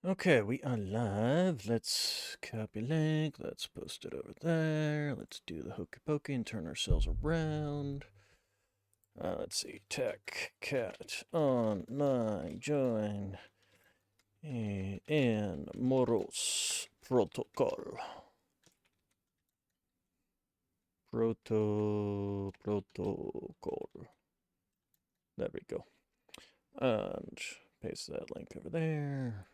Okay, we are live. Let's copy link. Let's post it over there. Let's do the hokey pokey and turn ourselves around. Let's see. Tech, cat, online, join, and Moros protocol. Protocol. There we go. And paste that link over there.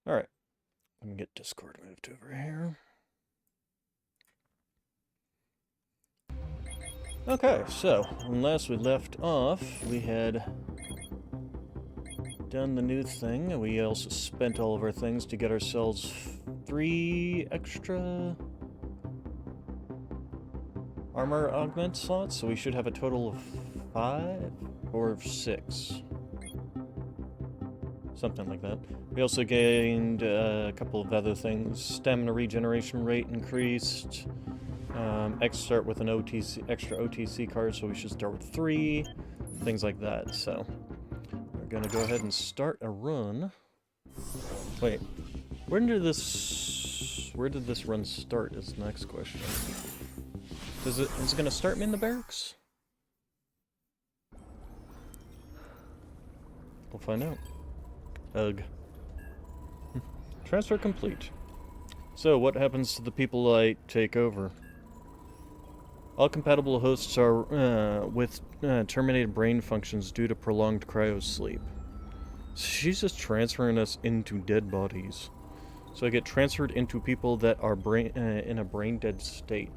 All right. Let me get Discord moved over here. Okay, so when last we left off, we had done the new thing, and we also spent all of our things to get ourselves 3 extra armor augment slots, so we should have a total of 5 or 6. Something like that. We also gained a couple of other things. Stamina regeneration rate increased. Start with an extra OTC card, so we should start with 3. Things like that, so we're gonna go ahead and start a run. Wait, where did this run start is the next question. Is it gonna start me in the barracks? We'll find out. Ugh. Transfer complete. So what happens to the people I take over? All compatible hosts are with terminated brain functions due to prolonged cryosleep. She's just transferring us into dead bodies. So I get transferred into people that are in a brain-dead state.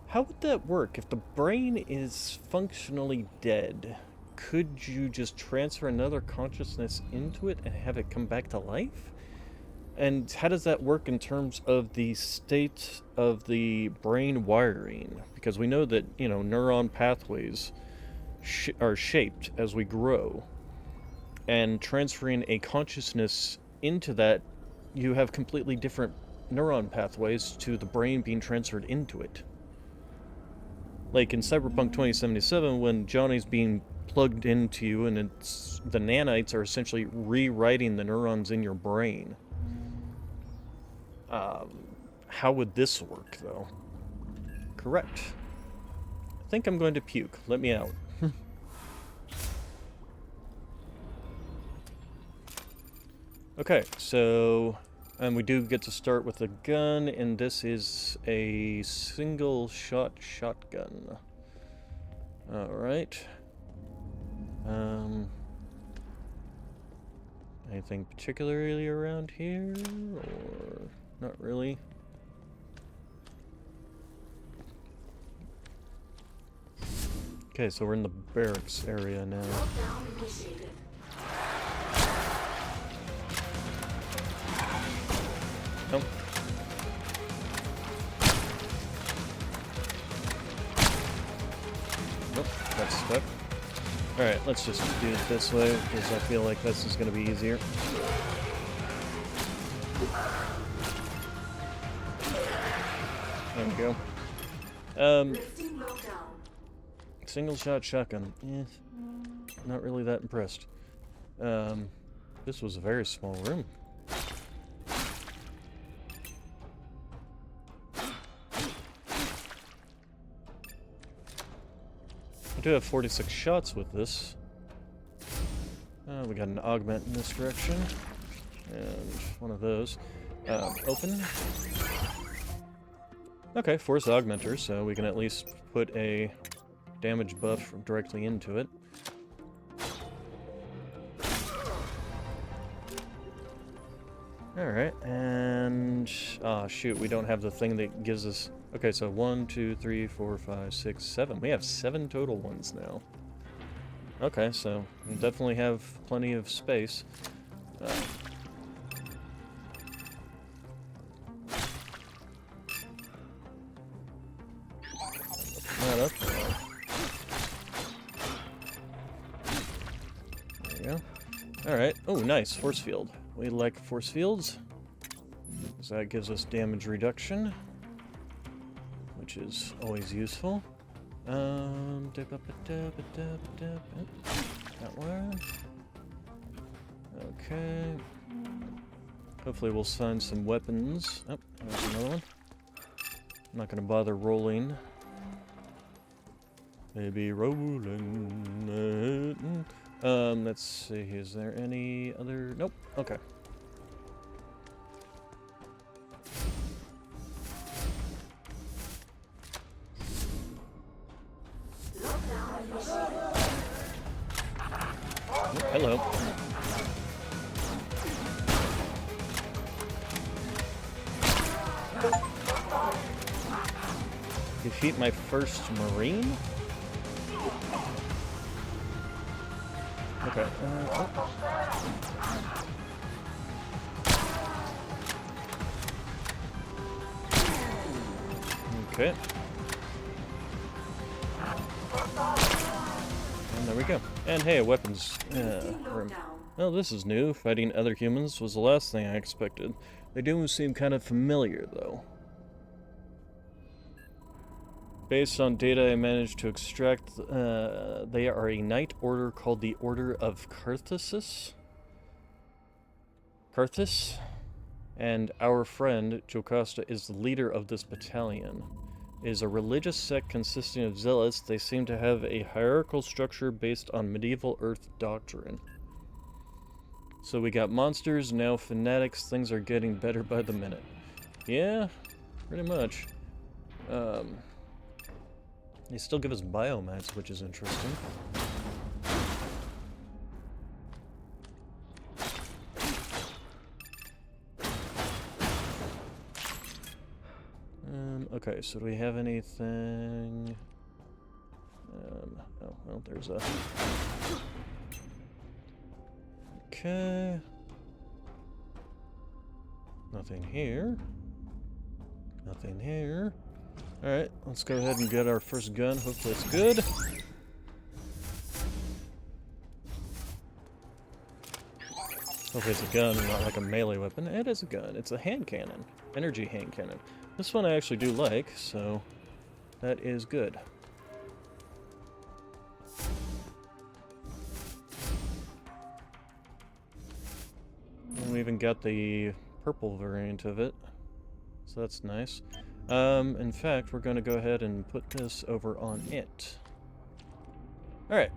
How would that work? If the brain is functionally dead, could you just transfer another consciousness into it and have it come back to life? And how does that work in terms of the state of the brain wiring? Because we know that, neuron pathways are shaped as we grow. And transferring a consciousness into that, you have completely different neuron pathways to the brain being transferred into it. Like in Cyberpunk 2077, when Johnny's being plugged into you and the nanites are essentially rewriting the neurons in your brain. How would this work, though? Correct. I think I'm going to puke. Let me out. Okay, so... And we do get to start with a gun, and this is a single-shot shotgun. Alright. Anything particularly around here, or not really? Okay, so we're in the barracks area now. Oh. Nope, that's stuck. Alright, let's just do it this way, because I feel like this is going to be easier. There we go. Single shot shotgun. Not really that impressed. This was a very small room. I do have 46 shots with this. We got an augment in this direction. And one of those. Open. Okay, force augmenter, so we can at least put a damage buff directly into it. Alright, and... ah, shoot, we don't have the thing that gives us... Okay, so 1, 2, 3, 4, 5, 6, 7. We have 7 total ones now. Okay, so we definitely have plenty of space. That up. There you go. Alright. Oh, nice. Force field. We like force fields. So that gives us damage reduction. which is always useful. That one. Okay. Hopefully we'll find some weapons. Oh, there's another one. I'm not gonna bother rolling. Maybe rolling. Let's see, is there any other... Nope, okay. Oh, hello. Defeat my first Marine? Okay. Okay. And there we go. And hey, a weapons room. Oh, this is new. Fighting other humans was the last thing I expected. They do seem kind of familiar, though. Based on data I managed to extract, they are a knight order called the Order of Carthus. And our friend, Jocasta, is the leader of this battalion. It is a religious sect consisting of zealots. They seem to have a hierarchical structure based on medieval Earth doctrine. So we got monsters, now fanatics. Things are getting better by the minute. Yeah, pretty much. They still give us biomats, which is interesting. Okay, so do we have anything? Oh, well, there's a... Okay. Nothing here. Nothing here. Alright, let's go ahead and get our first gun. Hopefully it's good. Hopefully it's a gun and not like a melee weapon. It is a gun. It's a hand cannon. Energy hand cannon. This one I actually do like, so that is good. And we even got the purple variant of it, so that's nice. In fact, we're going to go ahead and put this over on it. Alright,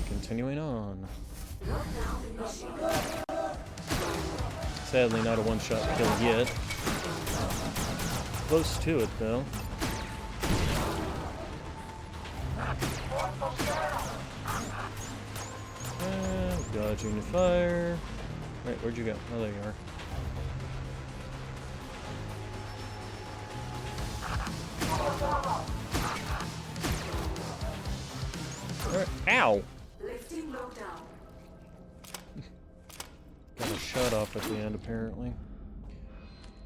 continuing on. Sadly, not a one-shot kill yet. Close to it, though. Dodging the fire. Right, where'd you go? Oh, there you are. Alright, ow! Got a shot off at the end, apparently.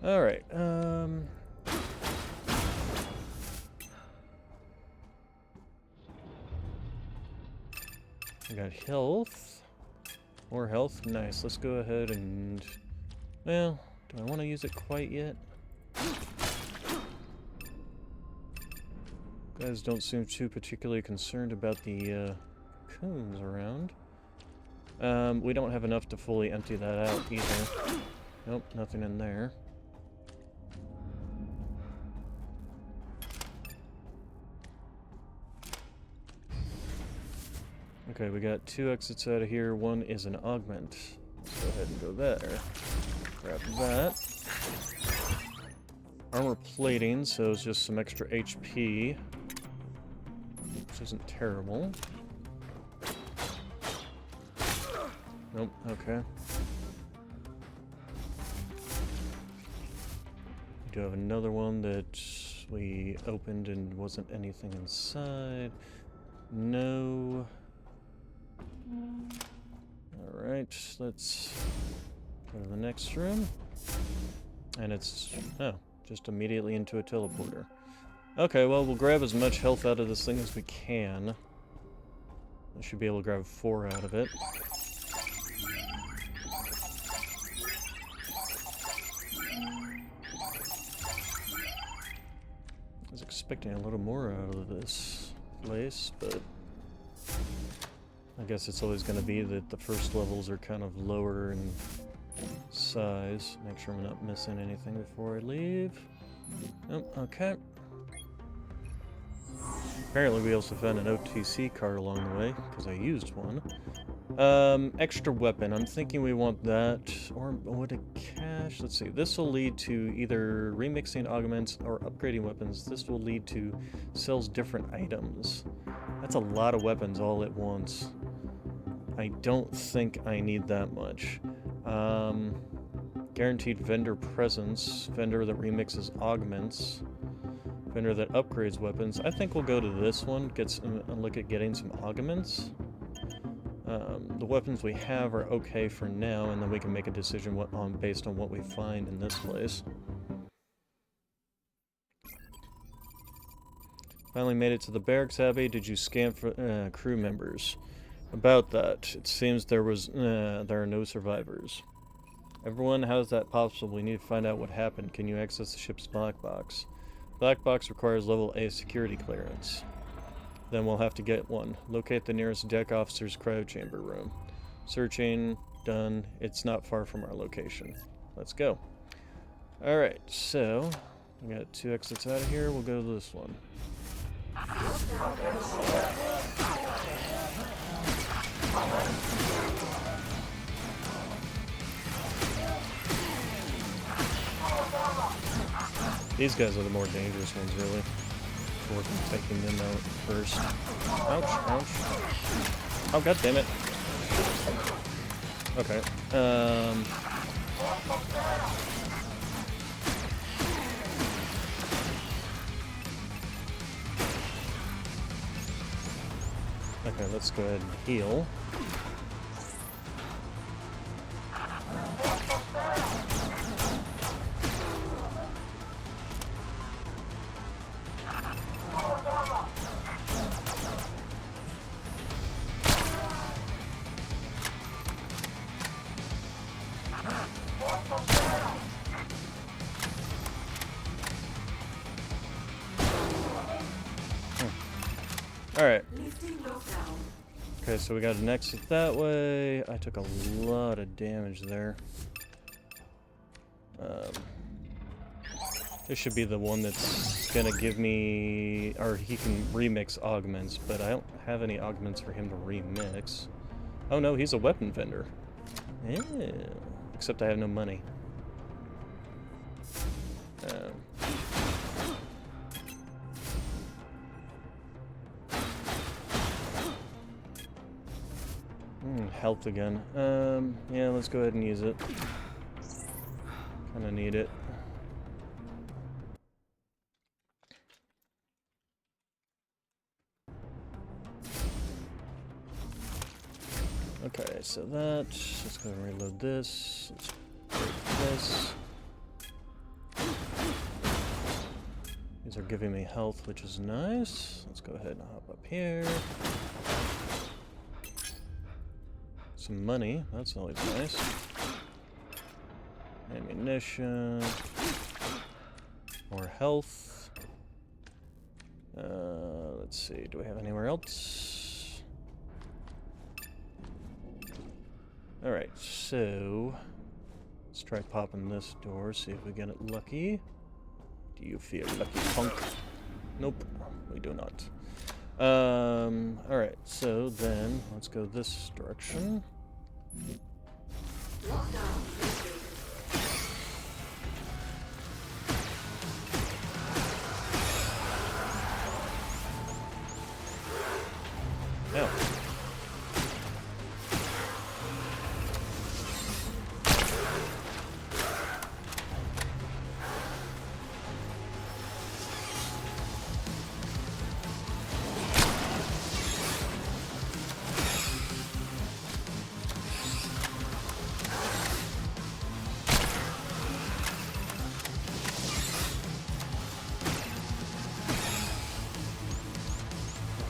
Alright, we got health. More health. Nice. Let's go ahead and... Well, do I want to use it quite yet? Guys don't seem too particularly concerned about the cocoons around. We don't have enough to fully empty that out either. Nope, nothing in there. Okay, we got 2 exits out of here. One is an augment. Let's go ahead and go there. Grab that. Armor plating, so it's just some extra HP. Which isn't terrible. Nope, okay. We do have another one that we opened and wasn't anything inside. No. Alright, let's go to the next room. And it's, oh, just immediately into a teleporter. Okay, well, we'll grab as much health out of this thing as we can. I should be able to grab 4 out of it. As expecting a little more out of this place, but I guess it's always going to be that the first levels are kind of lower in size. Make sure I'm not missing anything before I leave. Oh, okay. Apparently we also found an OTC card along the way, because I used one. Extra weapon. I'm thinking we want that, or would a cache? Let's see. This will lead to either remixing augments or upgrading weapons. This will lead to sells different items. That's a lot of weapons all at once. I don't think I need that much. Guaranteed vendor presence. Vendor that remixes augments. Vendor that upgrades weapons. I think we'll go to this one, get a look at getting some augments. The weapons we have are okay for now, and then we can make a decision based on what we find in this place. Finally made it to the barracks, Abby. Did you scan for crew members? About that, it seems there are no survivors. Everyone, how is that possible? We need to find out what happened. Can you access the ship's black box? Black box requires level A security clearance. Then we'll have to get one. Locate the nearest deck officer's cryo chamber room. Searching, done. It's not far from our location. Let's go. Alright, so we got 2 exits out of here. We'll go to this one. These guys are the more dangerous ones, really. Worth taking them out first. Ouch, ouch. Oh, god damn it. Okay. Okay, let's go ahead and heal. Alright. Okay, so we got an exit that way. I took a lot of damage there. This should be the one that's gonna give me... or he can remix augments, but I don't have any augments for him to remix. Oh no, he's a weapon vendor. Yeah. Except I have no money. Health again. Yeah, let's go ahead and use it. Kinda need it. Okay, so let's go and reload this. Let's break this. These are giving me health, which is nice. Let's go ahead and hop up here. Some money, that's always nice. Ammunition. More health. Let's see, do we have anywhere else? Alright, so let's try popping this door, see if we get it lucky. Do you feel lucky, punk? Nope, we do not. Alright, so then let's go this direction. Yeah.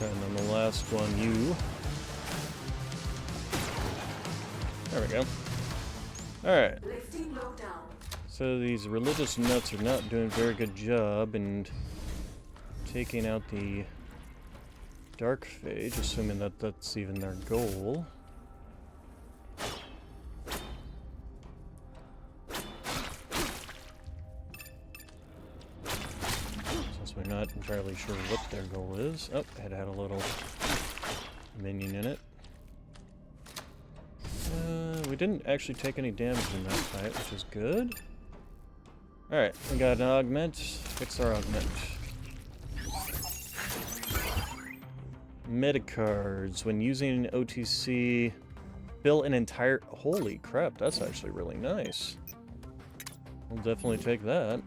And then the last one, you. There we go. Alright. So these religious nuts are not doing a very good job, and taking out the Dark Phage, assuming that that's even their goal. Since we're not entirely sure what their goal is. Oh, it had a little minion in it. We didn't actually take any damage in that fight, which is good. Alright, we got an augment. Fix our augment. Metacards. When using OTC, fill an entire... Holy crap, that's actually really nice. We'll definitely take that.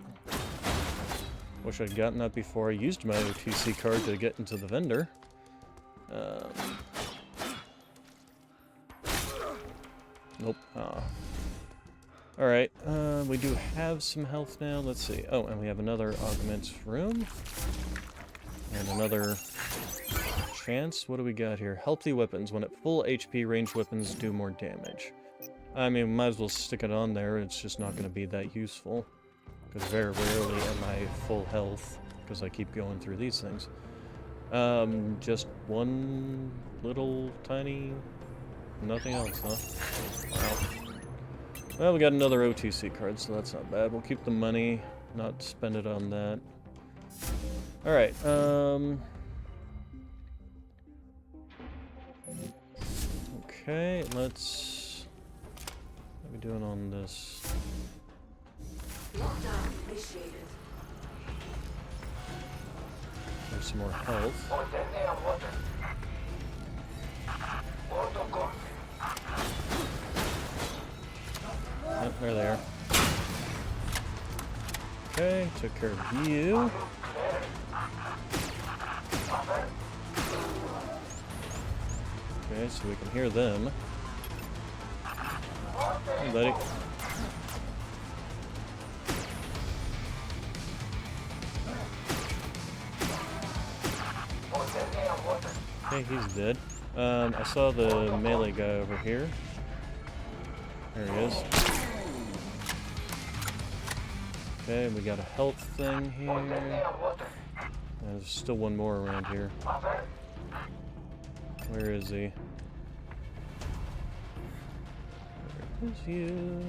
Wish I'd gotten that before I used my OTC card to get into the vendor. Nope. Alright, we do have some health now. Let's see. Oh, and we have another augment room. And another chance. What do we got here? Healthy weapons. When at full HP, ranged weapons do more damage. I mean, might as well stick it on there. It's just not going to be that useful. Because very rarely am I full health. Because I keep going through these things. Just one little tiny... Nothing else, huh? Wow. Well, we got another OTC card, so that's not bad. We'll keep the money, not spend it on that. Alright, okay, let's... What are we doing on this? There's some more health. Yep, there they are. Okay, took care of you. Okay, so we can hear them. Hey, buddy. Okay, he's dead. I saw the melee guy over here. There he is. Okay, we got a health thing here. There's still one more around here. Where is he? Where is you?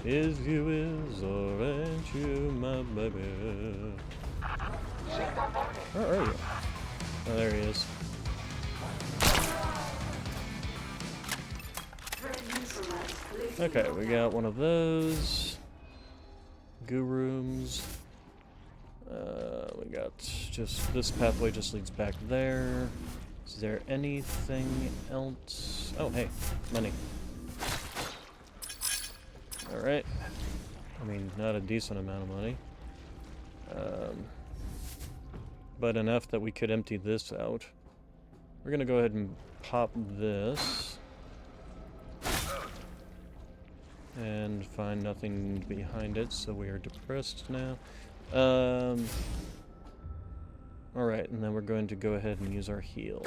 Is you is, or ain't you my baby? Where are you? Oh, there he is. Okay, we got one of those. Goo rooms. We got just this pathway just leads back there. Is there anything else? Oh, hey, money. Alright. I mean, not a decent amount of money. But enough that we could empty this out. We're gonna go ahead and pop this. And find nothing behind it, so we are depressed now. Alright, and then we're going to go ahead and use our heal.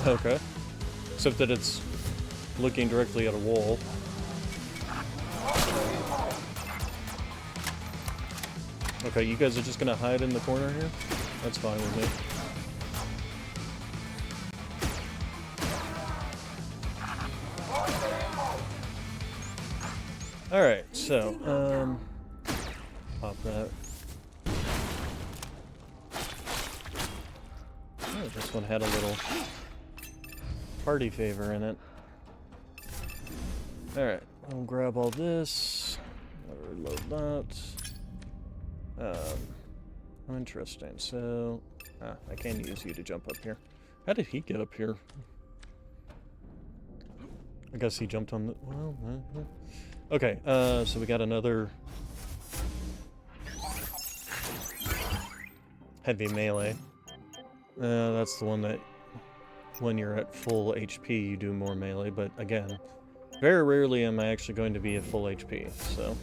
Okay. Except that it's looking directly at a wall. Okay, you guys are just gonna hide in the corner here? That's fine with me. Alright, so, pop that. Oh, this one had a little party favor in it. Alright, I'll grab all this. Reload that. Interesting. So, I can use you to jump up here. How did he get up here? I guess he jumped on the... Well, okay, so we got another... heavy melee. That's the one that when you're at full HP, you do more melee, but again, very rarely am I actually going to be at full HP, so.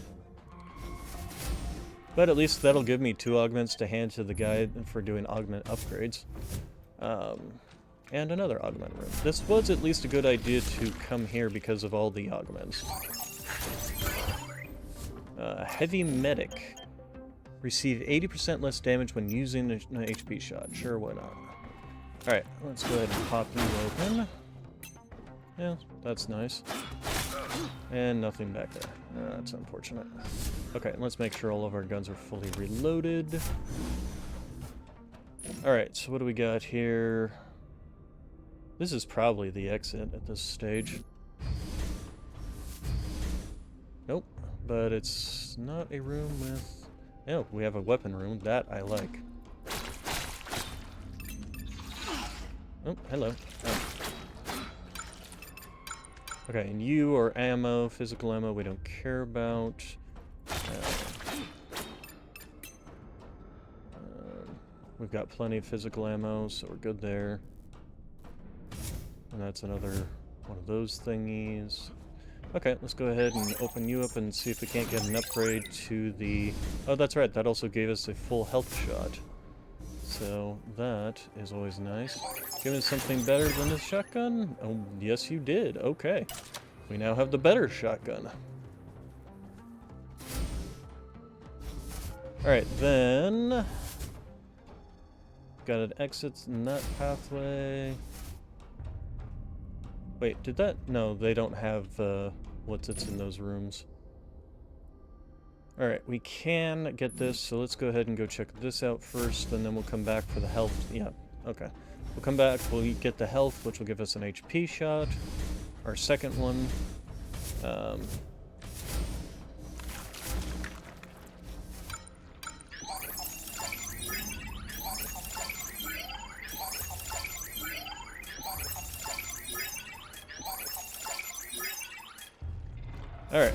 But at least that'll give me 2 augments to hand to the guy for doing augment upgrades. And another augment room. This was at least a good idea to come here because of all the augments. Heavy medic. Receive 80% less damage when using an HP shot. Sure, why not? Alright, let's go ahead and pop you open. Yeah, that's nice. And nothing back there. That's unfortunate. Okay, let's make sure all of our guns are fully reloaded. Alright, so what do we got here? This is probably the exit at this stage. Nope, but it's not a room with... Oh, we have a weapon room. That I like. Oh, hello. Oh. Okay, and you are ammo, physical ammo we don't care about. We've got plenty of physical ammo, so we're good there. And that's another one of those thingies. Okay, let's go ahead and open you up and see if we can't get an upgrade to the... Oh, that's right, that also gave us a full health shot. So, that is always nice. Give us something better than this shotgun? Oh, yes you did. Okay. We now have the better shotgun. Alright, then... Got an exit in that pathway. Wait, did that... No, they don't have what's in those rooms. Alright, we can get this, so let's go ahead and go check this out first, and then we'll come back for the health. Yeah, okay. We'll come back, we'll get the health, which will give us an HP shot. Our second one. Alright.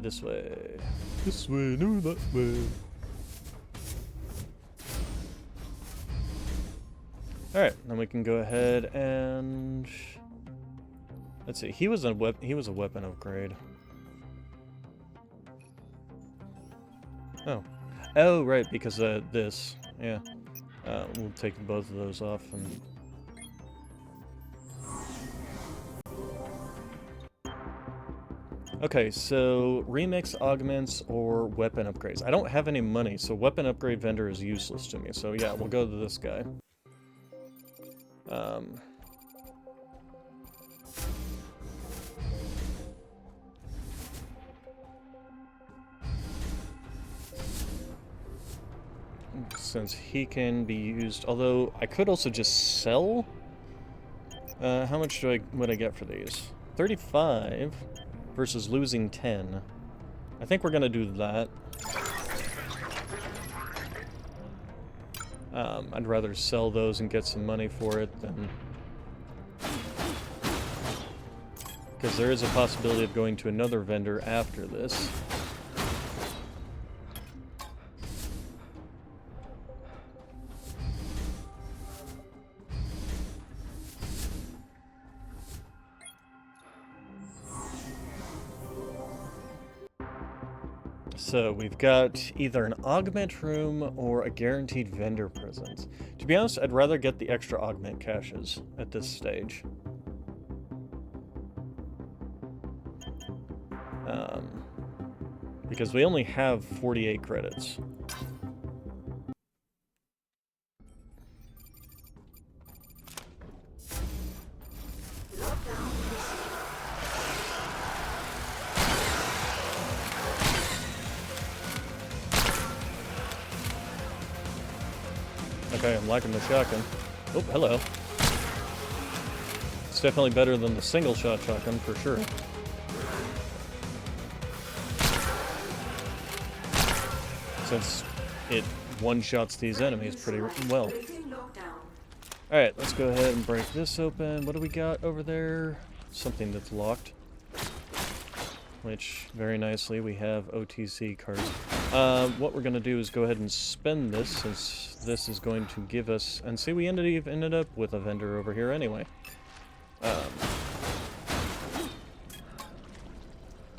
This way. This way, no, that way. Alright, then we can go ahead and... Let's see, he was a weapon upgrade. Oh. Oh, right, because this. Yeah. We'll take both of those off and... Okay, so remix, augments, or weapon upgrades. I don't have any money, so weapon upgrade vendor is useless to me. So yeah, we'll go to this guy. Since he can be used, although I could also just sell. How much would I get for these? 35. Versus losing 10. I think we're gonna do that. I'd rather sell those and get some money for it than... Because there is a possibility of going to another vendor after this. So we've got either an augment room or a guaranteed vendor presence. To be honest, I'd rather get the extra augment caches at this stage. Because we only have 48 credits. Okay, I'm liking the shotgun. Oh, hello. It's definitely better than the single-shot shotgun, for sure. Since it one-shots these enemies pretty well. Alright, let's go ahead and break this open. What do we got over there? Something that's locked. which, very nicely, we have OTC cards. What we're going to do is go ahead and spend this, since this is going to give us... And see, we ended up with a vendor over here anyway.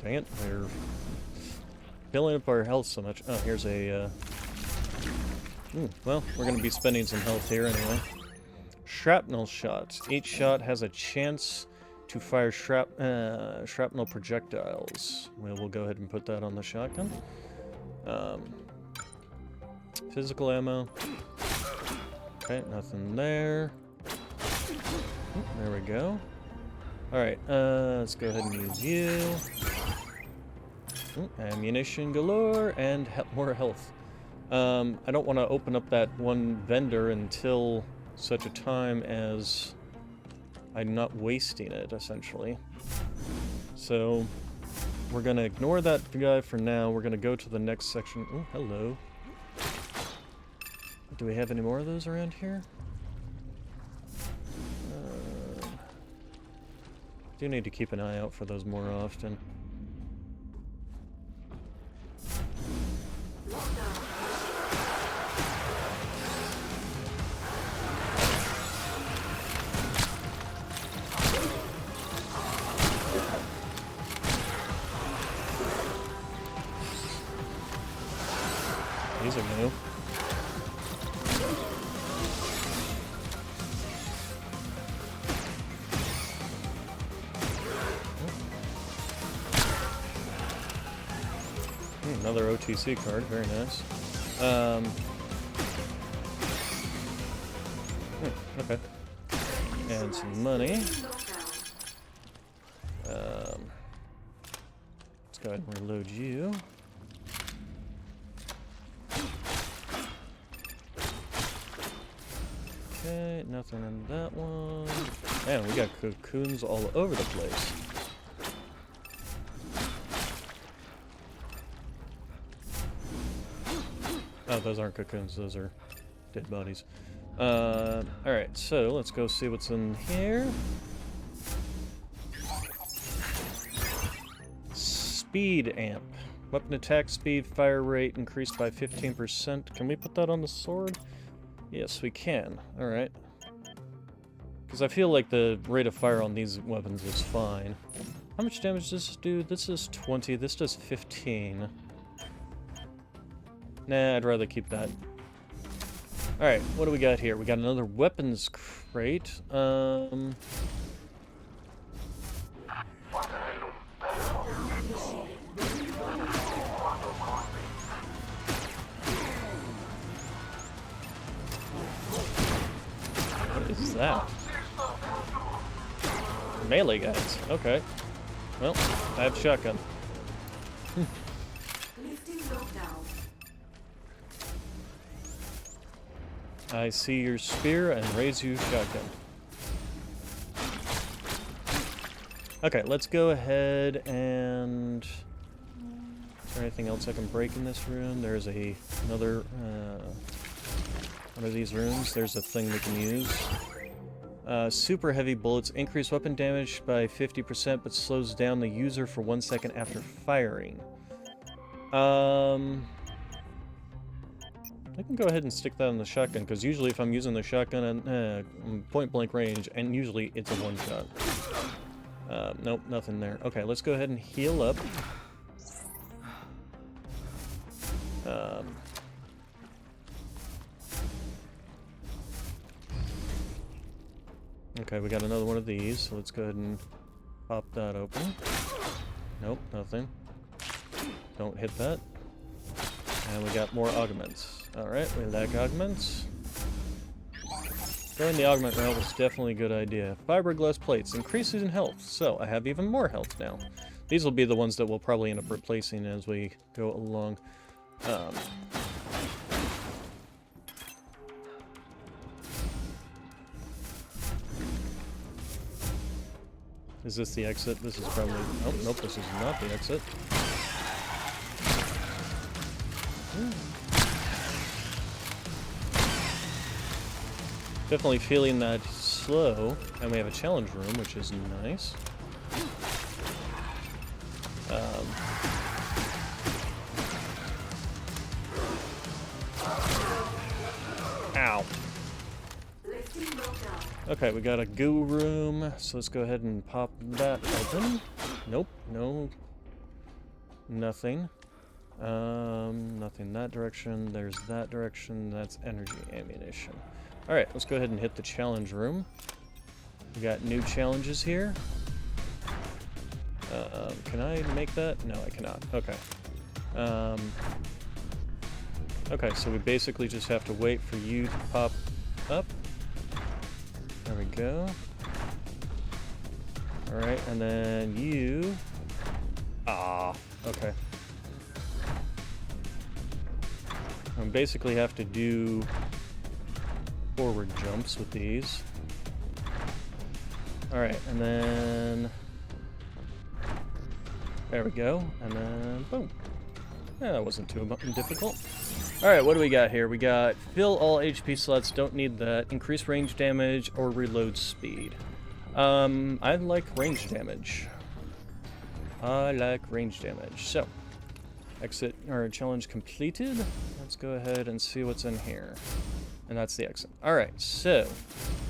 Dang it, we're filling up our health so much. Oh, here's a... well, we're going to be spending some health here anyway. Shrapnel shots. Each shot has a chance to fire shrapnel projectiles. We'll go ahead and put that on the shotgun. Physical ammo. Okay, nothing there. There we go. Alright, let's go ahead and use you. Ammunition galore and more health. I don't want to open up that one vendor until such a time as I'm not wasting it, essentially. So, we're going to ignore that guy for now. We're going to go to the next section. Oh, hello. Do we have any more of those around here? Do need to keep an eye out for those more often. These are new. Another OTC card, very nice. Okay. And some money. Let's go ahead and reload you. Okay, nothing in that one. Man, we got cocoons all over the place. Oh, those aren't cocoons, those are dead bodies. Alright, so let's go see what's in here. Speed amp. Weapon attack speed, fire rate increased by 15%. Can we put that on the sword? Yes, we can. Alright. Because I feel like the rate of fire on these weapons is fine. How much damage does this do? This is 20, this does 15. Nah, I'd rather keep that. Alright, what do we got here? We got another weapons crate. What is that? Melee guys. Okay. Well, I have shotgun. I see your spear and raise you shotgun. Okay, let's go ahead and... Is there anything else I can break in this room? There's another one of these rooms. There's a thing we can use. Super heavy bullets increase weapon damage by 50%, but slows down the user for 1 second after firing. I can go ahead and stick that on the shotgun, because usually if I'm using the shotgun at point-blank range, and usually it's a one-shot. Nope, nothing there. Okay, let's go ahead and heal up. Okay, we got another one of these, so let's go ahead and pop that open. Nope, nothing. Don't hit that. And we got more augments. Alright, we like augments. Going the augment route was definitely a good idea. Fiberglass plates, increases in health, so I have even more health now. These will be the ones that we'll probably end up replacing as we go along. Is this the exit? This is probably... Oh, nope, this is not the exit. Definitely feeling that slow, and we have a challenge room, which is nice. Ow. Okay, we got a goo room, so let's go ahead and pop that open. Nope, no. Nothing. Nothing that direction. There's that direction. That's energy ammunition. Alright, let's go ahead and hit the challenge room. We got new challenges here. Can I make that? No, I cannot. Okay. Okay, so we basically just have to wait for you to pop up. There we go. Alright, and then you... Ah, okay. I basically have to do forward jumps with these. Alright, and then... There we go, and then boom. Yeah, that wasn't too difficult. Alright, what do we got here? We got fill all HP slots, don't need that. Increase range damage or reload speed. I like range damage. I like range damage. So, exit, or challenge completed. Let's go ahead and see what's in here. And that's the exit. Alright, so,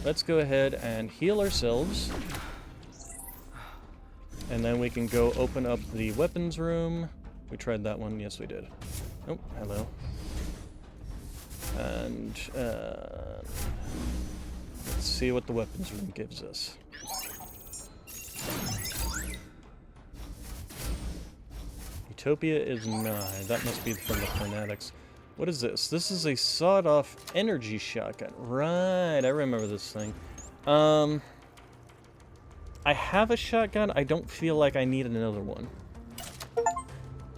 let's go ahead and heal ourselves. And then we can go open up the weapons room. We tried that one. Yes, we did. Oh, hello. And let's see what the weapons room gives us. Utopia is nigh. That must be from the Fanatics. What is this? This is a sawed-off energy shotgun. Right, I remember this thing. I have a shotgun. I don't feel like I need another one.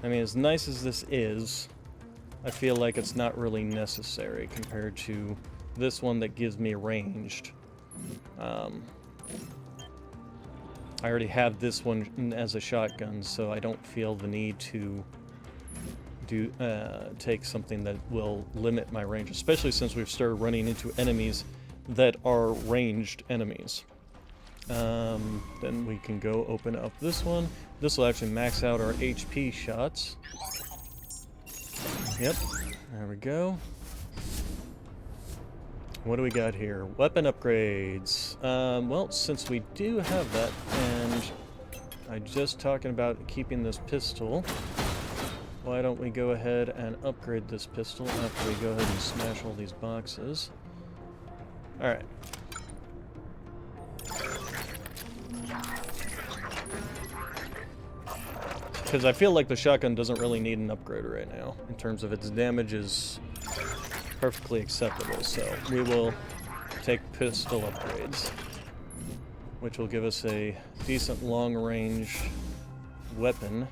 I mean, as nice as this is, I feel like it's not really necessary compared to this one that gives me ranged. I already have this one as a shotgun, so I don't feel the need to take something that will limit my range, especially since we've started running into enemies that are ranged enemies. Then we can go open up this one. This will actually max out our HP shots. Yep, there we go. What do we got here? Weapon upgrades. Well, since we do have that, and I'm just talking about keeping this pistol, why don't we go ahead and upgrade this pistol after we go ahead and smash all these boxes. Alright. Because I feel like the shotgun doesn't really need an upgrade right now. In terms of its damage is perfectly acceptable. So we will take pistol upgrades, which will give us a decent long-range weapon.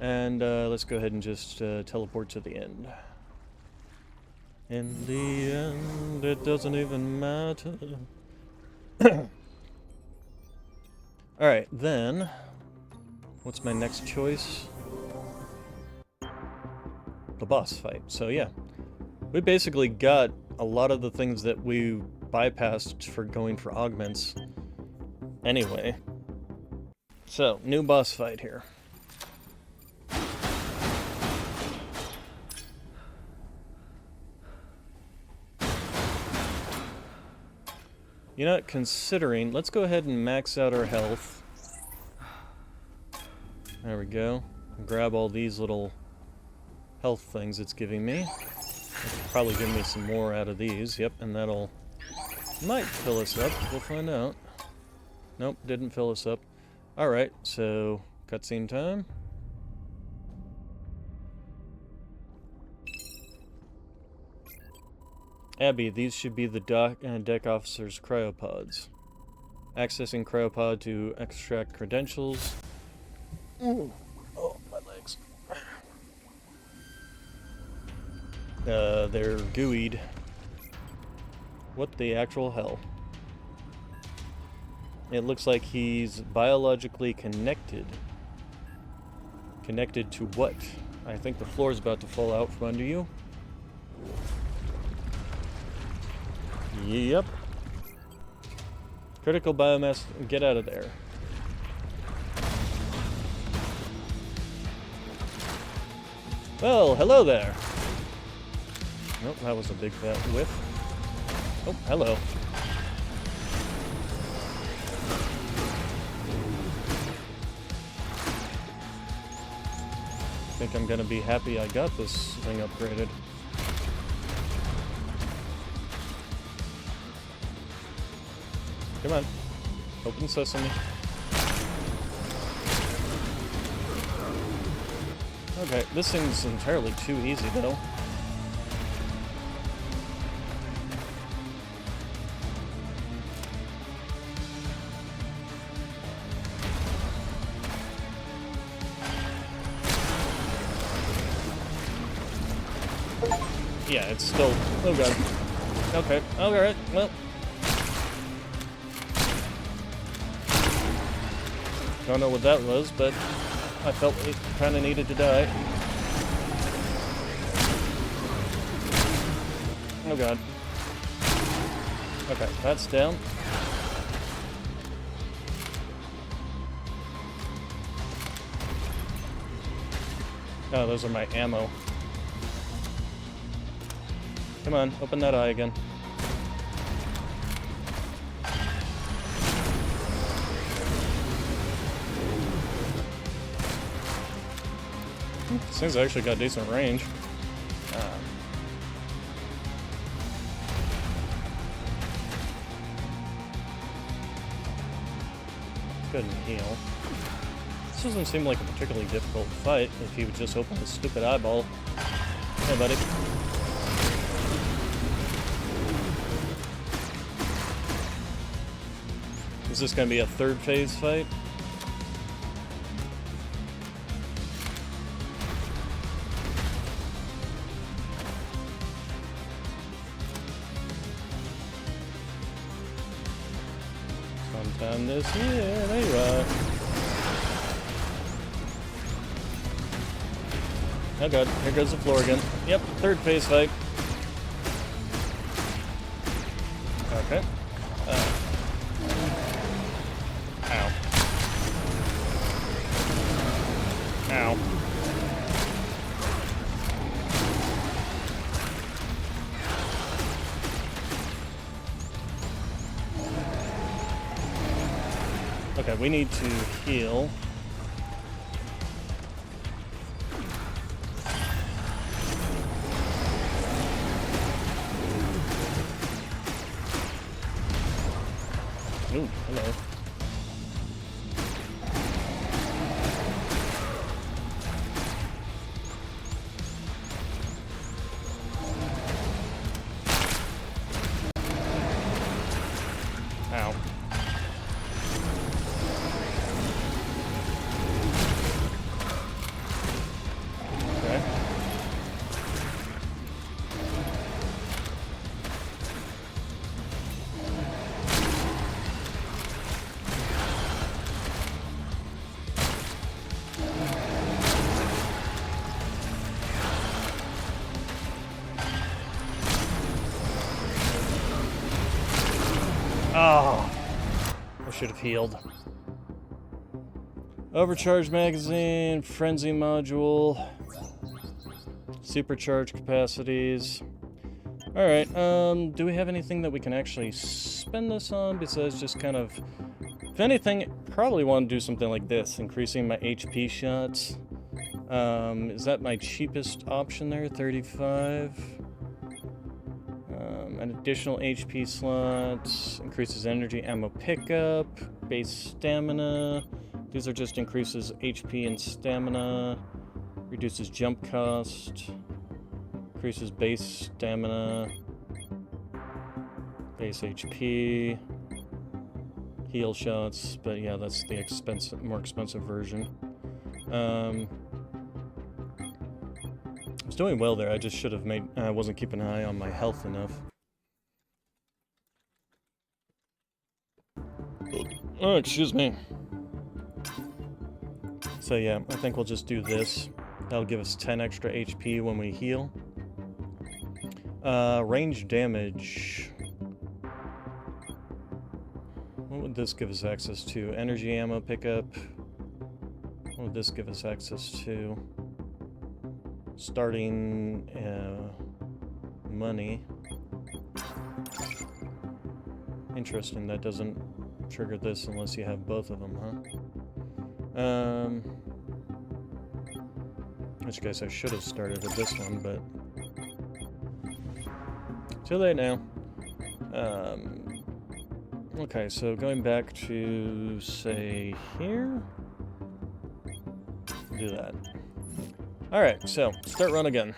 And let's go ahead and just teleport to the end. In the end, it doesn't even matter. Alright, then... what's my next choice? The boss fight. So yeah, we basically got a lot of the things that we bypassed for going for augments anyway. So, new boss fight here. You know what, considering, let's go ahead and max out our health. There we go. Grab all these little health things it's giving me. It'll probably give me some more out of these. Yep, and that'll... might fill us up. We'll find out. Nope, didn't fill us up. Alright, so... cutscene time. Abby, these should be the deck officer's cryopods. Accessing cryopod to extract credentials. Ooh. Oh, my legs. They're gooeyed. What the actual hell? It looks like he's biologically connected. Connected to what? I think the floor is about to fall out from under you. Yep. Critical biomass, get out of there. Well, hello there. Nope, that was a big fat whiff. Oh, hello. I think I'm gonna be happy I got this thing upgraded. Come on. Open sesame. Okay, this thing's entirely too easy, though. Yeah, it's still... Oh god. Okay, alright, well... Don't know what that was, but I felt it kinda needed to die. Oh god. Okay, that's down. Oh, those are my ammo. Come on, open that eye again. This thing's actually got decent range. Go ahead and heal. This doesn't seem like a particularly difficult fight if he would just open his stupid eyeball. Hey, buddy. Is this gonna be a third phase fight? Sometime this year, there you are. Oh god, here goes the floor again. Yep, third phase fight. Okay. Ow. Ow. Okay, we need to heal. Ooh, hello. Ow. Okay. Oh, I should have healed. Overcharged magazine, frenzy module, supercharged capacities. Alright, do we have anything that we can actually spend this on besides just kind of... If anything, probably want to do something like this, increasing my HP shots. Is that my cheapest option there? 35? An additional HP slot, increases energy ammo pickup, base stamina. These are just increases HP and stamina, reduces jump cost, increases base stamina, base HP, heal shots, but yeah, that's the more expensive version. I was doing well there, I just should have made, I wasn't keeping an eye on my health enough. Oh, excuse me. So yeah, I think we'll just do this. That'll give us 10 extra HP when we heal. Range damage. What would this give us access to? Energy ammo pickup. What would this give us access to? Starting money. Interesting, that doesn't trigger this unless you have both of them, huh? Which guess I should have started with this one, but too late now. Okay, so going back to, say, here? Do that. Alright, so, start run again.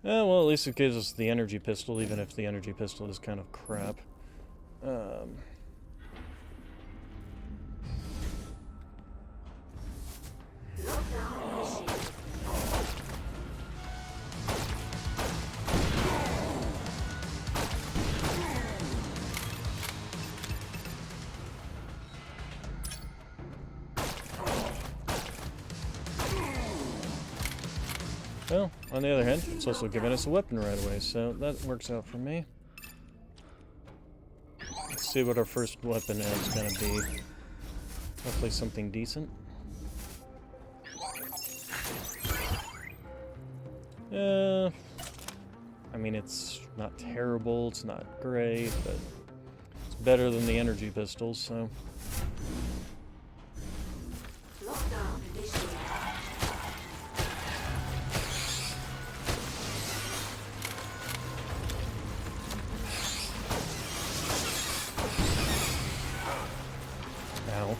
Well, at least it gives us the energy pistol, even if the energy pistol is kind of crap. Well, on the other hand, it's also giving us a weapon right away, so that works out for me. Let's see what our first weapon is going to be. Hopefully something decent. I mean, it's not terrible, it's not great, but it's better than the energy pistols, so... Ow.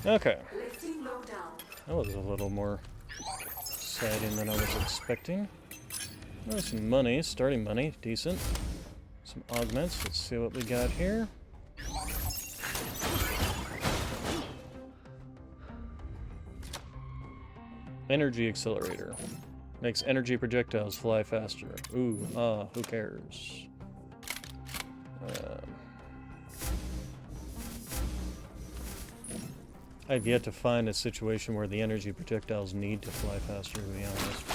Okay. That was a little more exciting than I was expecting. Oh, some money, starting money, decent. Some augments, let's see what we got here. Energy accelerator. Makes energy projectiles fly faster. Ooh, who cares? I've yet to find a situation where the energy projectiles need to fly faster, to be honest.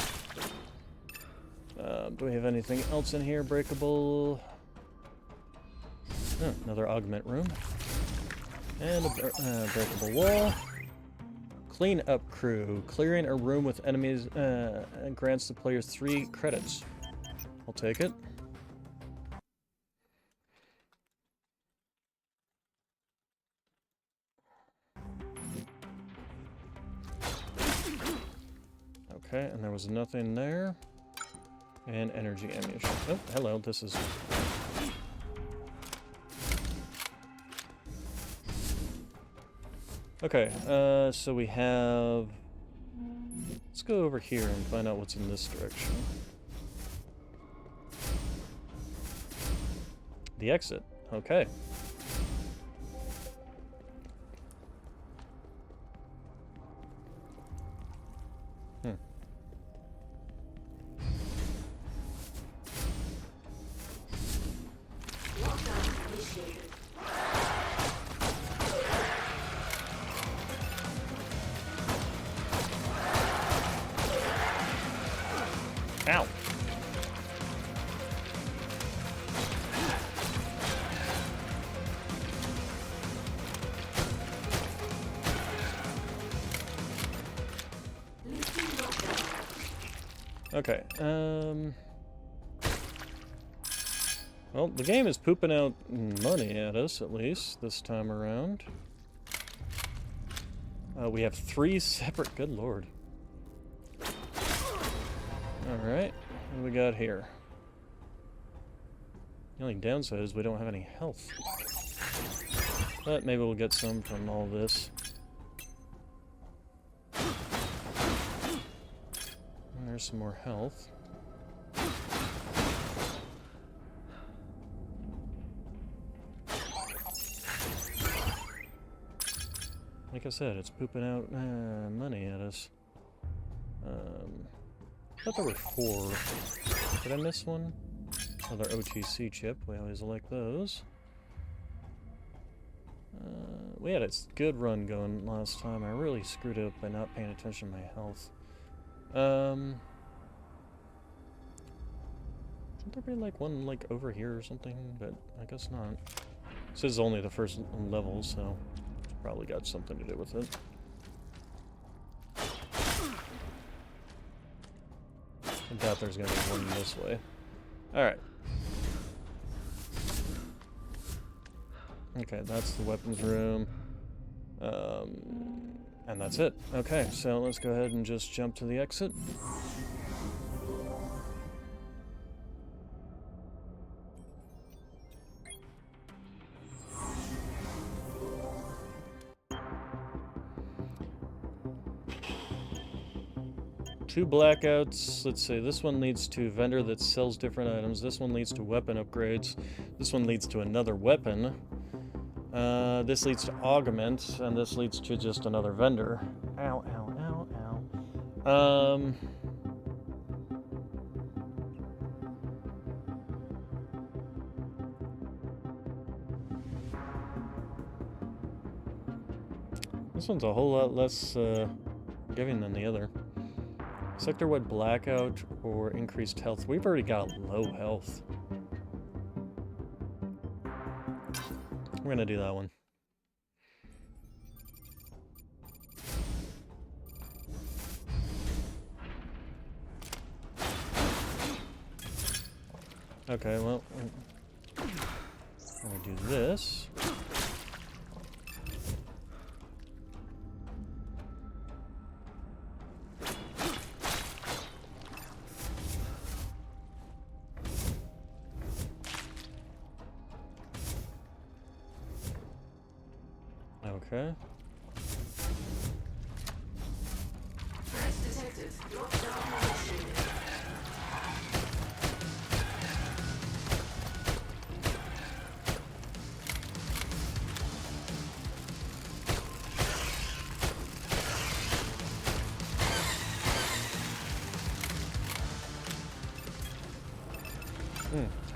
Do we have anything else in here? Breakable? Oh, another augment room. And a breakable wall. Clean up crew. Clearing a room with enemies grants the players 3 credits. I'll take it. Okay, and there was nothing there. And energy ammunition. Oh, hello, this is... Okay, so we have... Let's go over here and find out what's in this direction. The exit. Okay. Ow. Okay, well, the game is pooping out money at us, at least, this time around. We have 3 separate... Good lord. Alright, what do we got here? The only downside is we don't have any health. But maybe we'll get some from all this. And there's some more health. Like I said, it's pooping out money at us. I thought there were 4. Did I miss one? Another OTC chip. We always like those. We had a good run going last time. I really screwed up by not paying attention to my health. Shouldn't there be like one like over here or something? But I guess not. This is only the first level, so it's probably got something to do with it. I doubt there's gonna be one this way. Alright. Okay, that's the weapons room. And that's it. Okay, so let's go ahead and just jump to the exit. Two blackouts. Let's see, this one leads to a vendor that sells different items. This one leads to weapon upgrades. This one leads to another weapon. This leads to augment, and this leads to just another vendor. Ow, ow, ow, ow. This one's a whole lot less giving than the other. Sector-wide blackout or increased health. We've already got low health. We're gonna do that one. Okay, well, I'm gonna do this. Okay.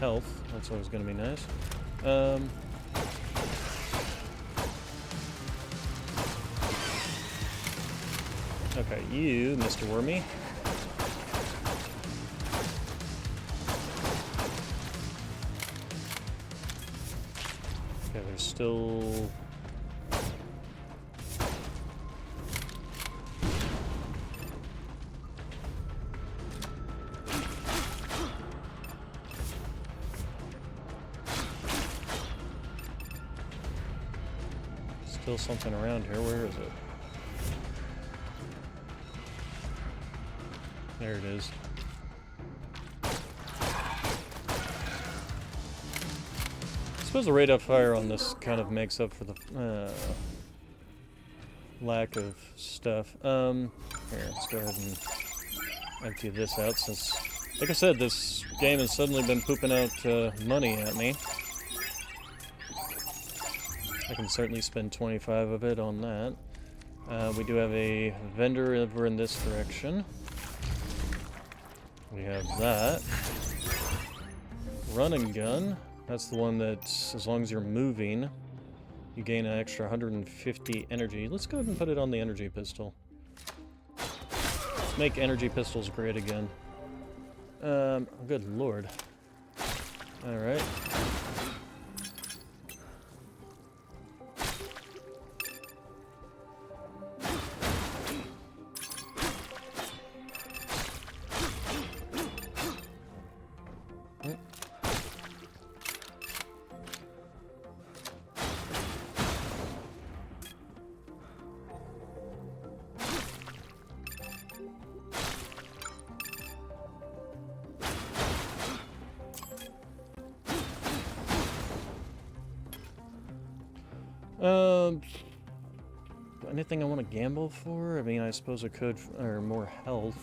Health. That's always going to be nice. Okay, you, Mr. Wormy. Okay, there's still... Still something around here. Where is it? There it is. I suppose the rate of fire on this kind of makes up for the lack of stuff. Here, let's go ahead and empty this out since, like I said, this game has suddenly been pooping out money at me. I can certainly spend 25 of it on that. We do have a vendor over in this direction. We have that. Run and gun. That's the one that, as long as you're moving, you gain an extra 150 energy. Let's go ahead and put it on the energy pistol. Let's make energy pistols great again. Good lord. Alright. Anything I want to gamble for? I mean, I suppose I could, or more health.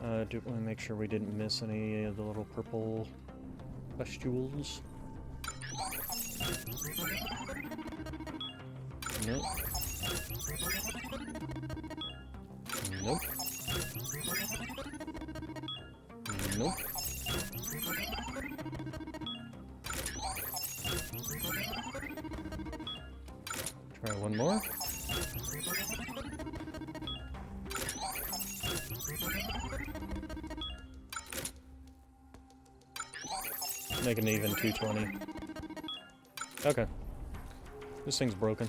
Do want to make sure we didn't miss any of the little purple pustules. Nope. Nope. Nope. Try one more. Make an even 220. Okay. This thing's broken.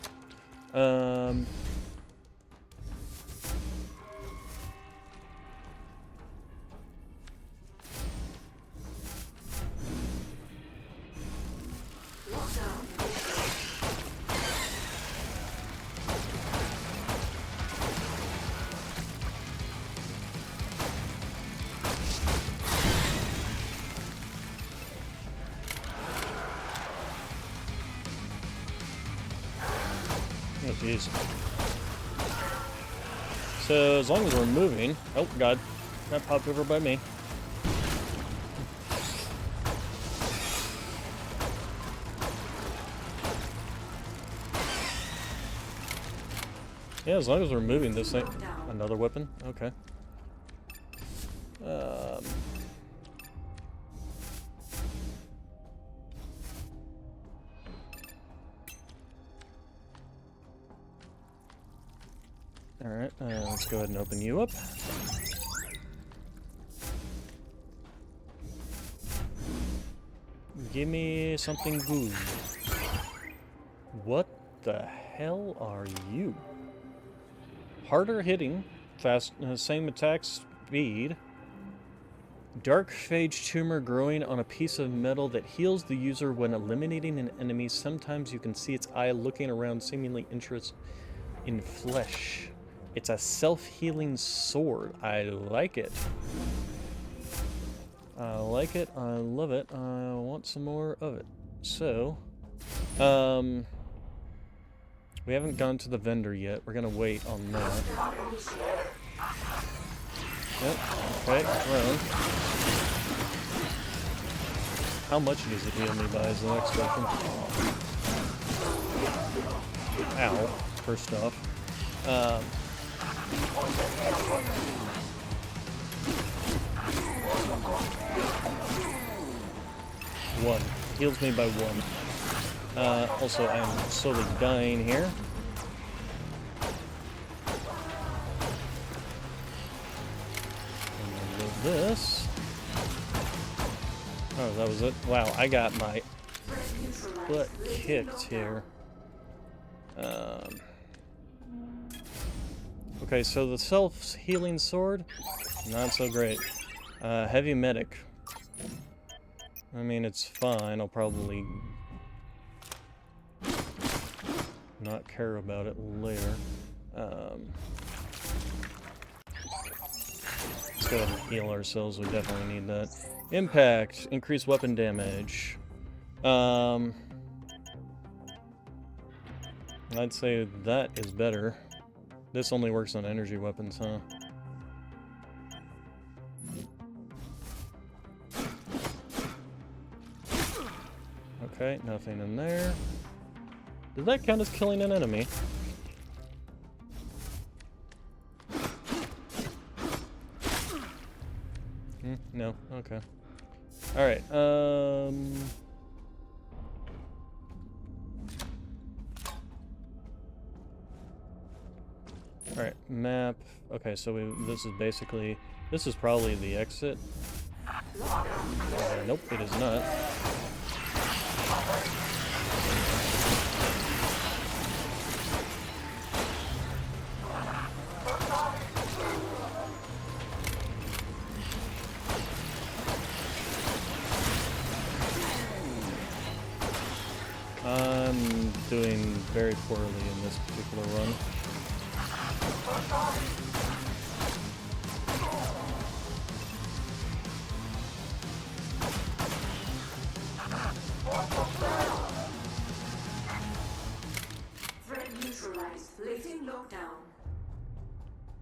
Oh, jeez. So, as long as we're moving... Oh, God. That popped over by me. Yeah, as long as we're moving this thing... Another weapon? Okay. Alright, let's go ahead and open you up. Give me something good. What the hell are you? Harder hitting, fast, same attack speed. Dark phage tumor growing on a piece of metal that heals the user when eliminating an enemy. Sometimes you can see its eye looking around, seemingly interested in flesh. It's a self-healing sword. I like it. I like it. I love it. I want some more of it. So, we haven't gone to the vendor yet. We're gonna wait on that. Yep. Okay, drone. How much does it heal me by is the next question. Ow. First off. One. Heals me by one. Also, I'm slowly dying here. And with this... Oh, that was it? Wow, I got my butt kicked here. Okay, so the self-healing sword, not so great. Heavy medic. I mean, it's fine. I'll probably not care about it later. Let's go ahead and heal ourselves. We definitely need that. Impact. Increased weapon damage. I'd say that is better. This only works on energy weapons, huh? Okay, nothing in there. Does that count as killing an enemy? No, okay. Alright, Alright, map. Okay, so this is basically... This is probably the exit. Nope, it is not. I'm doing very poorly in this particular run.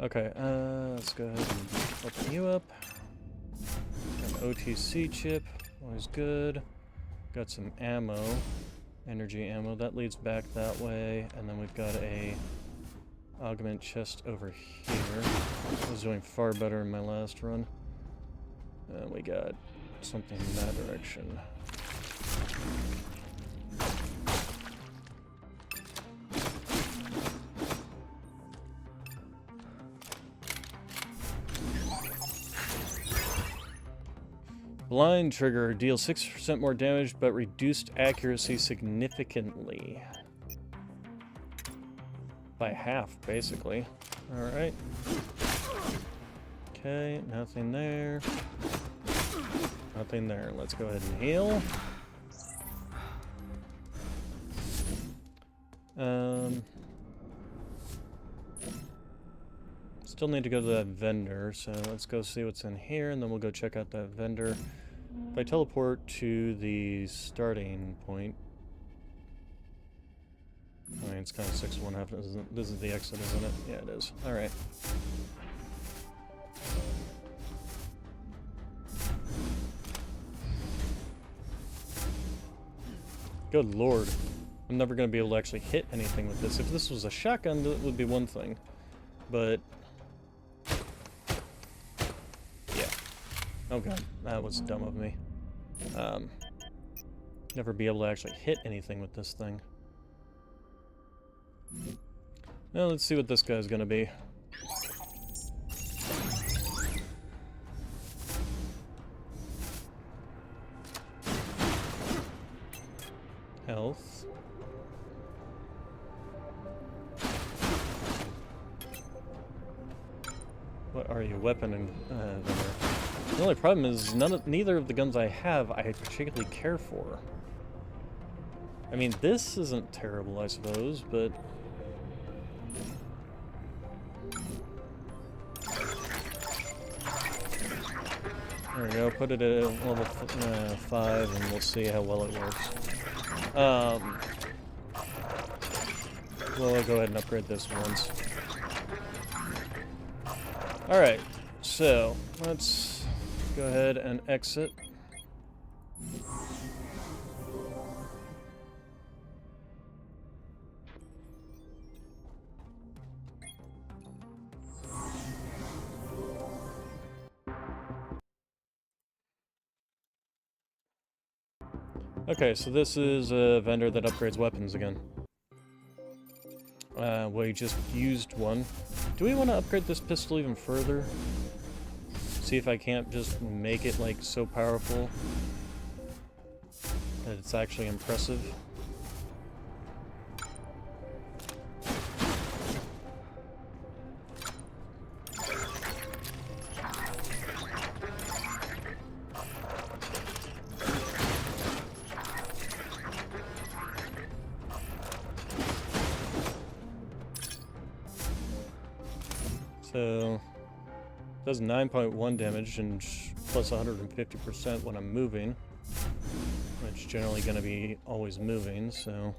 Okay, let's go ahead and open you up. Got an OTC chip, always good. Got some ammo. Energy ammo. That leads back that way, and then we've got a augment chest over here. I was doing far better in my last run. And we got something in that direction. Blind trigger deals 6% more damage, but reduced accuracy significantly. By half, basically. Alright. Okay, nothing there. Nothing there. Let's go ahead and heal. Still need to go to that vendor, so let's go see what's in here, and then we'll go check out that vendor. If I teleport to the starting point... I mean, it's kind of 6-1/2. This is the exit, isn't it? Yeah, it is. Alright. Good lord. I'm never going to be able to actually hit anything with this. If this was a shotgun, that would be one thing. But... yeah. Oh god, that was dumb of me. Never be able to actually hit anything with this thing. Now let's see what this guy's gonna be. Health. What are you? Weapon and vendor. The only problem is neither of the guns I have I particularly care for. I mean, this isn't terrible, I suppose, but... there we go, put it at level 5 and we'll see how well it works. Well, I'll go ahead and upgrade this once. Alright, so let's go ahead and exit. Okay, so this is a vendor that upgrades weapons again. We just used one. Do we want to upgrade this pistol even further? See if I can't just make it, like, so powerful that it's actually impressive. So, does 9.1 damage and plus 150% when I'm moving, which generally going to be always moving, so...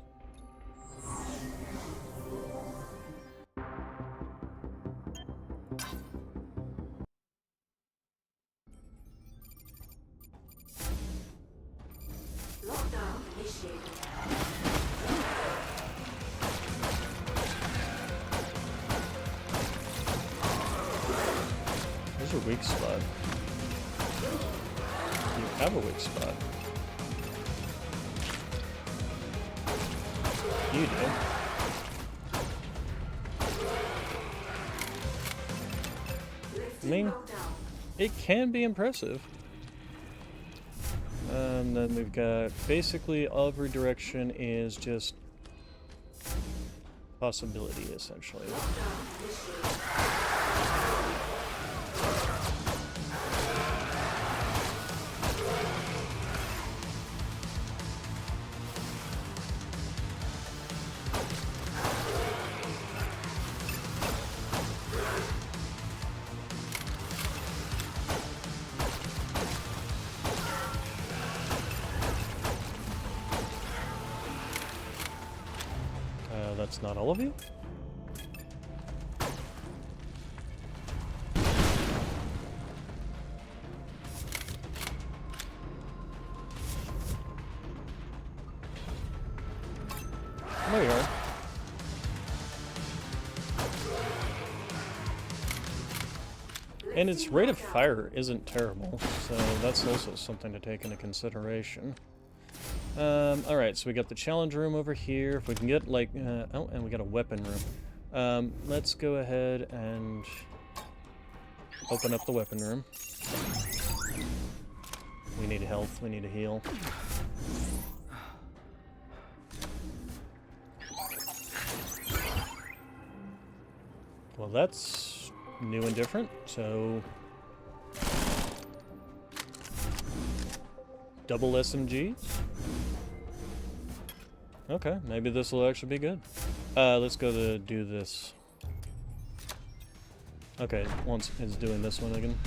There's a weak spot. You have a weak spot. You do. I mean, it can be impressive. And then we've got basically every direction is just possibility, essentially. That's not all of you? There you are. And its rate of fire isn't terrible, so that's also something to take into consideration. Alright, so we got the challenge room over here. If we can get, like, oh, and we got a weapon room. Let's go ahead and open up the weapon room. We need health, we need a heal. Well, that's new and different, so... Double SMGs? Okay, maybe this will actually be good. Let's go to do this. Okay, once it's doing this one again.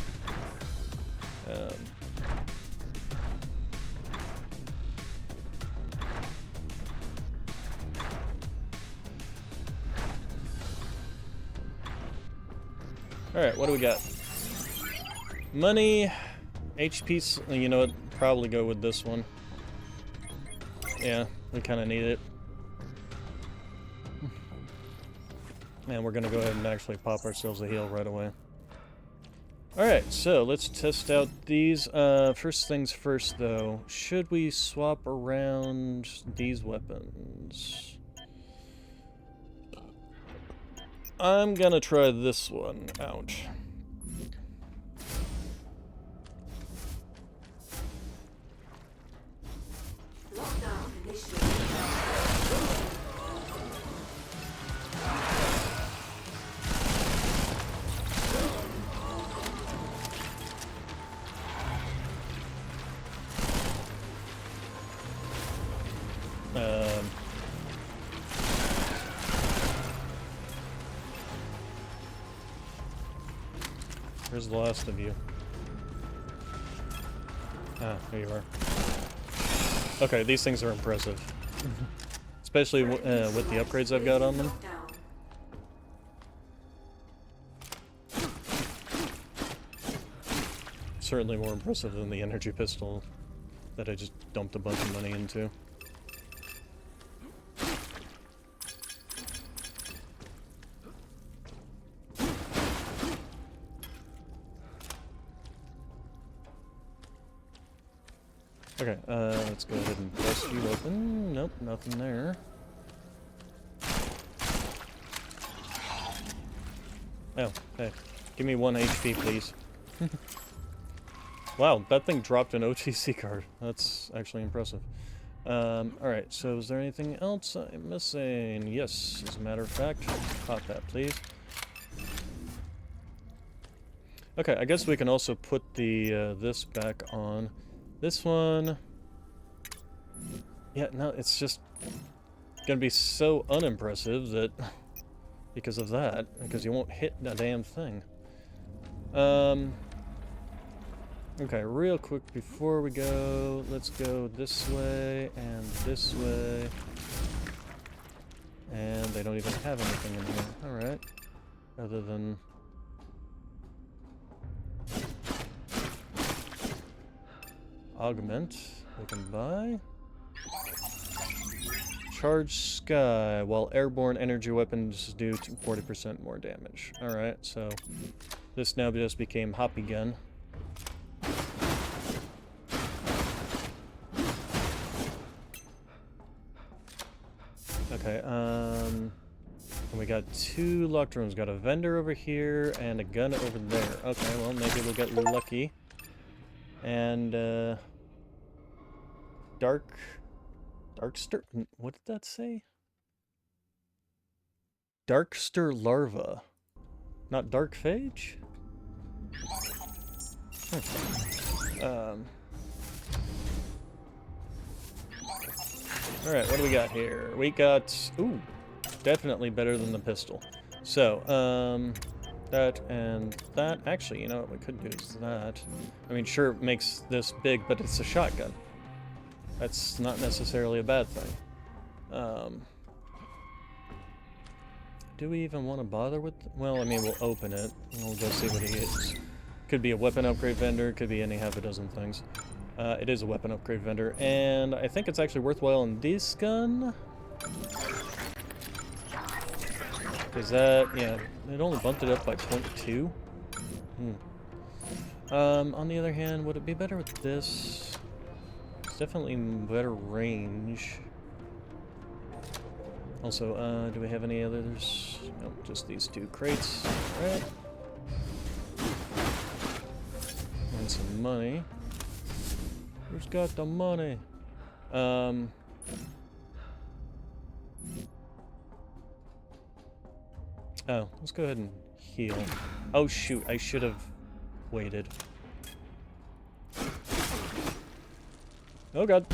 Alright, what do we got? Money, HP, you know what, probably go with this one. Yeah, we kind of need it. And we're gonna go ahead and actually pop ourselves a heal right away. Alright, so let's test out these. First things first though, should we swap around these weapons? I'm gonna try this one out. Where's the last of you? Ah, here you are. Okay, these things are impressive. Especially with the upgrades I've got on them. Certainly more impressive than the energy pistol that I just dumped a bunch of money into. Okay, let's go ahead and bust you open. Nope, nothing there. Oh, hey. Give me 1 HP, please. Wow, that thing dropped an OTC card. That's actually impressive. Alright, so is there anything else I'm missing? Yes, as a matter of fact. Pop that, please. Okay, I guess we can also put the, this back on. This one... Yeah, no, it's just gonna be so unimpressive that... because of that, because you won't hit the damn thing. Okay, real quick before we go, let's go this way and this way. And they don't even have anything in here. Alright. Other than... Augment, we can buy. Charge Sky, while airborne energy weapons do 40% more damage. Alright, so this now just became Hoppy Gun. Okay, and we got 2 locked rooms. Got a vendor over here and a gun over there. Okay, well maybe we'll get lucky. And Darkster, what did that say? Darkster larva, not dark phage? Alright, what do we got here? We got, ooh, definitely better than the pistol. So, that and that. Actually, you know what we could do is that. I mean, sure, it makes this big, but it's a shotgun. That's not necessarily a bad thing. Do we even want to bother with... Well, I mean, we'll open it, and we'll go see what it is. Could be a weapon upgrade vendor, could be any half a dozen things. It is a weapon upgrade vendor, and I think it's actually worthwhile in this gun. Because that, yeah, it only bumped it up by 0.2. On the other hand, would it be better with this? It's definitely better range. Also, do we have any others? Nope, just these 2 crates. Alright. And some money. Who's got the money? Oh, let's go ahead and heal. Oh shoot, I should have waited. Oh god.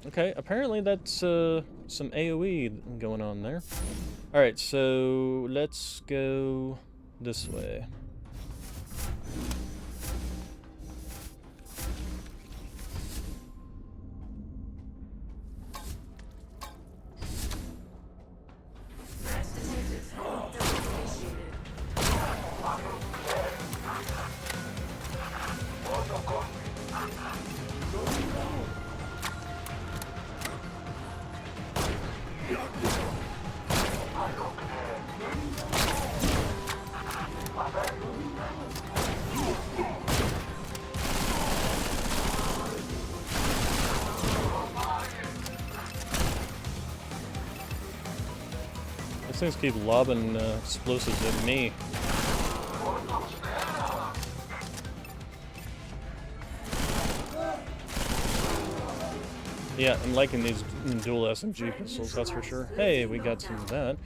Okay, apparently that's some AoE going on there. Alright, so let's go this way. These things keep lobbing explosives at me. Yeah, I'm liking these dual SMG pistols, that's for sure. Hey, we got some of that.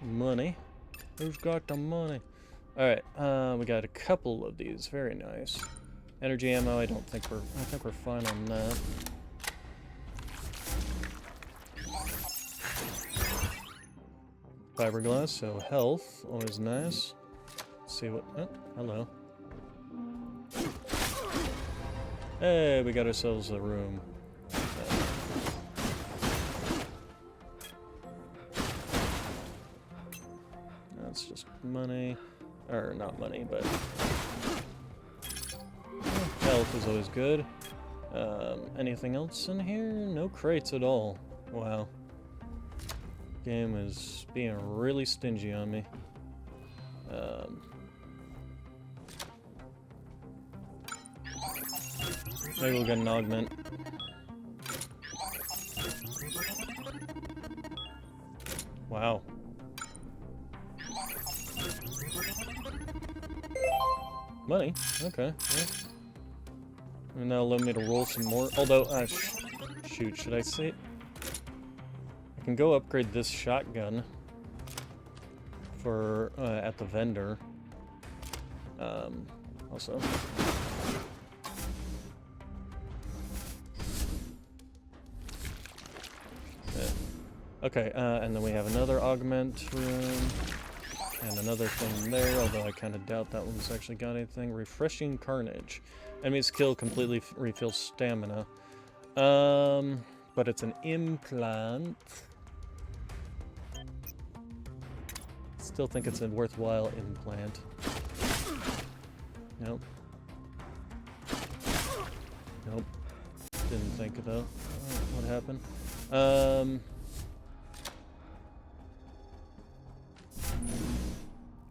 Money. Who's got the money? Alright, we got a couple of these. Very nice. Energy ammo, I think we're fine on that. Fiberglass, so health, always nice. Let's see what... Oh, hello. Hey, we got ourselves a room. That's just money. Or, not money, but... health is always good. Anything else in here? No crates at all. Wow. Game is being really stingy on me. Maybe we'll get an augment. Wow. Money? Okay. Yeah. And now allow me to roll some more. Although, shoot, should I say? I can go upgrade this shotgun for at the vendor. Also. Yeah. Okay, and then we have another augment room. And another thing there, although I kind of doubt that one's actually got anything. Refreshing Carnage. Enemies kill completely refills stamina. But it's an implant. Still think it's a worthwhile implant. Nope. Nope. Didn't think though. What happened?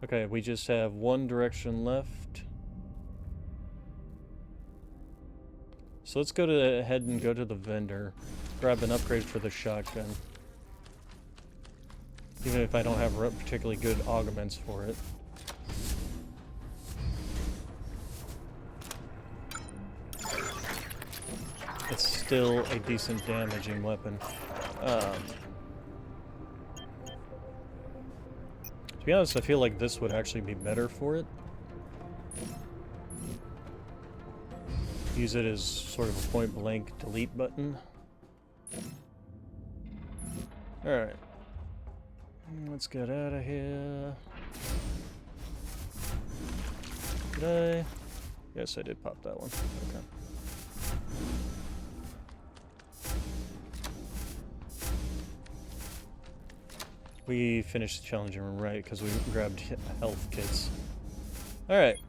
Okay, we just have one direction left. So let's go ahead and go to the vendor. Grab an upgrade for the shotgun. Even if I don't have particularly good augments for it. It's still a decent damaging weapon. To be honest, I feel like this would actually be better for it. Use it as sort of a point-blank delete button. Alright. Let's get out of here. Did I? Yes, I did pop that one. Okay. We finished the challenging room, right? Because we grabbed health kits. Alright.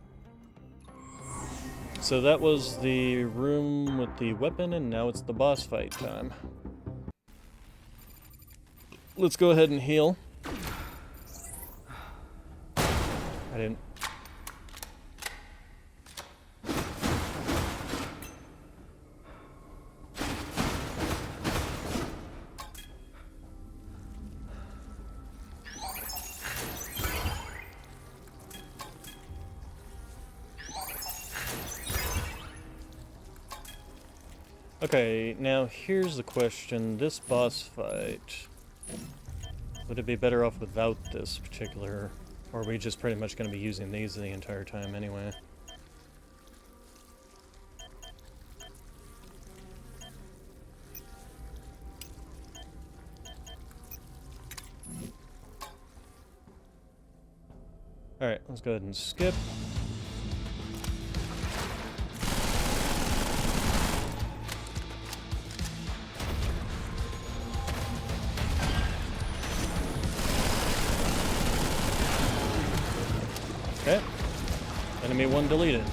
So that was the room with the weapon, and now it's the boss fight time. let's go ahead and heal. I didn't. Okay, now here's the question. This boss fight, would it be better off without this particular, or are we just pretty much going to be using these the entire time anyway? Alright, let's go ahead and skip. Okay. Enemy 1 deleted.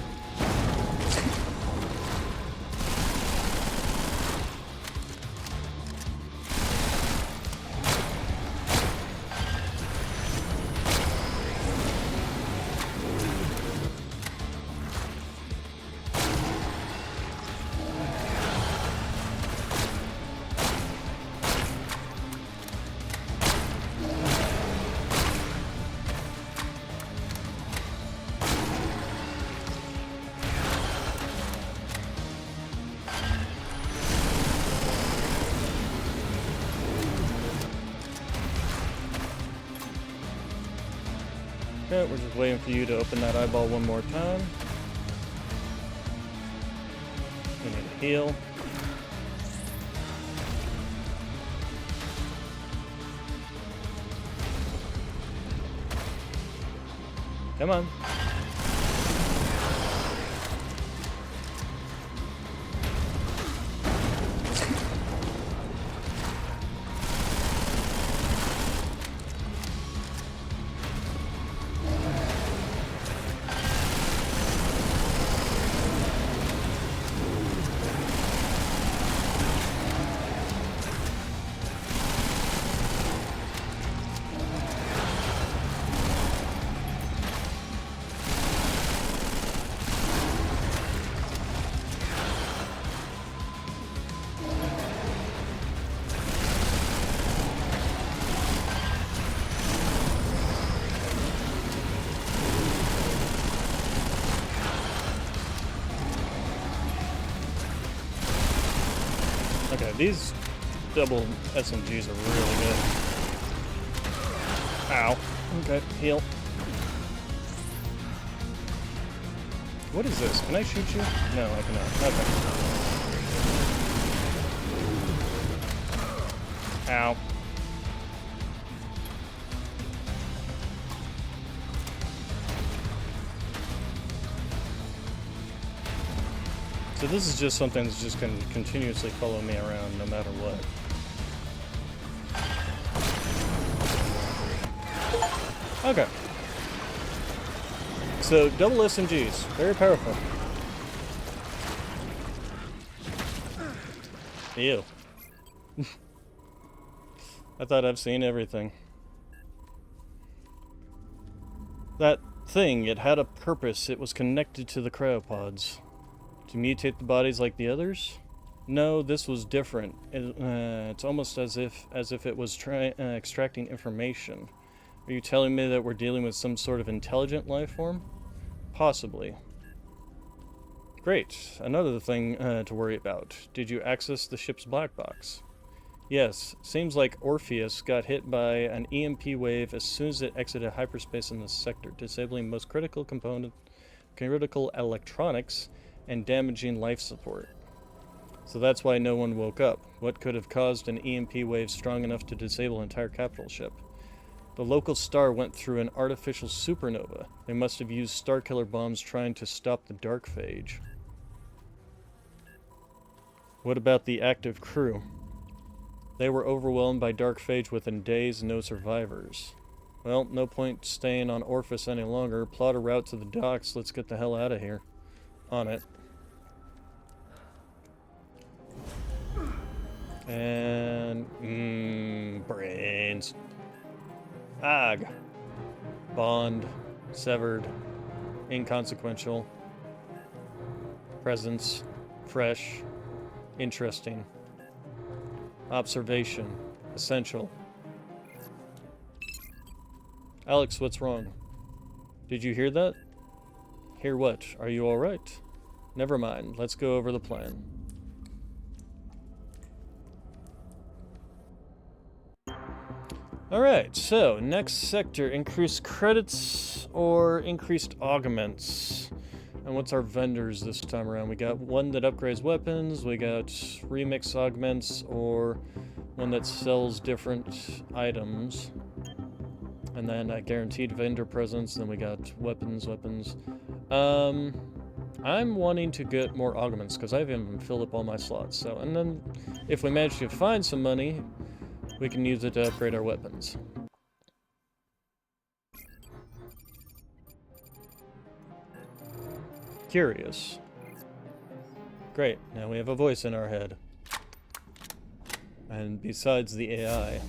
Okay, we're just waiting for you to open that eyeball one more time. We need to heal. Come on. Okay, these double SMGs are really good. Ow. Okay, heal. What is this? Can I shoot you? No, I cannot. Okay. Ow. So this is just something that's just going to continuously follow me around no matter what. Okay. So double SMGs, very powerful. Ew. I thought I've seen everything. That thing, it had a purpose. It was connected to the cryopods. To mutate the bodies like the others? No, this was different. It's almost as if it was extracting information. Are you telling me that we're dealing with some sort of intelligent life form? Possibly. Great. Another thing to worry about. Did you access the ship's black box? Yes. Seems like Orpheus got hit by an EMP wave as soon as it exited hyperspace in this sector, disabling most critical electronics and damaging life support. So that's why no one woke up. What could have caused an EMP wave strong enough to disable an entire capital ship? The local star went through an artificial supernova. They must have used Starkiller bombs trying to stop the dark phage. What about the active crew? They were overwhelmed by dark phage within days, no survivors. Well, no point staying on Orpheus any longer. Plot a route to the docks. Let's get the hell out of here. On it. And... brains. Ag. Bond. Severed. Inconsequential. Presence. Fresh. Interesting. Observation. Essential. Alex, what's wrong? Did you hear that? Hear what? Are you alright? Never mind. Let's go over the plan. Alright, so next sector, increased credits or increased augments. And what's our vendors this time around? We got one that upgrades weapons, we got remix augments, or one that sells different items. And then a guaranteed vendor presence, then we got weapons. I'm wanting to get more augments, because I haven't even filled up all my slots. So, and then if we manage to find some money, we can use it to upgrade our weapons. Curious. Great, now we have a voice in our head. And besides the AI.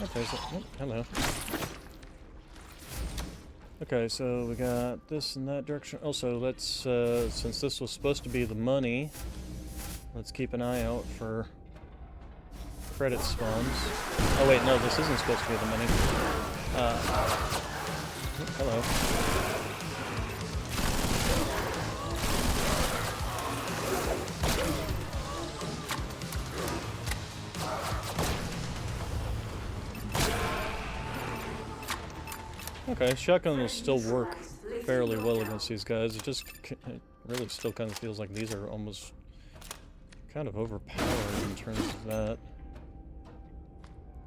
Okay, so, oh, hello. Okay, so we got this in that direction. Also, let's, since this was supposed to be the money, let's keep an eye out for credit spawns. Oh wait, no, this isn't supposed to be the money. Hello. Okay, shotgun will still work fairly well against these guys. It really still kind of feels like these are almost kind of overpowered in terms of that.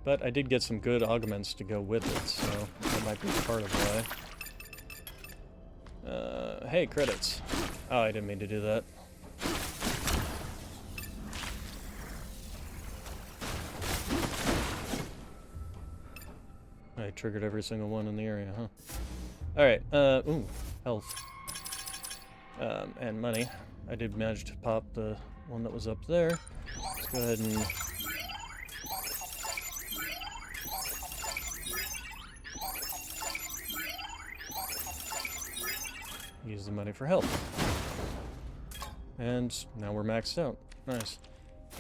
But I did get some good augments to go with it, so that might be part of why. Hey, credits. Oh, I didn't mean to do that. I triggered every single one in the area, huh? Alright, ooh, health. And money. I did manage to pop the one that was up there. Let's go ahead and... use the money for health. And now we're maxed out. Nice.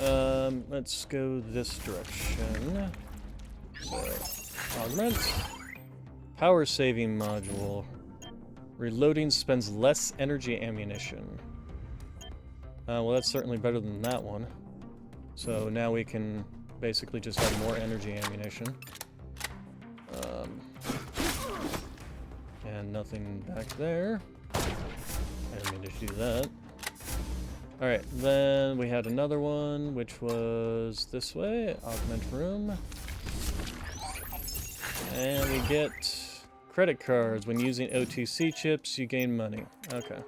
Let's go this direction. So... augment. Power saving module. Reloading spends less energy ammunition. Well, that's certainly better than that one. So now we can basically just have more energy ammunition. And nothing back there. I didn't mean to do that. Alright, then we had another one, which was this way. Augment room. And we get credit cards. When using OTC chips, you gain money. Okay.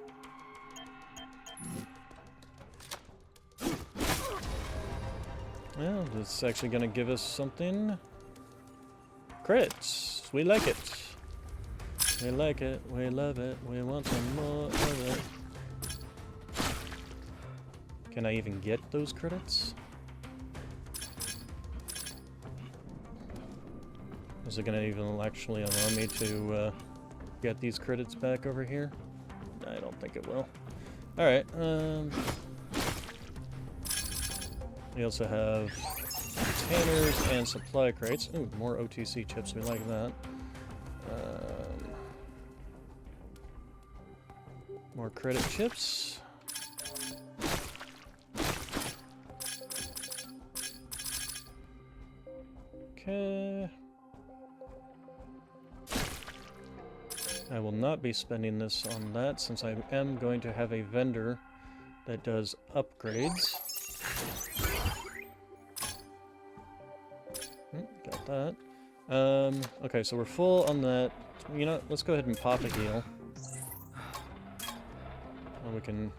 Well, this is actually going to give us something. Crits. We like it. We like it. We love it. We want some more of it. Can I even get those credits? Is it going to even actually allow me to get these credits back over here? I don't think it will. Alright, we also have containers and supply crates. Ooh, more OTC chips, we like that. More credit chips. Okay. I will not be spending this on that since I am going to have a vendor that does upgrades. Got that. Okay, so we're full on that. You know, let's go ahead and pop a heal. And we can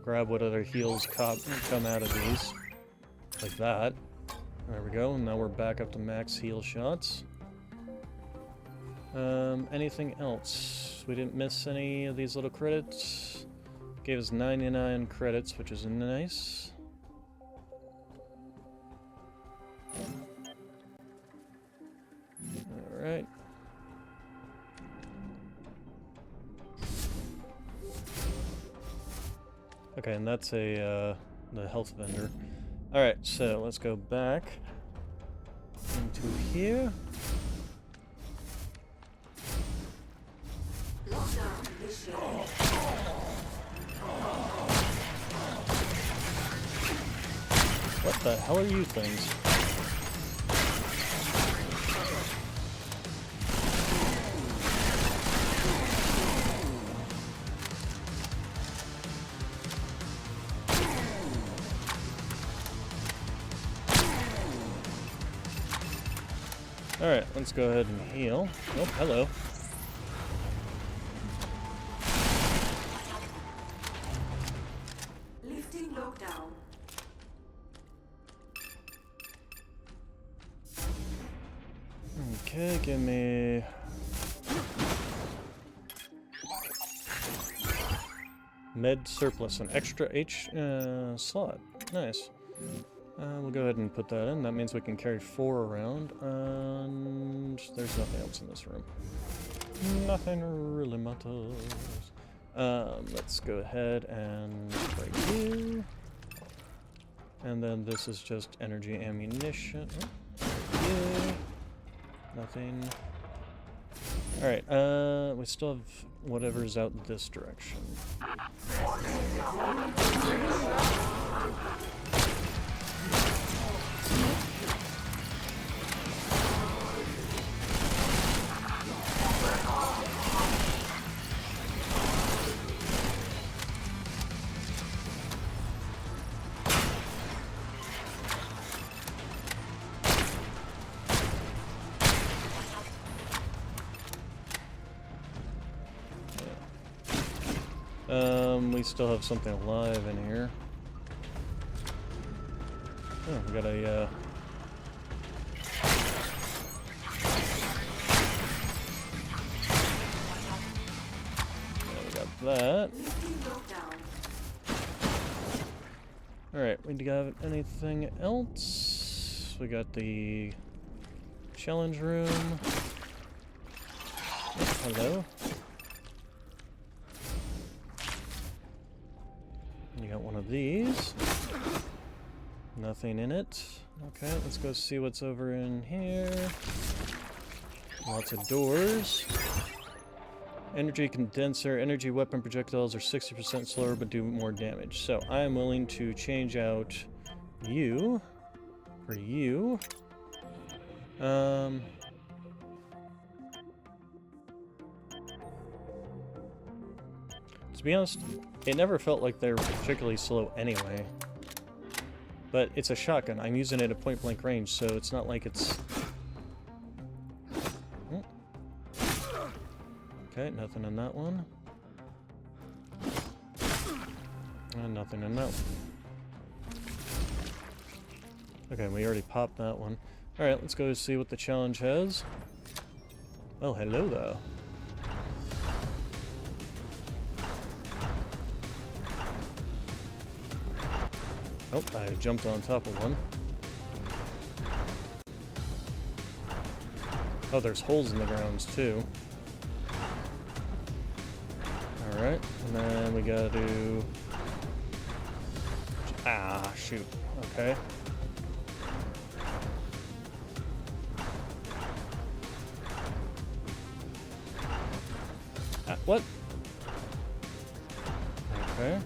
grab what other heals come out of these. Like that. There we go, and now we're back up to max heal shots. Anything else? We didn't miss any of these little credits. Gave us 99 credits, which is nice. Alright. Okay, and that's the health vendor. Alright, so let's go back into here. What the hell are you things? Alright, let's go ahead and heal. Oh, hello. Lifting lockdown. Okay, give me... Med surplus, an extra H slot. Nice. We'll go ahead and put that in. That means we can carry 4 around, and there's nothing else in this room. Nothing really matters. Let's go ahead and break you. And then this is just energy ammunition. Oh, yeah. Nothing. Alright, we still have whatever's out this direction. We still have something alive in here. Oh, we got a, yeah, we got that. Alright, we got anything else? We got the challenge room. Oh, hello. You got one of these. Nothing in it. Okay, let's go see what's over in here. Lots of doors. Energy condenser. Energy weapon projectiles are 60% slower but do more damage. So I am willing to change out you for you. To be honest, it never felt like they're particularly slow anyway. But it's a shotgun. I'm using it at point-blank range, so it's not like it's... Okay, nothing in that one. And nothing in that one. Okay, we already popped that one. Alright, let's go see what the challenge has. Oh, hello there. Oh, I jumped on top of one. Oh, there's holes in the grounds, too. Alright, and then we gotta do... Ah, shoot. Okay. Ah, what? Okay.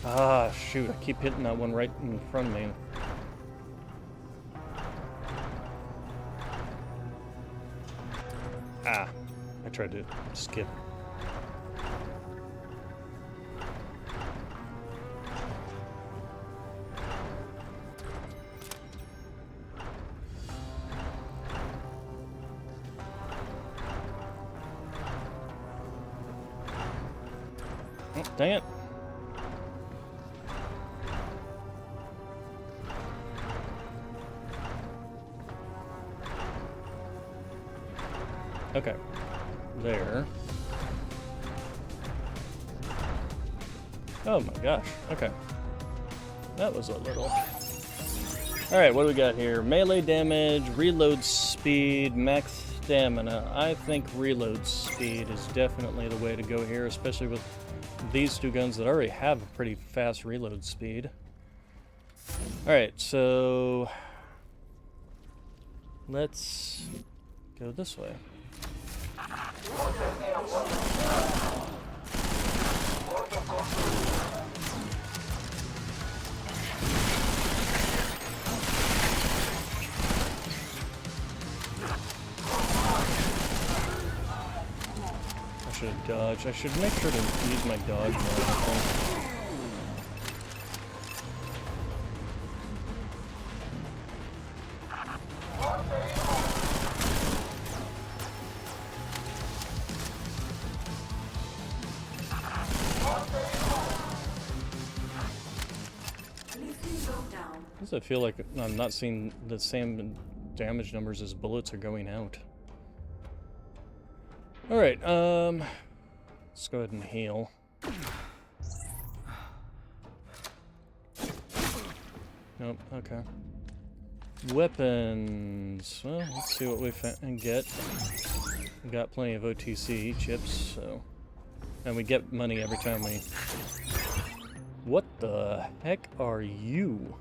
Ah, shoot, I keep hitting that one right in front of me. Ah, I tried to skip. Oh, dang it. Okay. There. Oh my gosh. Okay. That was a little... Alright, what do we got here? Melee damage, reload speed, max stamina. I think reload speed is definitely the way to go here, especially with these two guns that already have a pretty fast reload speed. Alright, so... let's go this way. I should have dodged. I should make sure to use my dodge more, I think. I feel like I'm not seeing the same damage numbers as bullets are going out. Alright, let's go ahead and heal. Nope, okay. Weapons. Well, let's see what we get. We got plenty of OTC chips, so... and we get money every time we... What the heck are you?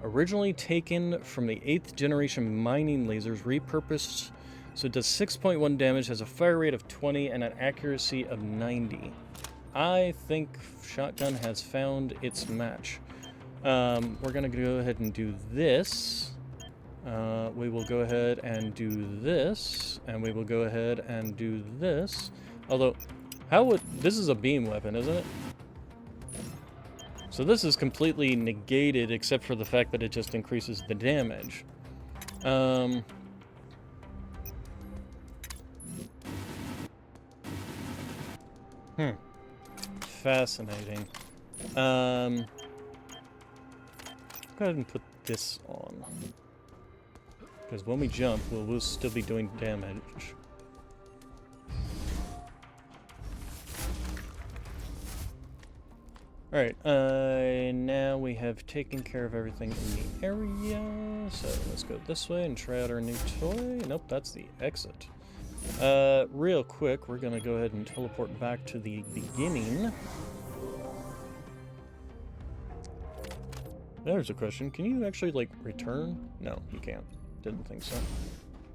Originally taken from the 8th generation mining lasers, repurposed so it does 6.1 damage, has a fire rate of 20, and an accuracy of 90. I think shotgun has found its match. We're gonna go ahead and do this. We will go ahead and do this, and we will go ahead and do this. Although, how would... this is a beam weapon, isn't it? So this is completely negated, except for the fact that it just increases the damage. Fascinating. Go ahead and put this on. Because when we jump, we'll still be doing damage. Alright, now we have taken care of everything in the area, so let's go this way and try out our new toy. Nope, that's the exit. Real quick, we're gonna go ahead and teleport back to the beginning. There's a question. Can you actually, like, return? No, you can't. Didn't think so.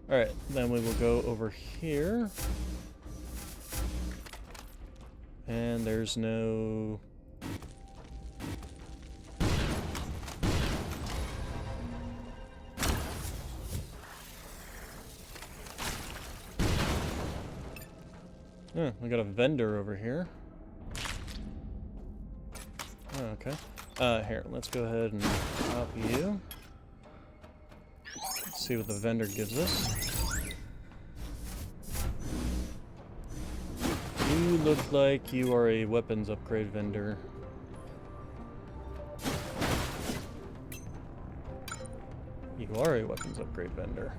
Alright, then we will go over here. And there's no... Oh, we got a vendor over here. Oh, okay. Here, let's go ahead and copy you. Let's see what the vendor gives us. You look like you are a weapons upgrade vendor. You are a weapons upgrade vendor.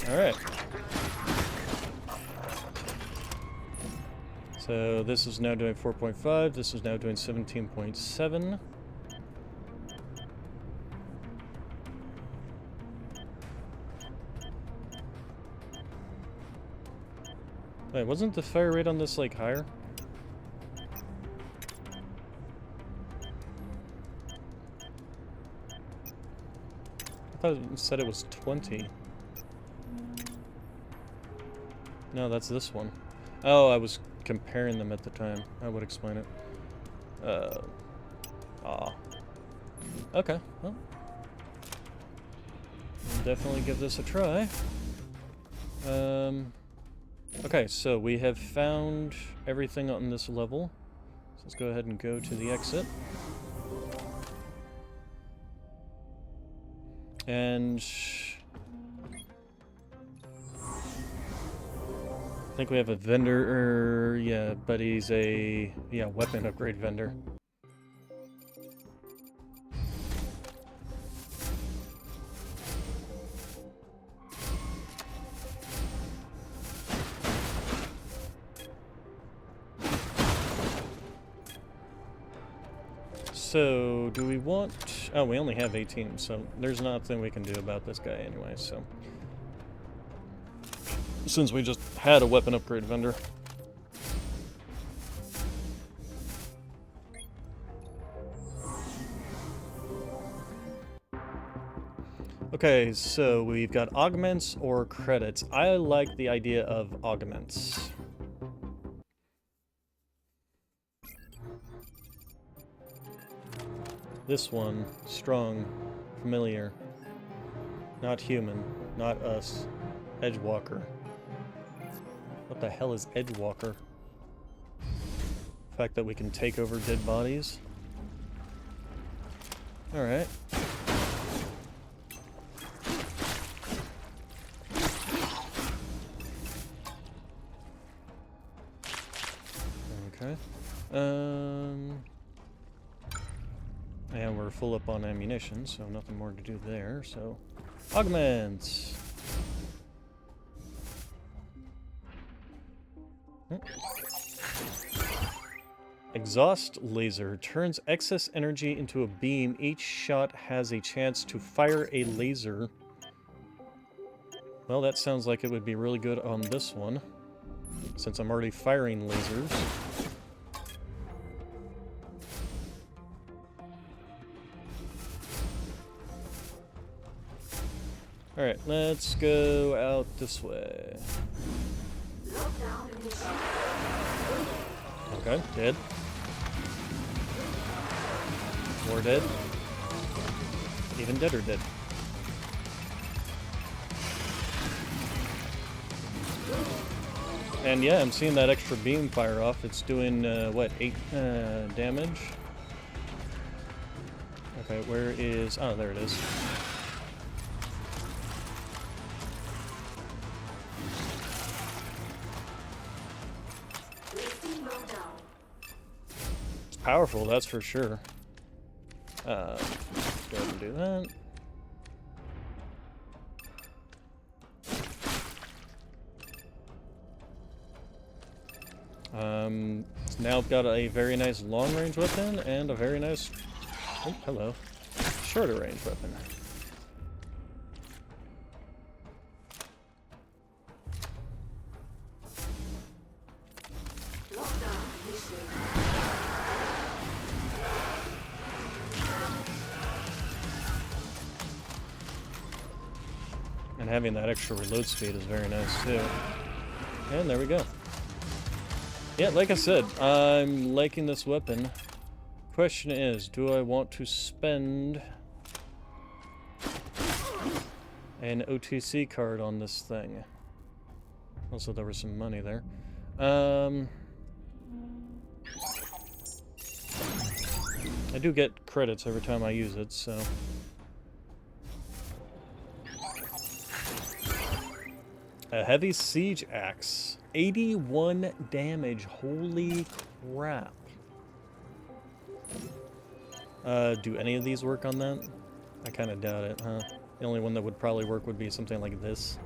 Alright. So this is now doing 4.5, this is now doing 17.7. Wait, wasn't the fire rate on this, like, higher? I thought it said it was 20. No, that's this one. Oh, I was comparing them at the time. That would explain it. Okay, well. We'll definitely give this a try. Okay, so we have found everything on this level. So let's go ahead and go to the exit. And I think we have a vendor, yeah, but he's a, weapon upgrade vendor. So, do we want... Oh, we only have 18, so there's nothing we can do about this guy anyway, so... Since we just had a weapon upgrade vendor. Okay, so we've got augments or credits. I like the idea of augments. This one, strong, familiar, not human, not us, Edgewalker. What the hell is Edgewalker? The fact that we can take over dead bodies? Alright. Okay. And we're full up on ammunition, so nothing more to do there, so... Augments! Exhaust laser turns excess energy into a beam. Each shot has a chance to fire a laser. Well, that sounds like it would be really good on this one, since I'm already firing lasers. Alright, let's go out this way. Okay, dead. More dead. Even deader dead. And yeah, I'm seeing that extra beam fire off. It's doing, what, 8 damage? Okay, where is... Oh, there it is. It's powerful, that's for sure. Let's go ahead and do that. Now I've got a very nice long-range weapon and a very nice... Oh, hello. Shorter-range weapon. And having that extra reload speed is very nice, too. And there we go. Yeah, like I said, I'm liking this weapon. Question is, do I want to spend an OTC card on this thing? Also, there was some money there. I do get credits every time I use it, so... A heavy siege axe. 81 damage. Holy crap. Do any of these work on that? I kind of doubt it, huh? The only one that would probably work would be something like this.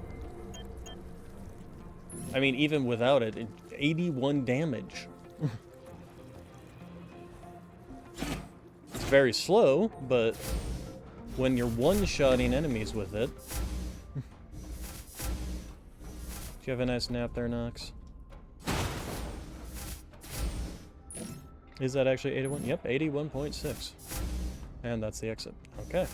I mean, even without it, 81 damage. It's very slow, but when you're one-shotting enemies with it... Do you have a nice nap there, Nox? Is that actually 81? Yep, 81.6. And that's the exit. Okay.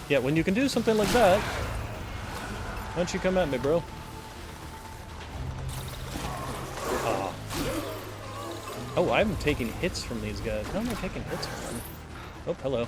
Yeah, when you can do something like that, why don't you come at me, bro? Oh. Oh, I'm taking hits from these guys. How am I taking hits from them? Oh, hello.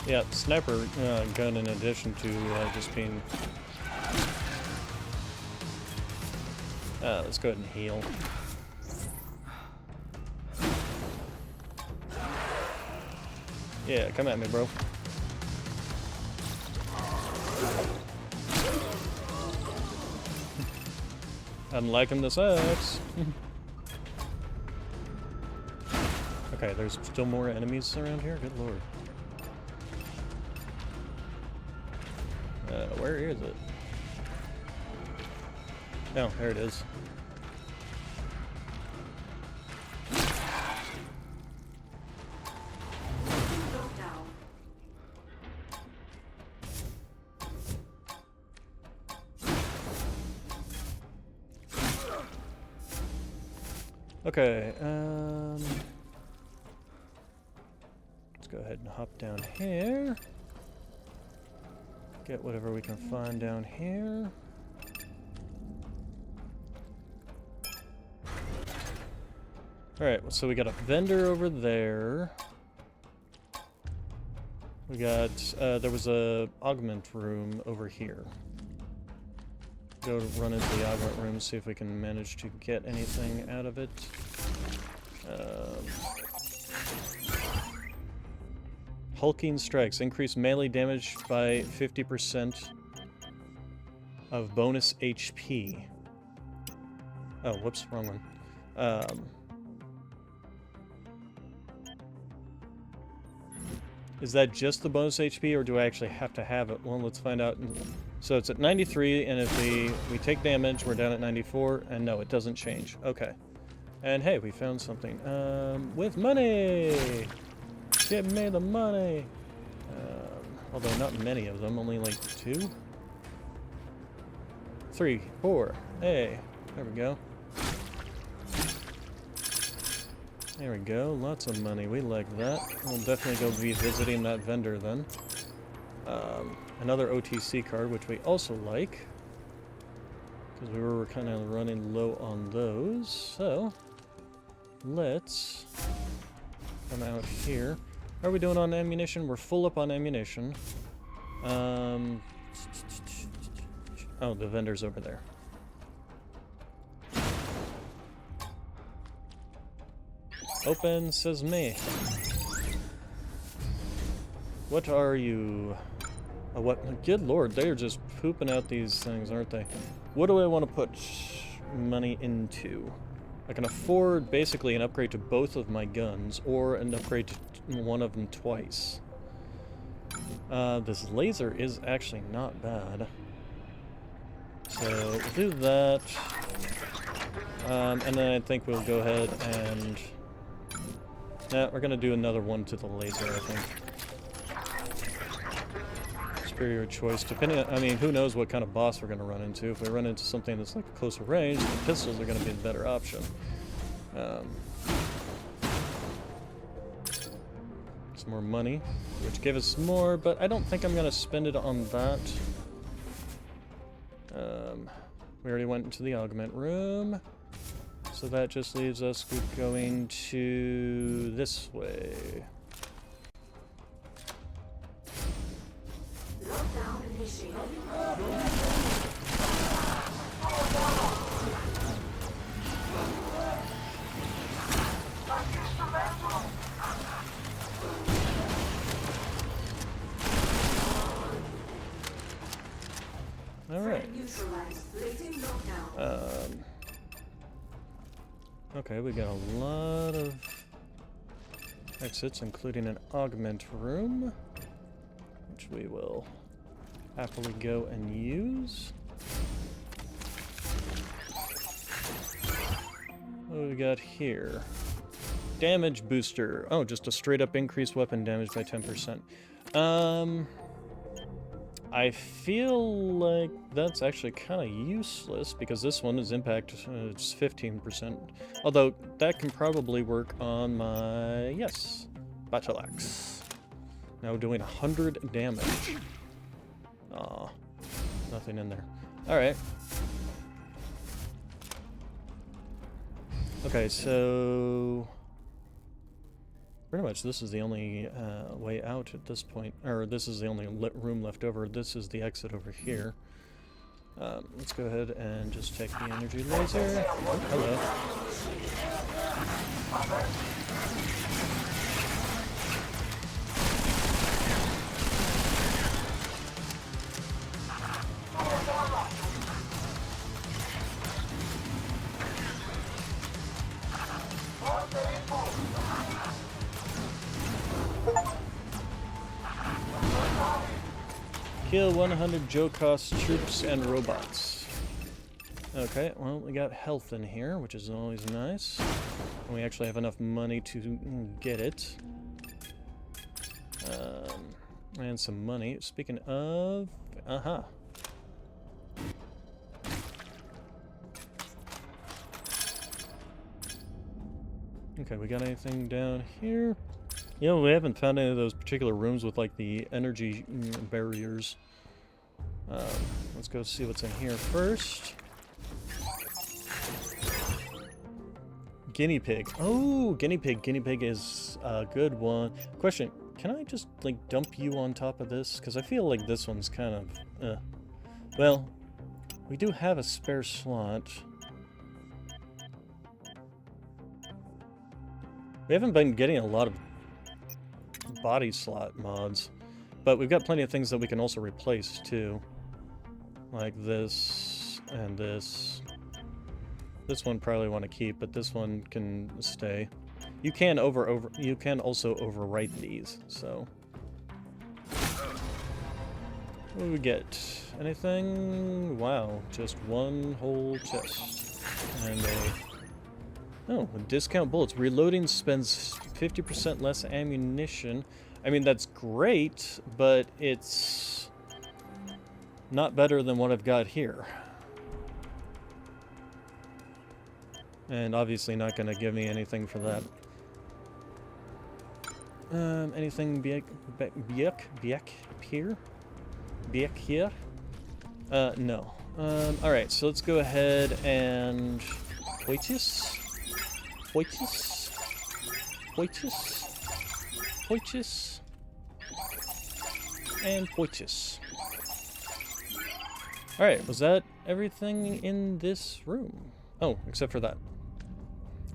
Yeah, sniper gun in addition to just being... let's go ahead and heal. Yeah, come at me, bro. I'm liking this axe. Okay, there's still more enemies around here? Good lord. Where is it? Oh, there it is. Okay, let's go ahead and hop down here. Get whatever we can find down here. Alright, so we got a vendor over there. We got, there was a augment room over here. Go run into the augment room, see if we can manage to get anything out of it. Hulking strikes. Increase melee damage by 50% of bonus HP. Oh, whoops, wrong one. Is that just the bonus HP, or do I actually have to have it? Well, let's find out. So it's at 93, and if we take damage, we're down at 94, and no, it doesn't change. Okay. And hey, we found something. With money! Give me the money! Although not many of them, only like 2? 3, 4. Hey, there we go. There we go, lots of money, we like that. We'll definitely go be visiting that vendor then. Another OTC card, which we also like. Because we were kind of running low on those. So, let's come out here. How are we doing on ammunition? We're full up on ammunition. Oh, the vendor's over there. Open sesame. What are you? What? Good lord, they are just pooping out these things, aren't they? What do I want to put money into? I can afford basically an upgrade to both of my guns, or an upgrade to one of them twice. This laser is actually not bad. So we'll do that. And then I think we'll go ahead and... Nah, we're gonna do another one to the laser, I think. Superior choice, depending on, I mean, who knows what kind of boss we're gonna run into. If we run into something that's like a closer range, the pistols are gonna be the better option. Some more money, which gave us more, but I don't think I'm gonna spend it on that. We already went into the augment room. So that just leaves us going to this way. All right. Okay, we got a lot of exits, including an augment room, which we will happily go and use. What do we got here? Damage booster. Oh, just a straight up increased weapon damage by 10%. I feel like that's actually kind of useless because this one is impact, it's 15%. Although that can probably work on my, yes, battle axe. Now doing 100 damage. Aw, nothing in there. Alright. Okay, so Pretty much this is the only way out at this point, or this is the only room left over. This is the exit over here. Let's go ahead and just take the energy laser. Oh, hello. Kill 100 Jokos troops and robots. Okay, well, we got health in here, which is always nice. And we actually have enough money to get it. And some money. Speaking of... Okay, we got anything down here? You know, we haven't found any of those particular rooms with, like, the energy barriers. Let's go see what's in here first. Guinea pig. Oh, guinea pig. Guinea pig is a good one. Question, can I just, like, dump you on top of this? Because I feel like this one's kind of... Well, we do have a spare slot. We haven't been getting a lot of body slot mods, but we've got plenty of things that we can also replace too, like this and this. This one probably want to keep, but this one can stay. You can you can also overwrite these. So what do we get? Anything? Wow, just one whole chest and a discount bullets. Reloading spends 50% less ammunition. I mean, that's great, but it's not better than what I've got here. And obviously not going to give me anything for that. Anything Biek here? No. Alright, so let's go ahead and... Hoitis? And Poitis. Alright, was that everything in this room? Oh, except for that.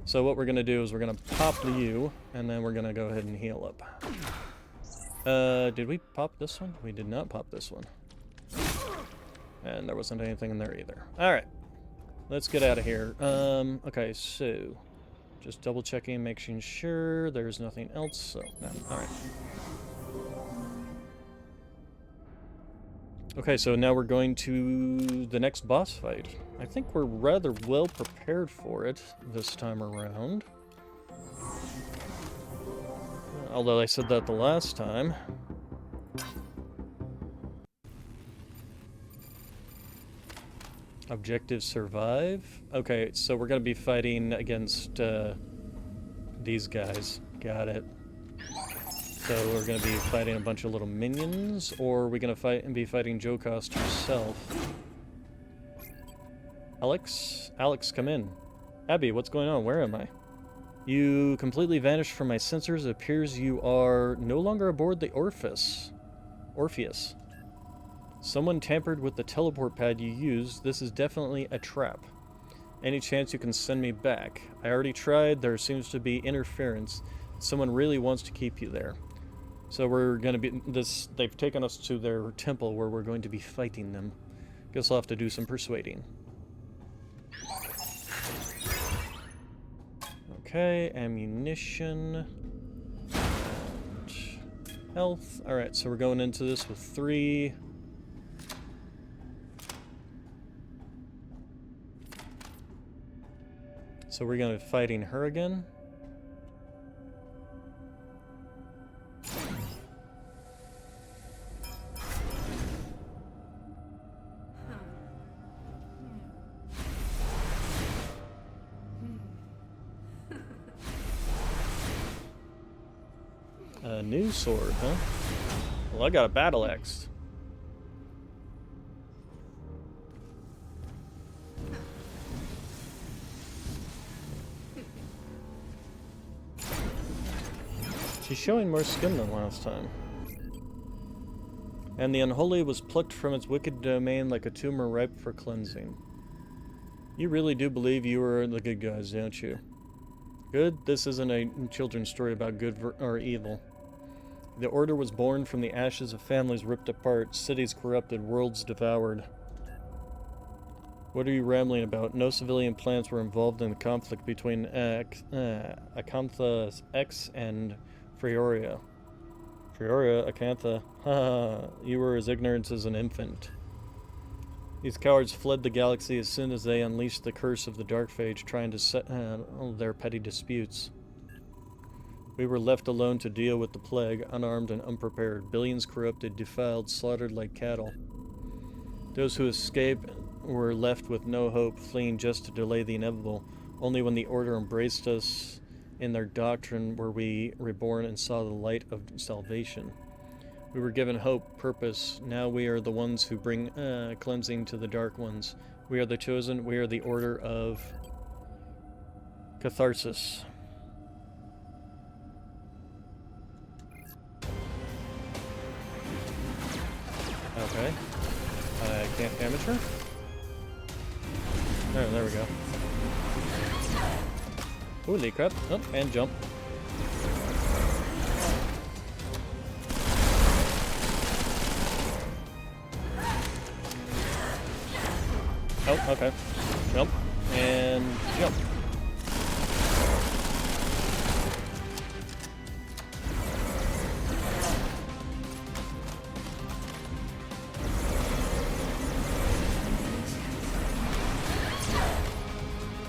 So what we're gonna do is we're gonna pop you, and then we're gonna go ahead and heal up. Did we pop this one? We did not pop this one. And there wasn't anything in there either. Alright. Let's get out of here. Okay, so... just double checking, making sure there's nothing else, so no. Alright. Okay, so now we're going to the next boss fight. I think we're rather well prepared for it this time around. Although I said that the last time. Objective survive. Okay, so we're gonna be fighting against these guys. Got it. So we're gonna be fighting a bunch of little minions, or are we gonna be fighting Jokos herself? Alex, come in. Abby, what's going on? Where am I? You completely vanished from my sensors. It appears you are no longer aboard the Orpheus. Someone tampered with the teleport pad you used. This is definitely a trap. Any chance you can send me back? I already tried. There seems to be interference. Someone really wants to keep you there. So we're going to be... they've taken us to their temple where we're going to be fighting them. Guess I'll have to do some persuading. Okay, ammunition. And health. Alright, so we're going into this with 3... So we're going to be fighting her again. A new sword, huh? Well, I got a battle axe. She's showing more skin than last time. And the unholy was plucked from its wicked domain like a tumor ripe for cleansing. You really do believe you are the good guys, don't you? Good? This isn't a children's story about good or evil. The Order was born from the ashes of families ripped apart, cities corrupted, worlds devoured. What are you rambling about? No civilian plants were involved in the conflict between Acantha X and Frioria. Frioria? Acantha? Haha, you were as ignorant as an infant. These cowards fled the galaxy as soon as they unleashed the curse of the Dark Phage, trying to settle their petty disputes. We were left alone to deal with the plague, unarmed and unprepared, billions corrupted, defiled, slaughtered like cattle. Those who escaped were left with no hope, fleeing just to delay the inevitable. Only when the Order embraced us in their doctrine were we reborn and saw the light of salvation. We were given hope, purpose. Now we are the ones who bring cleansing to the Dark Ones. We are the chosen. We are the Order of Catharsis. Okay. I can't damage her? Oh, there we go. Holy crap. Oh, and jump. Oh, okay. Jump. And jump.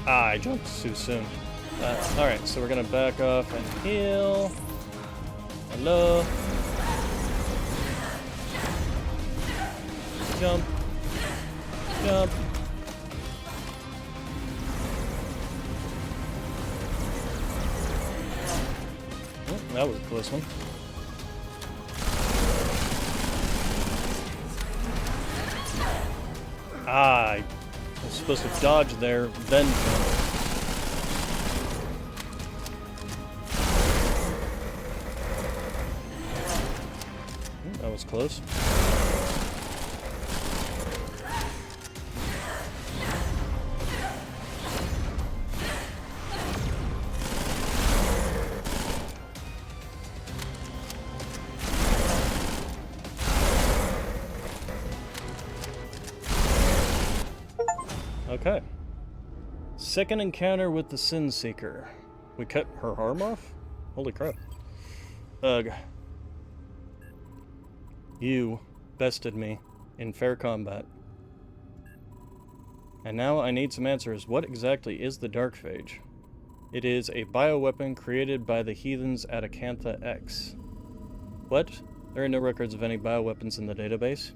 Ah, I jumped too soon. Alright, so we're gonna back off and heal. Hello. Jump. Jump. Oh, that was a close one. Ah, I was supposed to dodge there, then jump. That was close. Okay. Second encounter with the Sin Seeker. We cut her arm off? Holy crap. Ugh. You bested me in fair combat. And now I need some answers. What exactly is the Dark Phage? It is a bioweapon created by the heathens at Acantha X. What? There are no records of any bioweapons in the database.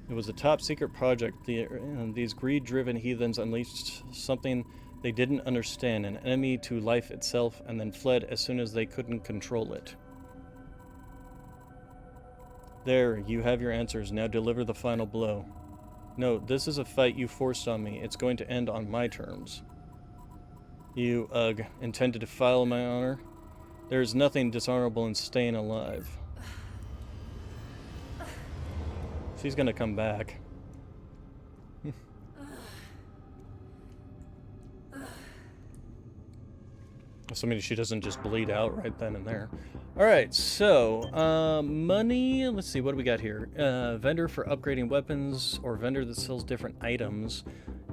It was a top-secret project. These greed-driven heathens unleashed something they didn't understand, an enemy to life itself, and then fled as soon as they couldn't control it. There, you have your answers. Now deliver the final blow. No, this is a fight you forced on me. It's going to end on my terms. You, intend to defile my honor? There is nothing dishonorable in staying alive. She's gonna come back. Assuming she doesn't just bleed out right then and there. Alright, so, money, let's see, what do we got here? Vendor for upgrading weapons, or vendor that sells different items.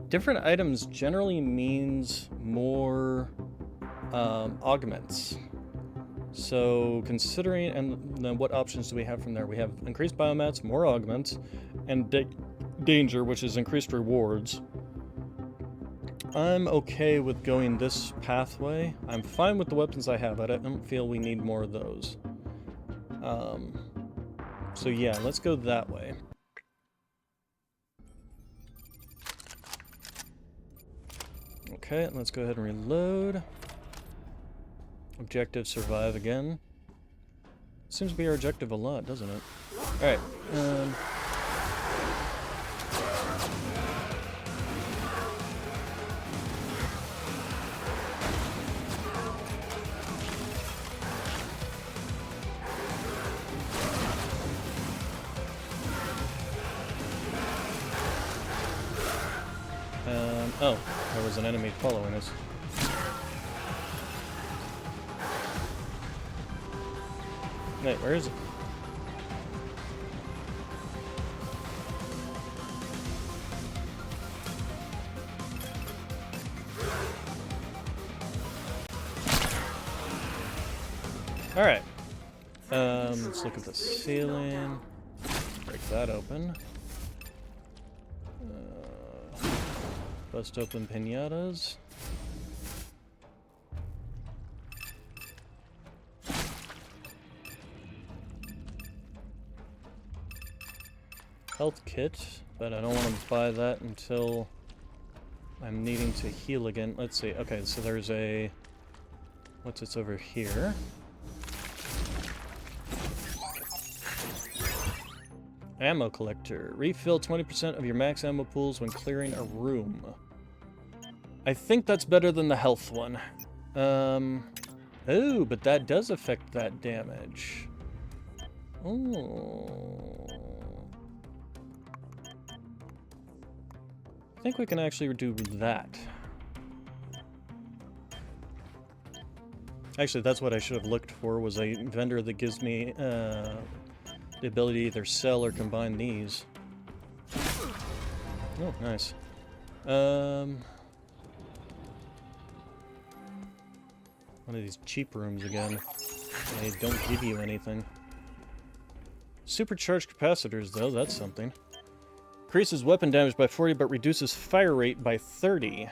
Different items generally means more, augments. So, considering, and then what options do we have from there? We have increased biomats, more augments, and danger, which is increased rewards. I'm okay with going this pathway. I'm fine with the weapons I have, but I don't feel we need more of those. So yeah, let's go that way. Okay, let's go ahead and reload. Objective, survive again. Seems to be our objective a lot, doesn't it? Alright, Oh, there was an enemy following us. Wait, where is it? Alright. Let's look at the ceiling. Break that open. Bust open pinatas. Health kit, but I don't want to buy that until I'm needing to heal again. Let's see. Okay, so there's a... What's this over here? Ammo collector. Refill 20% of your max ammo pools when clearing a room. I think that's better than the health one. Oh, but that does affect that damage. Oh. I think we can actually do that. Actually, that's what I should have looked for, was a vendor that gives me the ability to either sell or combine these. Oh, nice. One of these cheap rooms again. They don't give you anything. Supercharged capacitors, though, that's something. Increases weapon damage by 40, but reduces fire rate by 30.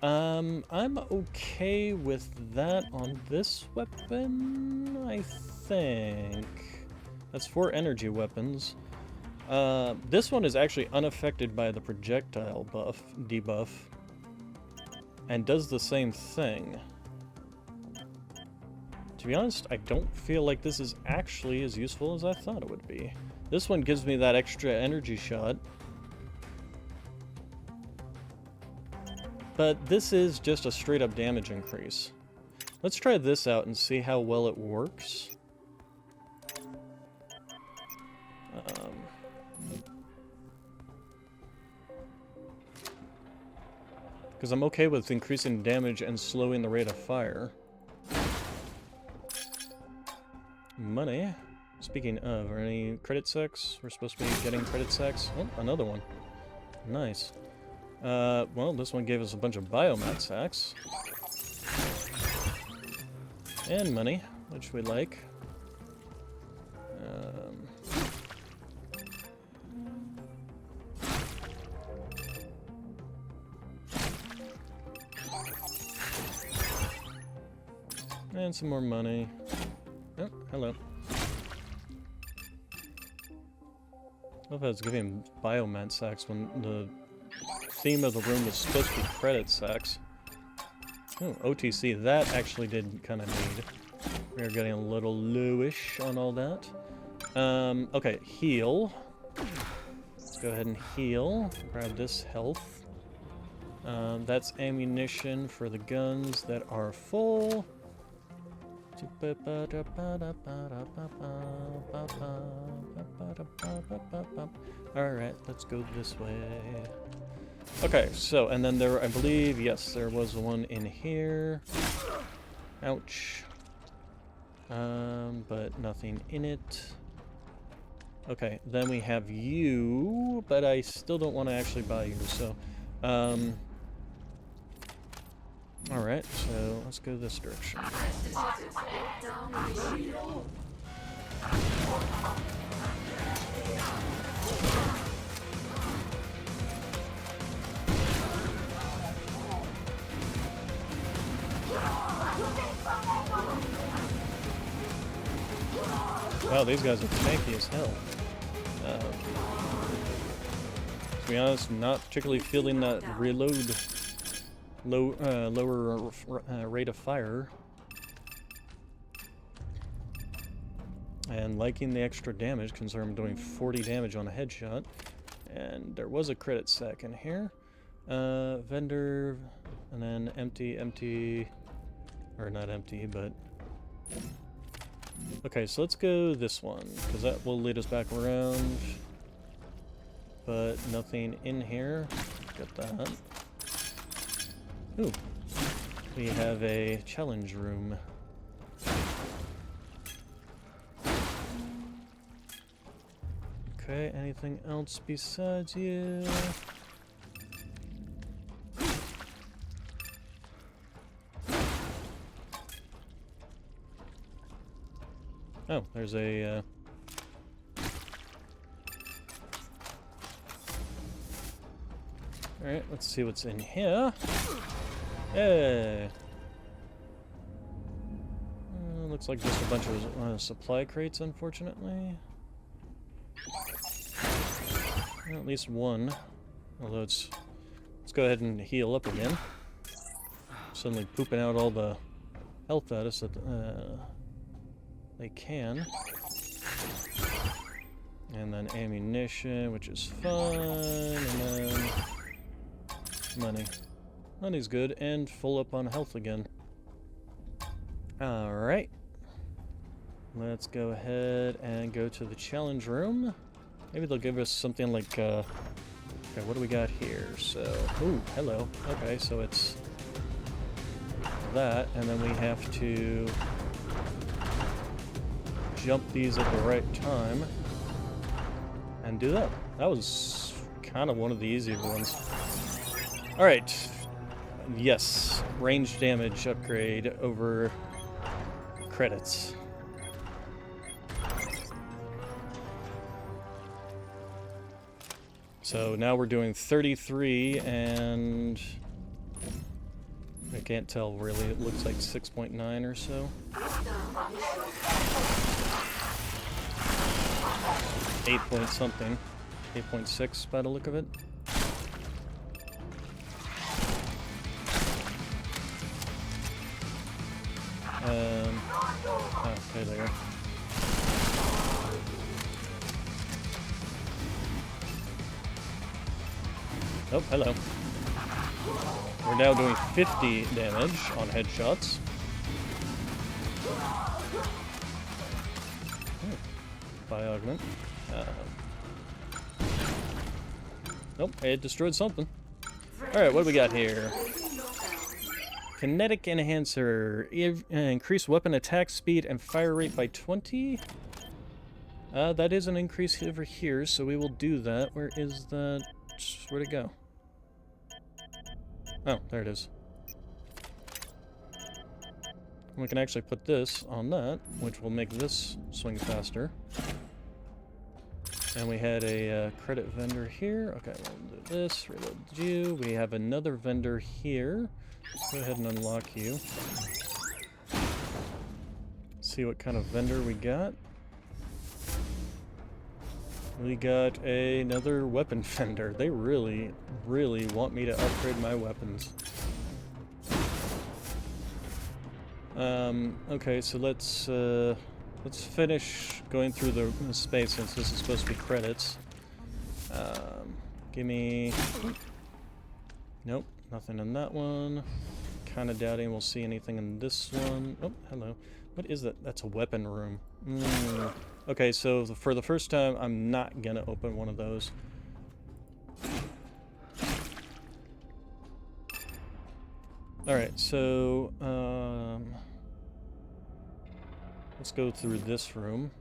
I'm okay with that on this weapon, I think. That's 4 energy weapons. This one is actually unaffected by the projectile debuff, and does the same thing. To be honest, I don't feel like this is actually as useful as I thought it would be. This one gives me that extra energy shot. But this is just a straight up damage increase. Let's try this out and see how well it works. Because I'm okay with increasing damage and slowing the rate of fire. Money. Speaking of, are any credit sacks? We're supposed to be getting credit sacks. Oh, another one. Nice. Well, this one gave us a bunch of biomat sacks. And money, which we like. And some more money. Oh, hello. I love how it's giving biomat sacks when the theme of the room is supposed to be credit sacks. Oh, OTC, that actually did kind of need. We're getting a little lowish on all that. Okay, heal. Let's go ahead and heal. Grab this health. That's ammunition for the guns that are full. Alright, let's go this way. Okay, so, and then there, I believe, yes, there was one in here. Ouch. But nothing in it. Okay, then we have you, but I still don't want to actually buy you, so, alright, so let's go this direction. Wow, these guys are tanky as hell. To be honest, not particularly feeling that reload lower rate of fire. And liking the extra damage, considering I'm doing 40 damage on a headshot. And there was a credit sack in here. Vendor, and then empty, or not empty, but... Okay, so let's go this one, because that will lead us back around. But nothing in here. Get that. Ooh. We have a challenge room. Okay, anything else besides you? Oh, there's a, Alright, let's see what's in here. Hey! Looks like just a bunch of supply crates, unfortunately. Well, at least one. Although it's... Let's go ahead and heal up again. Suddenly pooping out all the health at us that they can. And then ammunition, which is fun. And then... money. Money's good, and full up on health again. Alright. Let's go ahead and go to the challenge room. Maybe they'll give us something like, okay, what do we got here? So, ooh, hello. Okay, so it's that, and then we have to jump these at the right time and do that. That was kind of one of the easier ones. Alright. Yes, range damage upgrade over credits. So now we're doing 33, and I can't tell really, it looks like 6.9 or so. 8 point something. 8.6 by the look of it. Okay, there. Oh, hello. We're now doing 50 damage on headshots. By augment. Nope, it destroyed something. Alright, what do we got here? Kinetic enhancer. Increase weapon attack speed and fire rate by 20. That is an increase over here, so we will do that. Where is that? Where'd it go? Oh, there it is. We can actually put this on that, which will make this swing faster. And we had a credit vendor here. Okay, we'll do this. Reload you. We have another vendor here. Go ahead and unlock you. See what kind of vendor we got. We got another weapon vendor. They really, really want me to upgrade my weapons. Okay, so let's finish going through the space since this is supposed to be credits. Give me... Nope, nothing in that one. Kinda doubting we'll see anything in this one. Oh, hello. What is that? That's a weapon room. Okay, so for the first time, I'm not gonna open one of those. Alright, so, let's go through this room.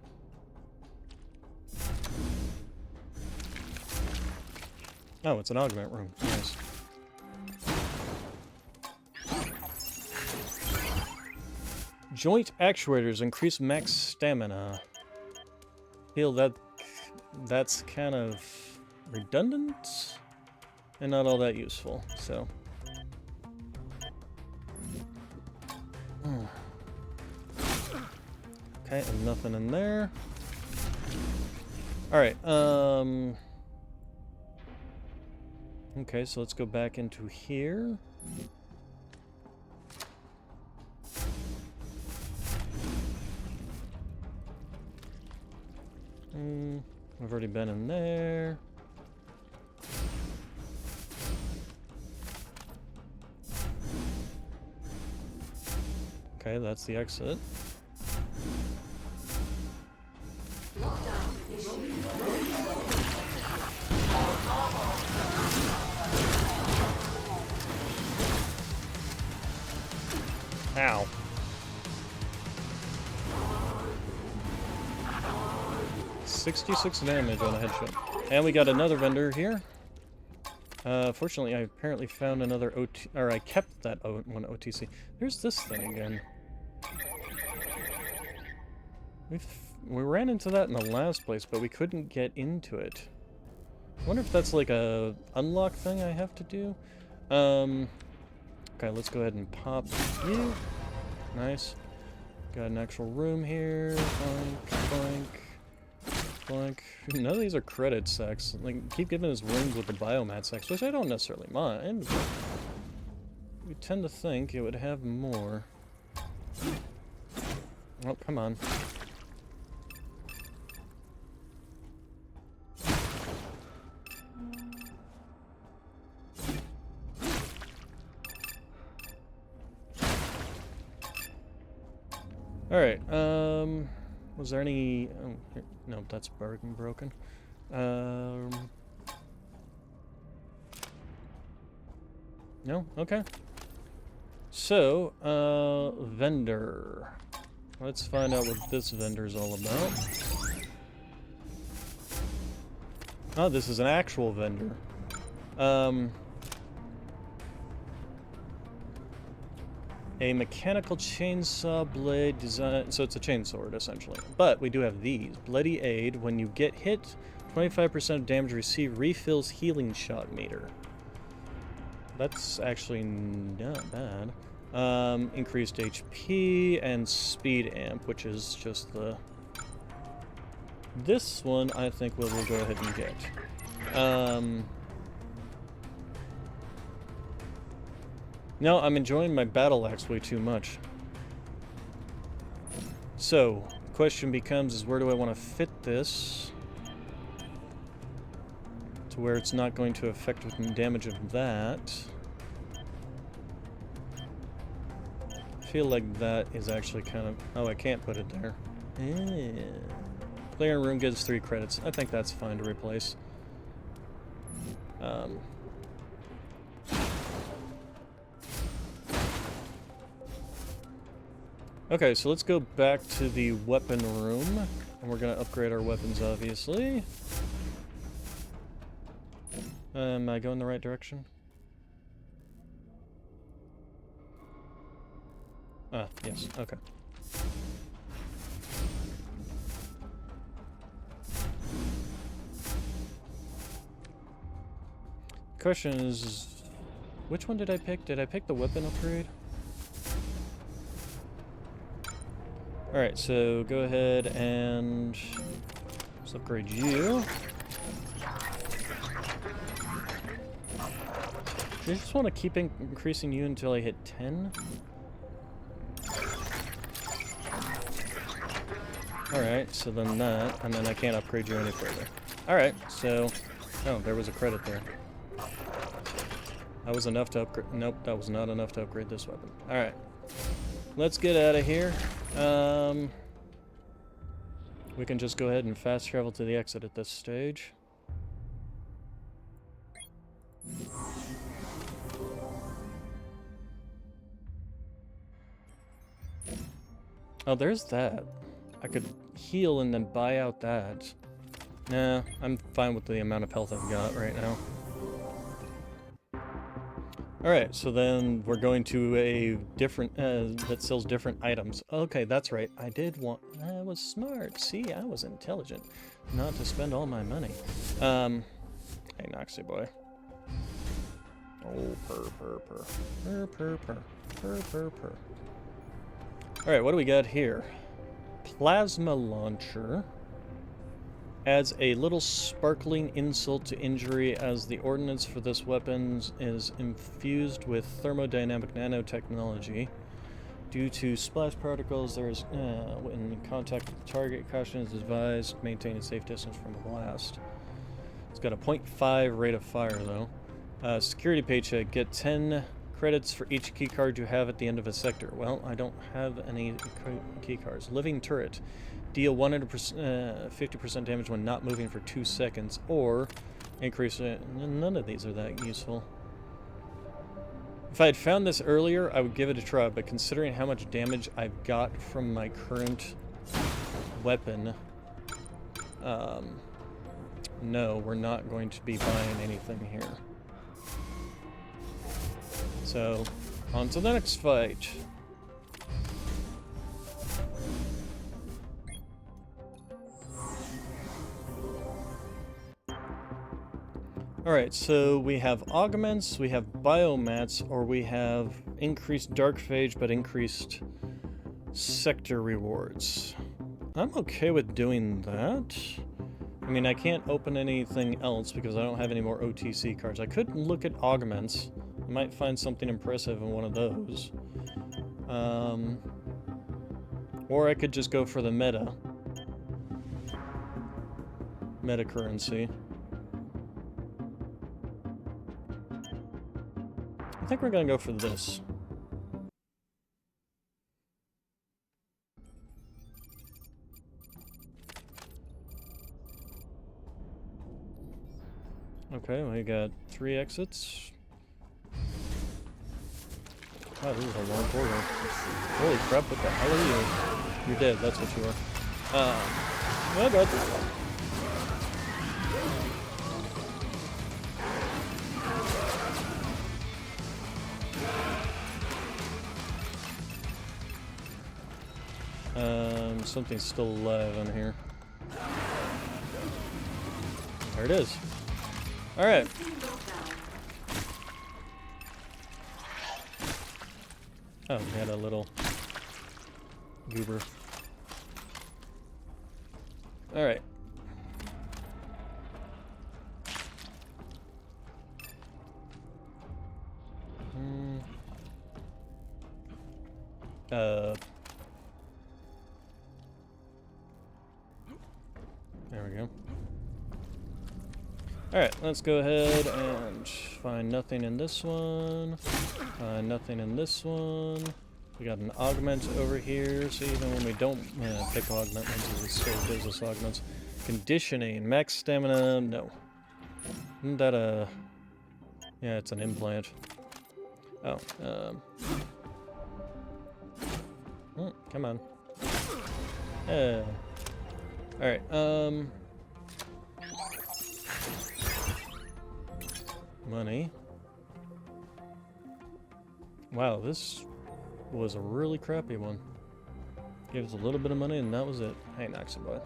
Oh, it's an augment room. Nice. Joint actuators increase max stamina. Feel that's kind of redundant and not all that useful, so. Okay, and nothing in there. Alright, okay, so let's go back into here. I've already been in there. Okay, that's the exit. Ow. $66 damage on a headshot. And we got another vendor here. Fortunately, I apparently found another OT... Or I kept that one OTC. There's this thing again. We ran into that in the last place, but we couldn't get into it. I wonder if that's like a unlock thing I have to do. Okay, let's go ahead and pop you. Nice. Got an actual room here. Boink, boink, boink. None of these are credit sacks. Like, keep giving us rooms with the biomat sacks, which I don't necessarily mind. We tend to think it would have more. Oh, come on. Alright, was there any... Oh, here, no, that's broken. No? Okay. So, vendor. Let's find out what this vendor's all about. Oh, this is an actual vendor. A mechanical chainsaw blade design, so it's a chainsword essentially. But we do have these. Bloody Aid, when you get hit, 25% of damage received refills healing shot meter. That's actually not bad. Increased HP and speed amp, which is just the... This one I think we'll go ahead and get. No, I'm enjoying my battle axe way too much. So, the question becomes is where do I want to fit this to where it's not going to affect with the damage of that. I feel like that is actually kind of... Oh, I can't put it there. Player in room gets 3 credits. I think that's fine to replace. Okay, so let's go back to the weapon room, and we're gonna upgrade our weapons, obviously. Am I going the right direction? Ah, yes, okay. Question is, which one did I pick? Did I pick the weapon upgrade? Alright, so go ahead and let's upgrade you. I just want to keep increasing you until I hit 10. Alright, so then that, and then I can't upgrade you any further. Alright, so... Oh, there was a credit there. That was enough to upgrade... Nope, that was not enough to upgrade this weapon. Alright. Let's get out of here. We can just go ahead and fast travel to the exit at this stage. Oh, there's that. I could heal and then buy out that. Nah, I'm fine with the amount of health I've got right now. Alright, so then we're going to a different, that sells different items. Okay, that's right. I was smart. See, I was intelligent. Not to spend all my money. Hey, Noxy boy. Oh, purr. Alright, what do we got here? Plasma launcher. Adds a little sparkling insult to injury as the ordnance for this weapon is infused with thermodynamic nanotechnology. Due to splash particles, there is, when in contact with the target, caution is advised, maintain a safe distance from a blast. It's got a 0.5 rate of fire, though. Security paycheck, get 10 credits for each keycard you have at the end of a sector. Well, I don't have any keycards. Living turret. Deal 50% damage when not moving for 2 seconds, or increase it. None of these are that useful. If I had found this earlier, I would give it a try, but considering how much damage I've got from my current weapon, no, we're not going to be buying anything here. So, on to the next fight. Alright, so we have augments, we have biomats, or we have increased dark phage but increased sector rewards. I'm okay with doing that. I mean, I can't open anything else because I don't have any more OTC cards. I could look at augments. I might find something impressive in one of those. Or I could just go for the meta currency. I think we're gonna go for this. Okay, we got 3 exits. Wow, this is a long corridor. Holy crap, what the hell are you? You're dead, that's what you are. Oh god. Something's still alive in here. There it is. Alright. Oh, we had a little goober. Alright. There we go. Alright, let's go ahead and find nothing in this one. Find nothing in this one. We got an augment over here, so even when we don't pick augment ones, it still gives us augments. Conditioning, max stamina, no. Isn't that a... yeah, it's an implant. Oh, come on. Alright, money. Wow, this was a really crappy one. Gave us a little bit of money and that was it. Hey, knocks it by.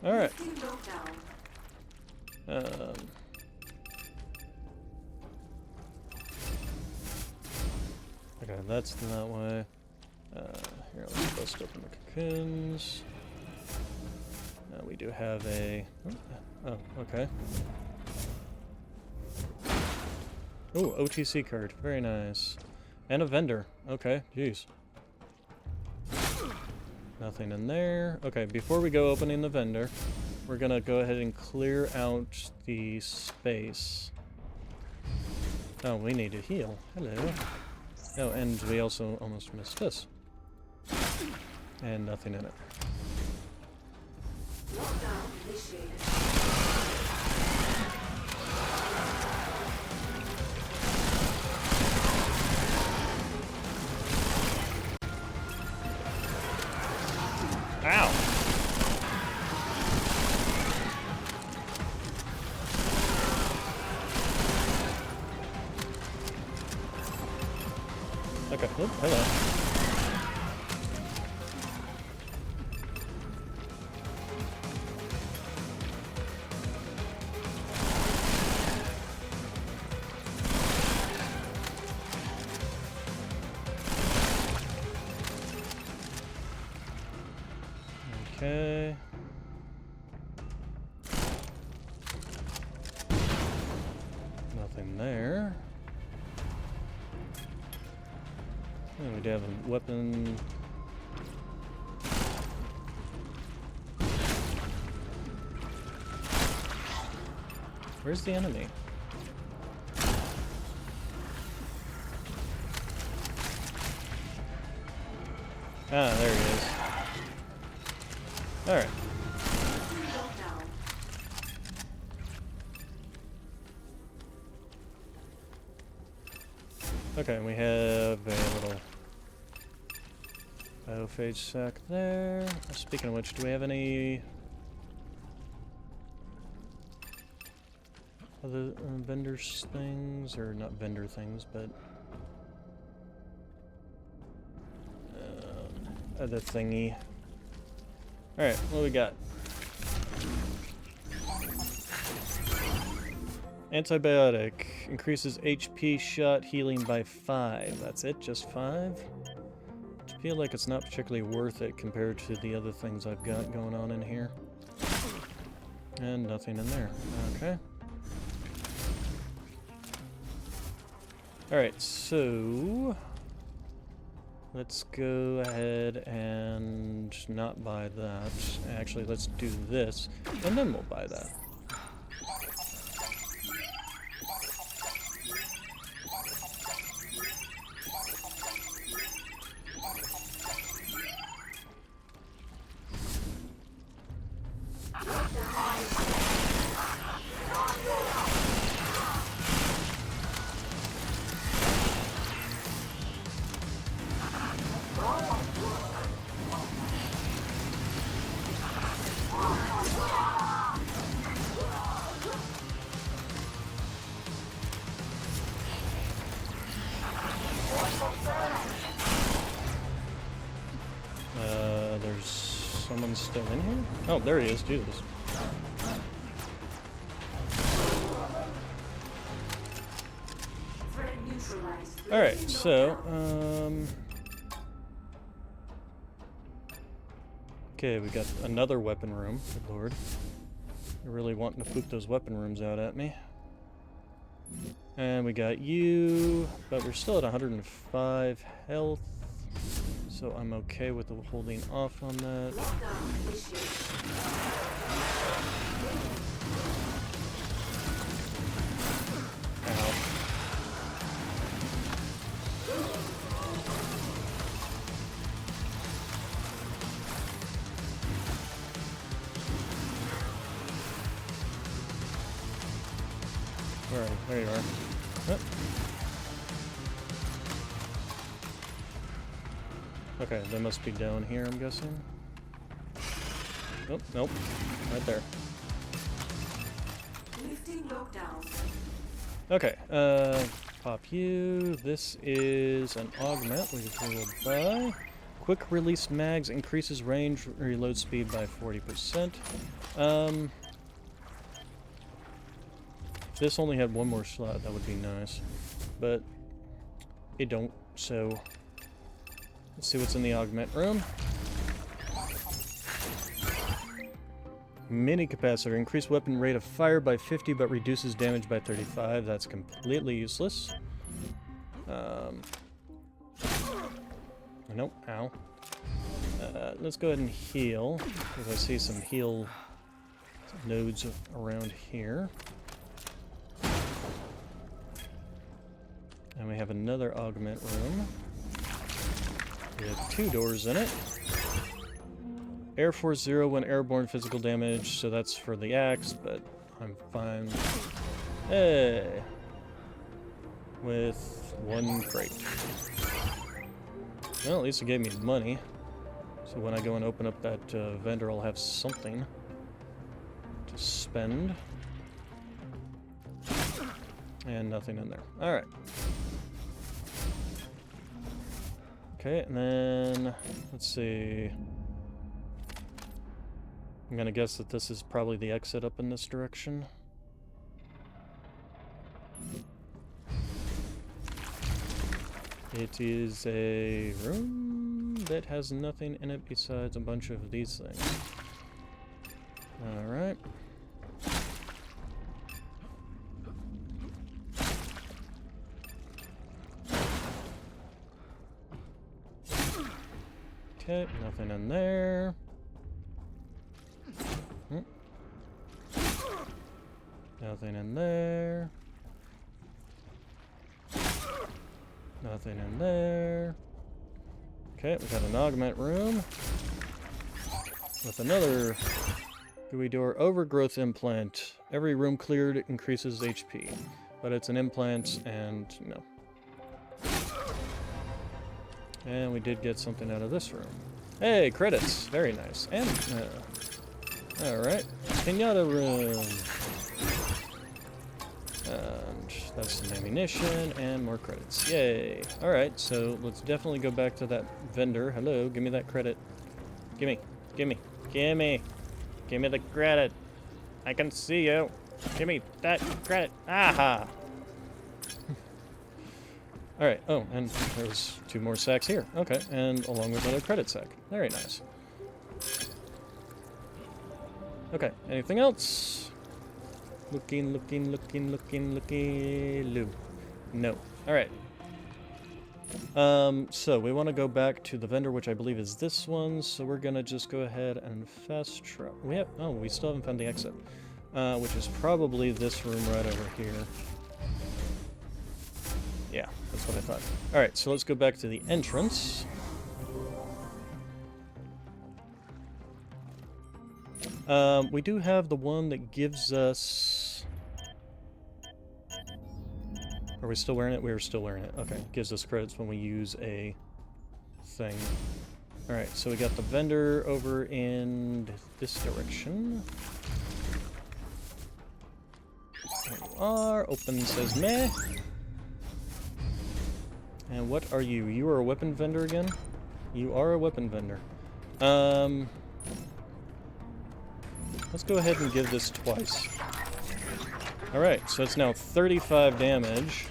Alright. Okay, that's that way. Here, let's bust open the cocoons. Now we do have a... oh, okay. Oh, OTC card. Very nice. And a vendor. Okay, jeez. Nothing in there. Okay, before we go opening the vendor, we're gonna go ahead and clear out the space. Oh, we need to heal. Hello. Oh, and we also almost missed this. And nothing in it. Ow! Okay, oh, hello. Okay. Nothing there. And We do have a weapon. Where's the enemy? Ah, there he is. Alright. Okay, we have a little biophage sack there. Speaking of which, do we have any other vendors things? Or not vendor things, but other thingy. Alright, what we got? Antibiotic. Increases HP shot healing by 5. That's it? Just 5? I feel like it's not particularly worth it compared to the other things I've got going on in here. And nothing in there. Okay. Alright, so let's go ahead and not buy that. Actually, let's do this, and then we'll buy that. There's someone still in here? Oh, there he is. Jesus. Alright, so, okay, we got another weapon room. Good lord. You're really wanting to poop those weapon rooms out at me. And we got you, but we're still at 105 health. So I'm okay with the holding off on that. Ow. Where are you? There you are. Oh. Okay, they must be down here, I'm guessing. Nope, nope. Right there. Okay, pop you. This is an augment, which we will buy. Quick release mags increases range, reload speed by 40%. If this only had one more slot, that would be nice. But it don't, so let's see what's in the augment room. Mini capacitor. Increased weapon rate of fire by 50 but reduces damage by 35. That's completely useless. Nope. Ow. Let's go ahead and heal, because I see some heal nodes around here. And we have another augment room. We have 2 doors in it. Air Force 0 when airborne physical damage, so that's for the axe, but I'm fine. Hey! With 1 crate. Well, at least it gave me money. So when I go and open up that vendor, I'll have something to spend. And nothing in there. Alright. Okay, and then, let's see. I'm gonna guess that this is probably the exit up in this direction. It is a room that has nothing in it besides a bunch of these things. Alright. Okay, nothing in there. Nothing in there. Nothing in there. Okay, we got an augment room with another gooey door. Overgrowth implant. Every room cleared increases HP, but it's an implant and no. And we did get something out of this room. Hey, credits. Very nice. And, alright. Pinata room. And that's some ammunition and more credits. Yay. Alright, so let's definitely go back to that vendor. Hello, give me that credit. Gimme. Gimme. Gimme. Give me the credit. I can see you. Give me that credit. Aha! Alright, oh, and there's 2 more sacks here. Okay, and along with another credit sack. Very nice. Okay, anything else? Looking. No. Alright. So we want to go back to the vendor, which I believe is this one, so we're gonna just go ahead and fast travel. We still haven't found the exit. Which is probably this room right over here. Yeah, that's what I thought. Alright, so let's go back to the entrance. We do have the one that gives us... Are we still wearing it? We are still wearing it. Okay, gives us credits when we use a thing. Alright, so we got the vendor over in this direction. There you are. Open says meh. And what are you? You are a weapon vendor again? You are a weapon vendor. Let's go ahead and give this twice. Alright, so it's now 35 damage.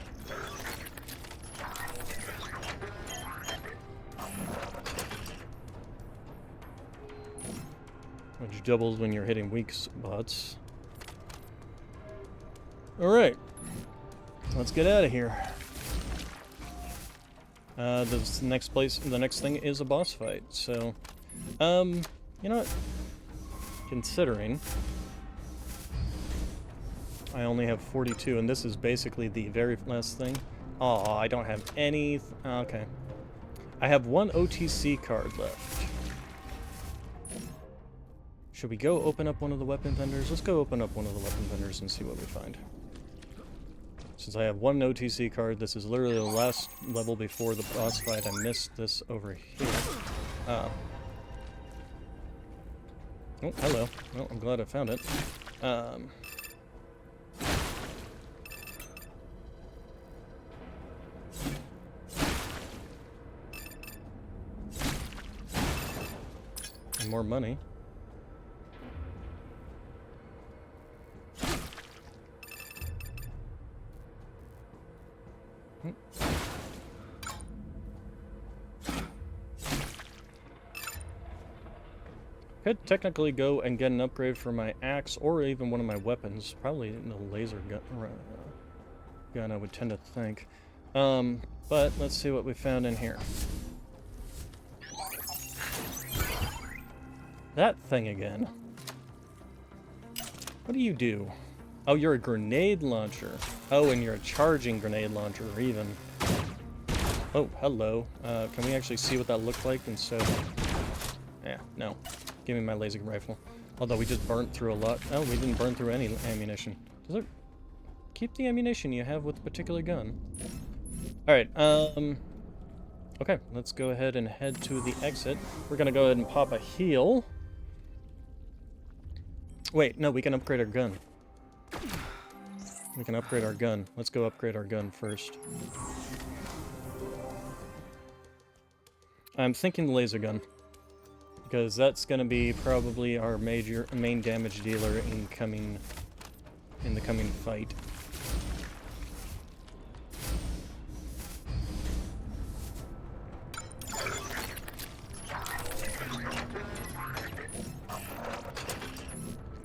Which doubles when you're hitting weak spots. Alright. Let's get out of here. The next thing is a boss fight, so, you know what, considering I only have 42, and this is basically the very last thing. Aw, I don't have any, okay. I have 1 OTC card left. Should we go open up one of the weapon vendors? Let's go open up one of the weapon vendors and see what we find. Since I have 1 OTC card, this is literally the last level before the boss fight. I missed this over here. Oh, hello. Well, I'm glad I found it. And more money. Could technically go and get an upgrade for my axe or even one of my weapons. Probably the laser gun, I would tend to think. But let's see what we found in here. That thing again. What do you do? Oh, you're a grenade launcher. Oh, and you're a charging grenade launcher, even. Oh, hello. Can we actually see what that looked like instead of... Yeah, no. Give me my laser rifle. Although we just burnt through a lot. Oh, we didn't burn through any ammunition. Does it... Keep the ammunition you have with the particular gun. Alright, okay, let's go ahead and head to the exit. We're gonna go ahead and pop a heal. Wait, no, we can upgrade our gun. We can upgrade our gun. Let's go upgrade our gun first. I'm thinking the laser gun. Because that's gonna be probably our main damage dealer in the coming fight.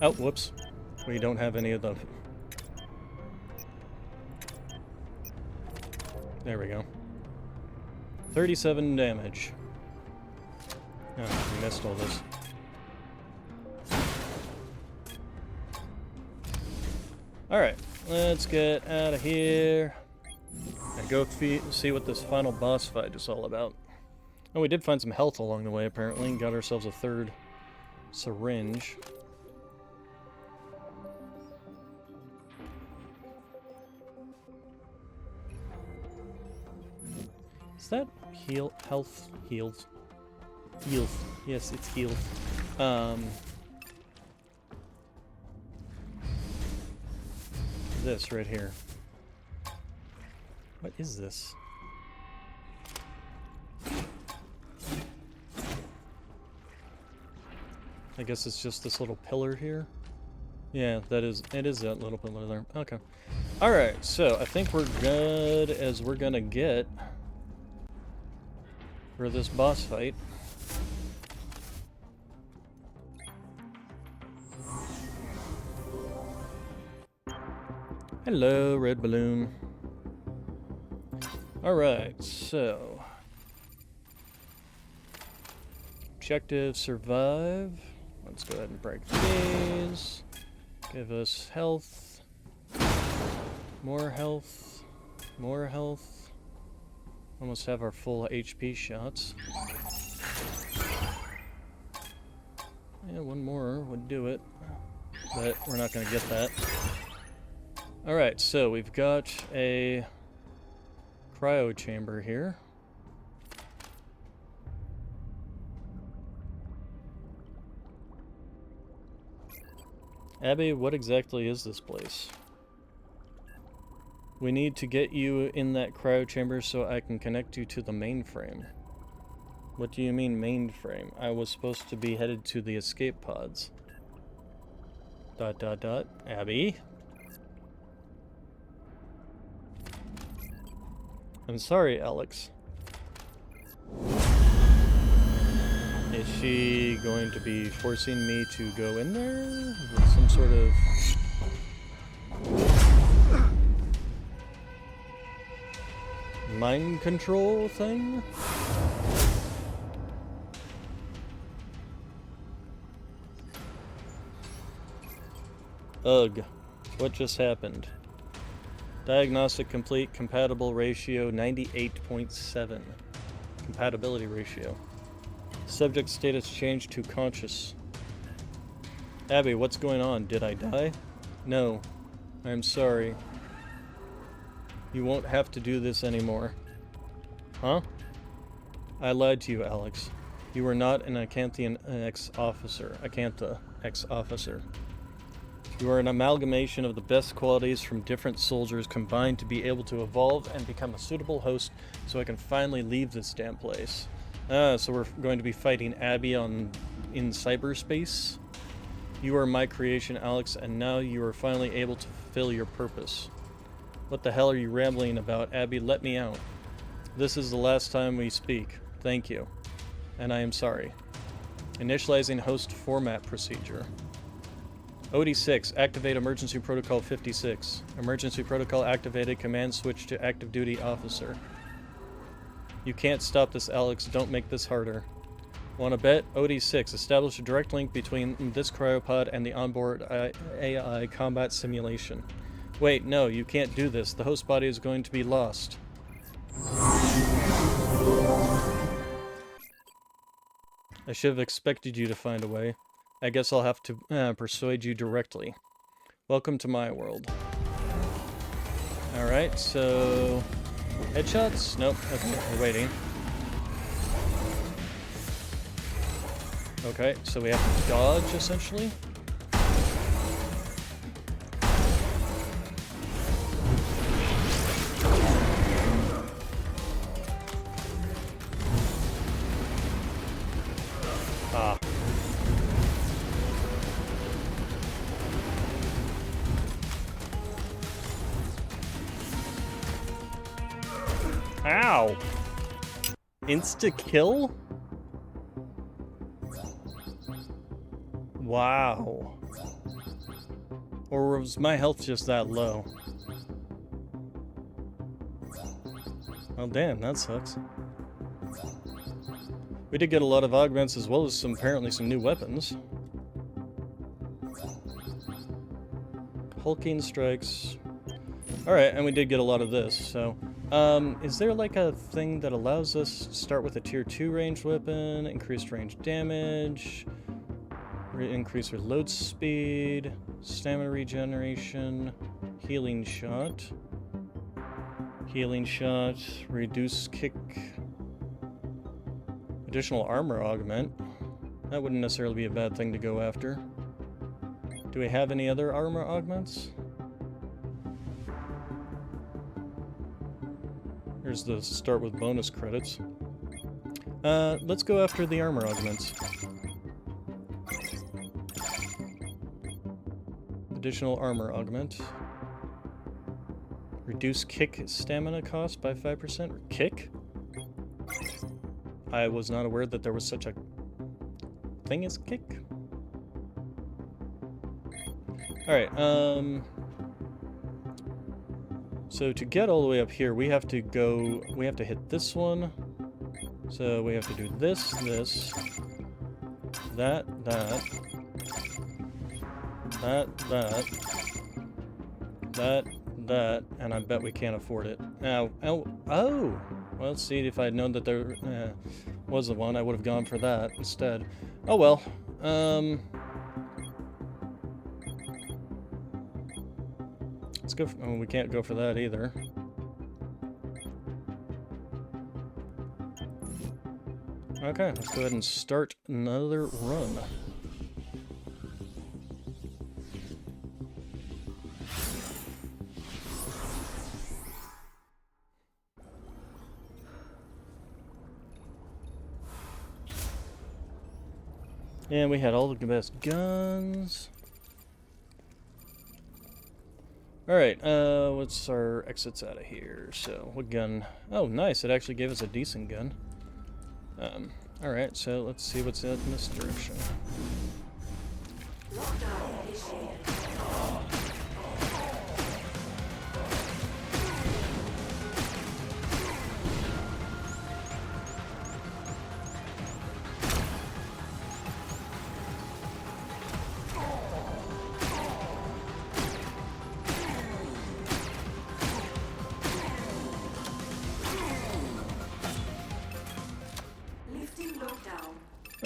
Oh, whoops. We don't have any of the... There we go. 37 damage. Oh, we missed all this. Alright, let's get out of here and go see what this final boss fight is all about. Oh, we did find some health along the way, apparently, and got ourselves a third syringe. Is that health? Heals. Yes, it's healed. This right here. What is this? I guess it's just this little pillar here. Yeah, it is that little pillar there. Okay. Alright, so I think we're good as we're gonna get for this boss fight. Hello, red balloon. Alright, so objective survive. Let's go ahead and break these. Give us health. More health. More health. Almost have our full HP shots. Yeah, one more would do it. But we're not going to get that. Alright, so we've got a cryo chamber here. Abby, what exactly is this place? We need to get you in that cryo chamber so I can connect you to the mainframe. What do you mean mainframe? I was supposed to be headed to the escape pods. ... Abby? I'm sorry, Alex. Is she going to be forcing me to go in there with some sort of mind control thing? Ugh. What just happened? Diagnostic complete, compatible ratio 98.7. Compatibility ratio. Subject status changed to conscious. Abby, what's going on? Did I die? No. I'm sorry. You won't have to do this anymore. Huh? I lied to you, Alex. You were not an Acanthian ex-officer. Acantha ex-officer. You are an amalgamation of the best qualities from different soldiers combined to be able to evolve and become a suitable host so I can finally leave this damn place. So we're going to be fighting Abby in cyberspace. You are my creation, Alex, and now you are finally able to fulfill your purpose. What the hell are you rambling about? Abby, let me out. This is the last time we speak. Thank you. And I am sorry. Initializing host format procedure. OD6, activate Emergency Protocol 56. Emergency Protocol activated, command switch to active duty officer. You can't stop this, Alex, don't make this harder. Wanna bet? OD6, establish a direct link between this cryopod and the onboard AI combat simulation. Wait, no, you can't do this. The host body is going to be lost. I should have expected you to find a way. I guess I'll have to persuade you directly. Welcome to my world. Alright, so... headshots? Nope. Okay, we're waiting. Okay, so we have to dodge, essentially. Ah. Ow! Insta-kill? Wow. Or was my health just that low? Well, damn, that sucks. We did get a lot of augments as well as apparently some new weapons. Hulking strikes. Alright, and we did get a lot of this, so... is there like a thing that allows us to start with a tier 2 ranged weapon, increased range damage, increase reload speed, stamina regeneration, healing shot, reduce kick, additional armor augment? That wouldn't necessarily be a bad thing to go after. Do we have any other armor augments? Here's the start with bonus credits. Let's go after the armor augments. Additional armor augment. Reduce kick stamina cost by 5%. Kick? I was not aware that there was such a thing as kick. Alright, so to get all the way up here, we have to hit this one. So we have to do this, that, and I bet we can't afford it. Now, oh! Well, see, if I had known that there was the one, I would have gone for that instead. Oh well. Let's go for, oh, we can't go for that either. Okay, let's go ahead and start another run. And we had all the best guns. Alright, what's our exits out of here? So, what gun? Oh, nice, it actually gave us a decent gun. Alright, so let's see what's in this direction.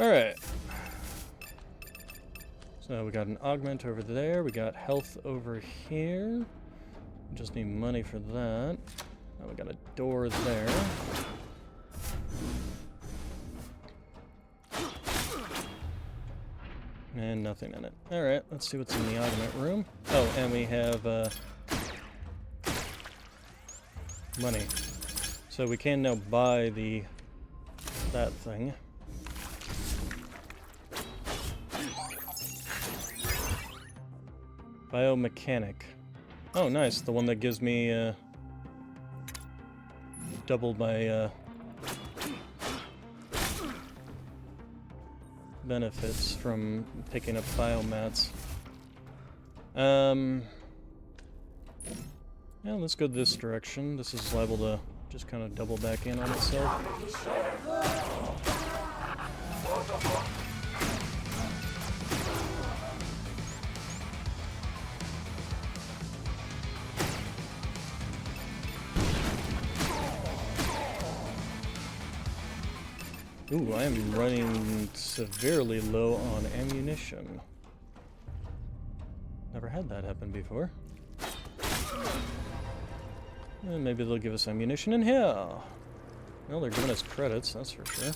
Alright. So we got an augment over there, we got health over here. We just need money for that. Now we got a door there. And nothing in it. Alright, let's see what's in the augment room. Oh, and we have money. So we can now buy that thing. Biomechanic. Oh, nice. The one that gives me double my benefits from picking up biomats. Yeah, let's go this direction. This is liable to just kind of double back in on itself. Ooh, I am running severely low on ammunition. Never had that happen before. Maybe they'll give us ammunition in here. Well, they're giving us credits, that's for sure.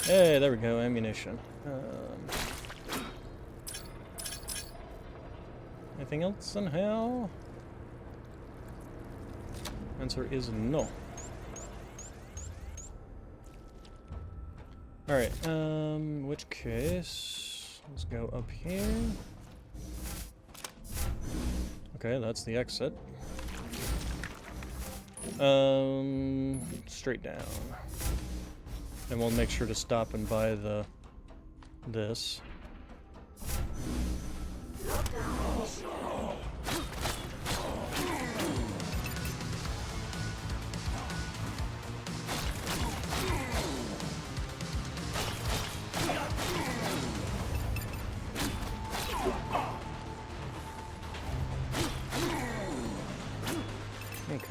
Hey, there we go, ammunition. Anything else in here? Answer is no. Alright, in which case, let's go up here. Okay, that's the exit. Straight down. And we'll make sure to stop and buy this.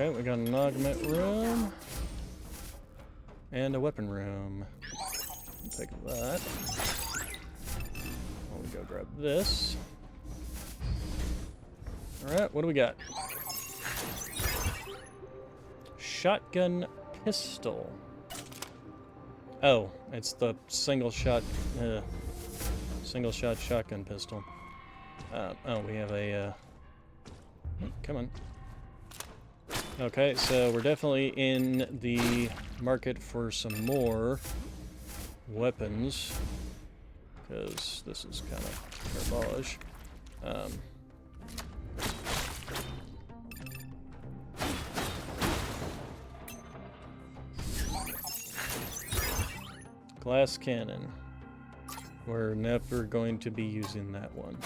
Okay, we got an augment room. And a weapon room. Take that. Let me go grab this. Alright, what do we got? Shotgun pistol. Oh, it's the single shot shotgun pistol. Oh, we have a, come on. Okay, so we're definitely in the market for some more weapons, because this is kind of garbage. Glass cannon. We're never going to be using that one.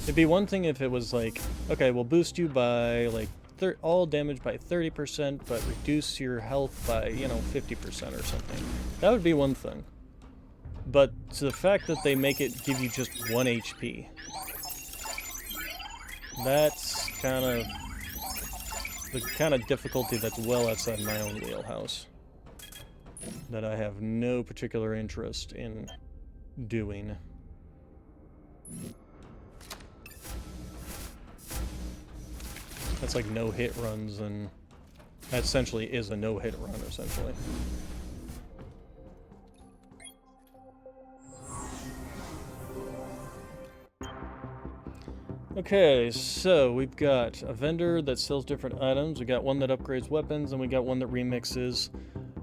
It'd be one thing if it was like, okay, we'll boost you by like all damage by 30%, but reduce your health by, you know, 50% or something. That would be one thing. But the fact that they make it give you just 1 HP, that's kind of the kind of difficulty that's well outside my own wheelhouse, that I have no particular interest in doing. That's like no-hit runs, and that essentially is a no-hit run, essentially. Okay, so we've got a vendor that sells different items. We got one that upgrades weapons, and we got one that remixes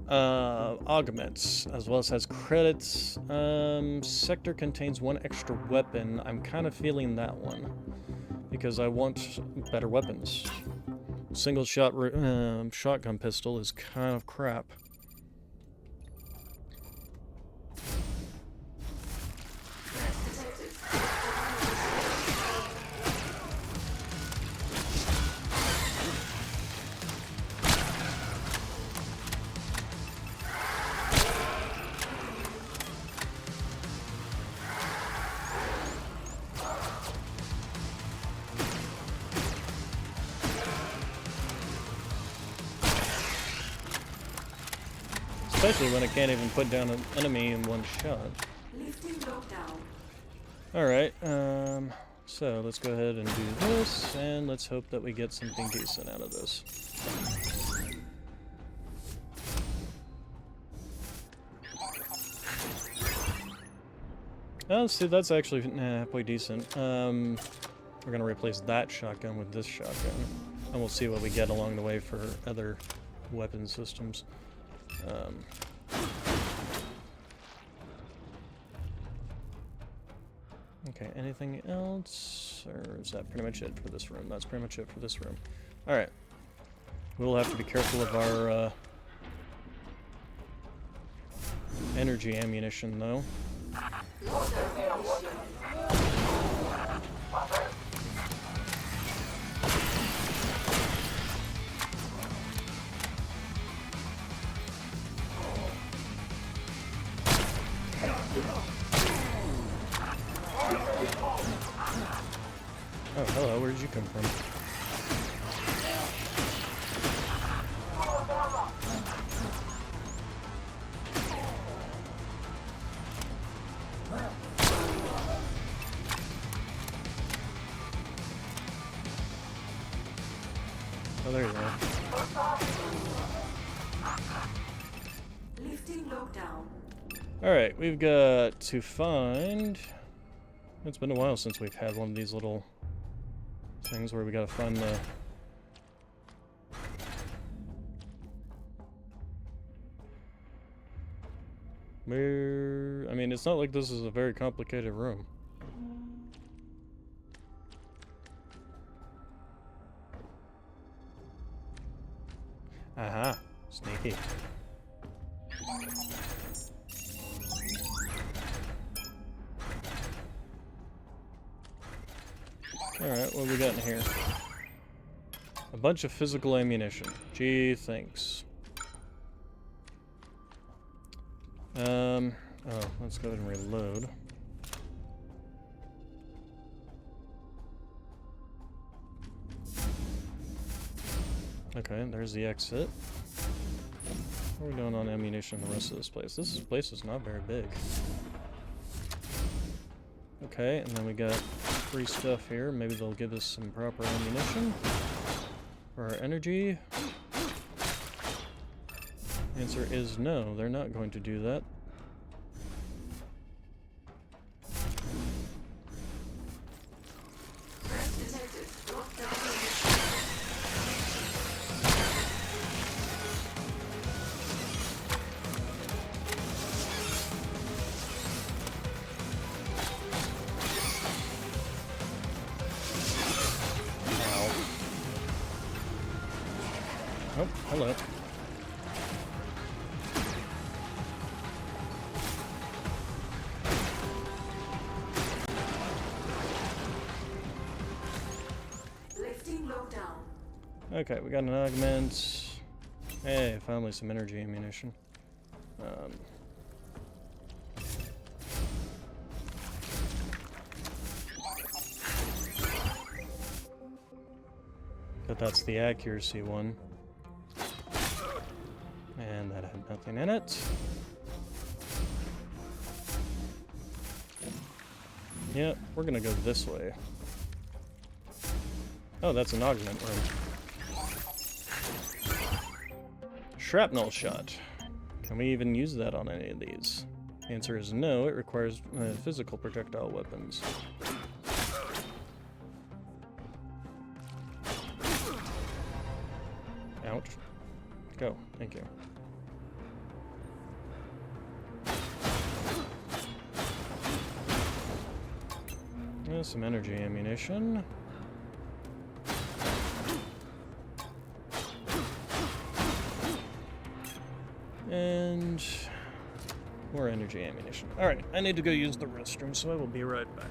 augments, as well as has credits. Sector contains 1 extra weapon. I'm kind of feeling that one, because I want better weapons. Single shot shotgun pistol is kind of crap. Especially when I can't even put down an enemy in one shot. Alright, so let's go ahead and do this, and let's hope that we get something decent out of this. Oh, see, that's actually halfway decent. We're gonna replace that shotgun with this shotgun, and we'll see what we get along the way for other weapon systems. Okay, anything else? Or is that pretty much it for this room? That's pretty much it for this room. Alright. We'll have to be careful of our energy ammunition, though. Oh, hello, where did you come from? Oh, there you go. Lifting lockdown. Alright, we've got to find... It's been a while since we've had one of these little things where we gotta find the... I mean, it's not like this is a very complicated room. Aha, sneaky. Alright, what we got in here? A bunch of physical ammunition. Gee, thanks. Oh, let's go ahead and reload. Okay, there's the exit. What are we doing on ammunition in the rest of this place? This place is not very big. Okay, and then we got free stuff here. Maybe they'll give us some proper ammunition for our energy. The answer is no, they're not going to do that. Oh, hello. Lifting lockdown. Okay, we got an augment. Hey, finally some energy ammunition. But that's the accuracy one. And that had nothing in it. Yeah, we're gonna go this way. Oh, that's an augment room. Shrapnel shot. Can we even use that on any of these? The answer is no, it requires physical projectile weapons. Ouch. Go, thank you. There's some energy ammunition. And more energy ammunition. Alright, I need to go use the restroom, so I will be right back.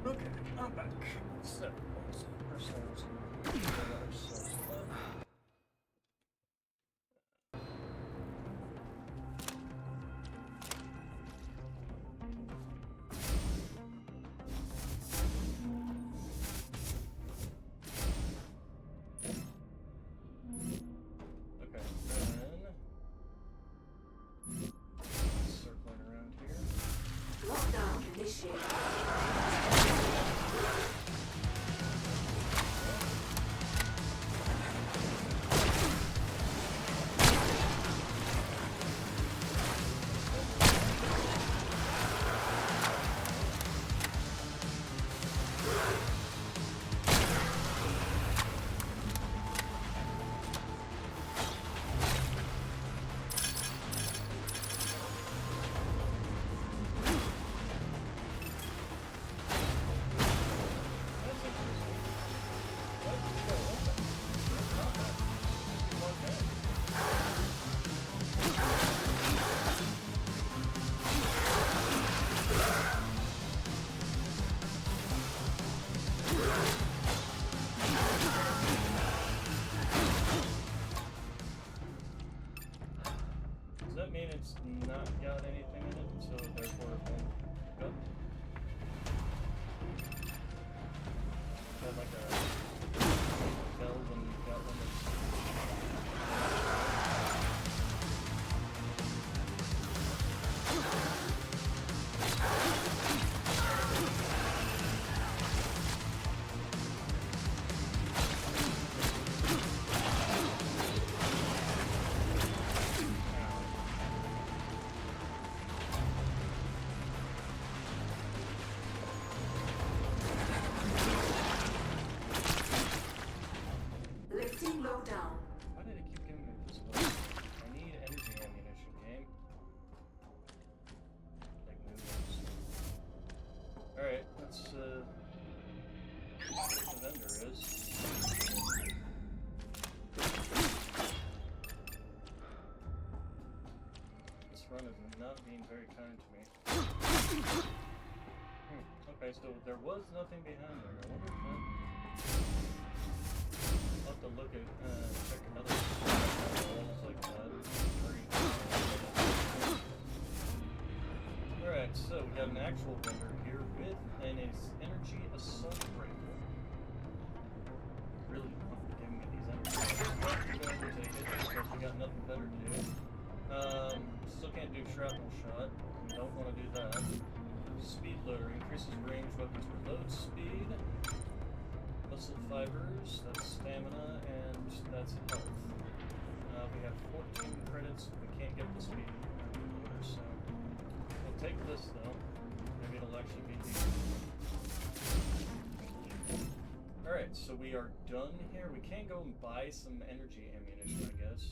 Okay, I'm back. So, it's not got anything in it, so therefore it won't go. Got like a tell when you got one that's Lifting low down. why did it keep giving me this one? I need energy ammunition, game. Like moves. Alright, let's see what the vendor is. This run is not being very kind to me. Okay, so there was nothing behind there. I wonder if that... I'll have to look at, check other walls like that. Alright, so we got an actual vendor here with an energy assault rifle. Really giving me these energy rifles. But we're going to take it because we got nothing better to do. Still can't do shrapnel shot. Don't want to do that. Speed loader increases range, weapons reload speed. Muscle fibers, that's stamina, and that's health. We have 14 credits, we can't get the speed loader, so we'll take this though. Maybe it'll actually be decent. Alright, so we are done here. We can go and buy some energy ammunition, I guess.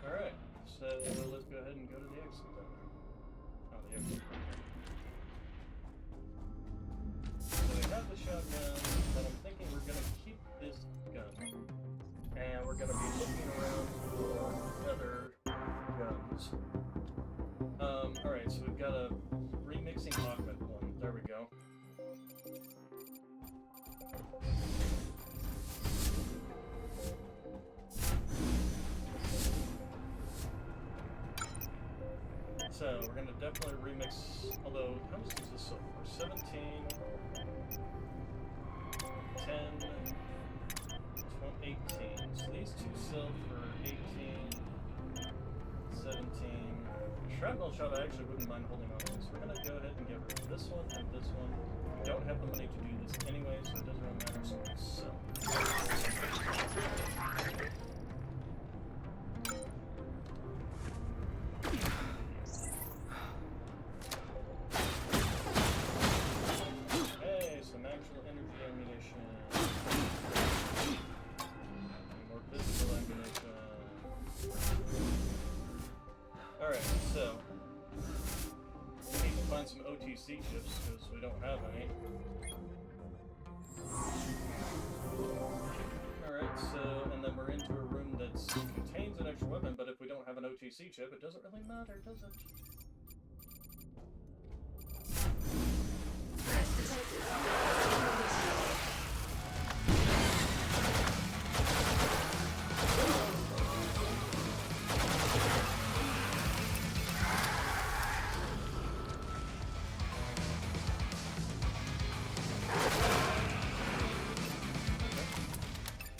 Alright, so let's go ahead and go to the exit then. Oh, the exit. So we have the shotgun, but I'm thinking we're going to keep this gun. And we're going to be looking around for other guns. Alright, so we've got a remixing augment one. There we go. So we're gonna definitely remix, although how much is this so far? 17, 10, 20, 18. So these two sell for 18, 17. Shrapnel shot I actually wouldn't mind holding on to. So we're gonna go ahead and get rid of this one and this one. We don't have the money to do this anyway, so it doesn't really matter, so we'll sell. Actual energy ammunition. More physical ammunition. Alright, so we need to find some OTC chips because we don't have any. Alright, so, and then we're into a room that contains an extra weapon, but if we don't have an OTC chip, it doesn't really matter, does it?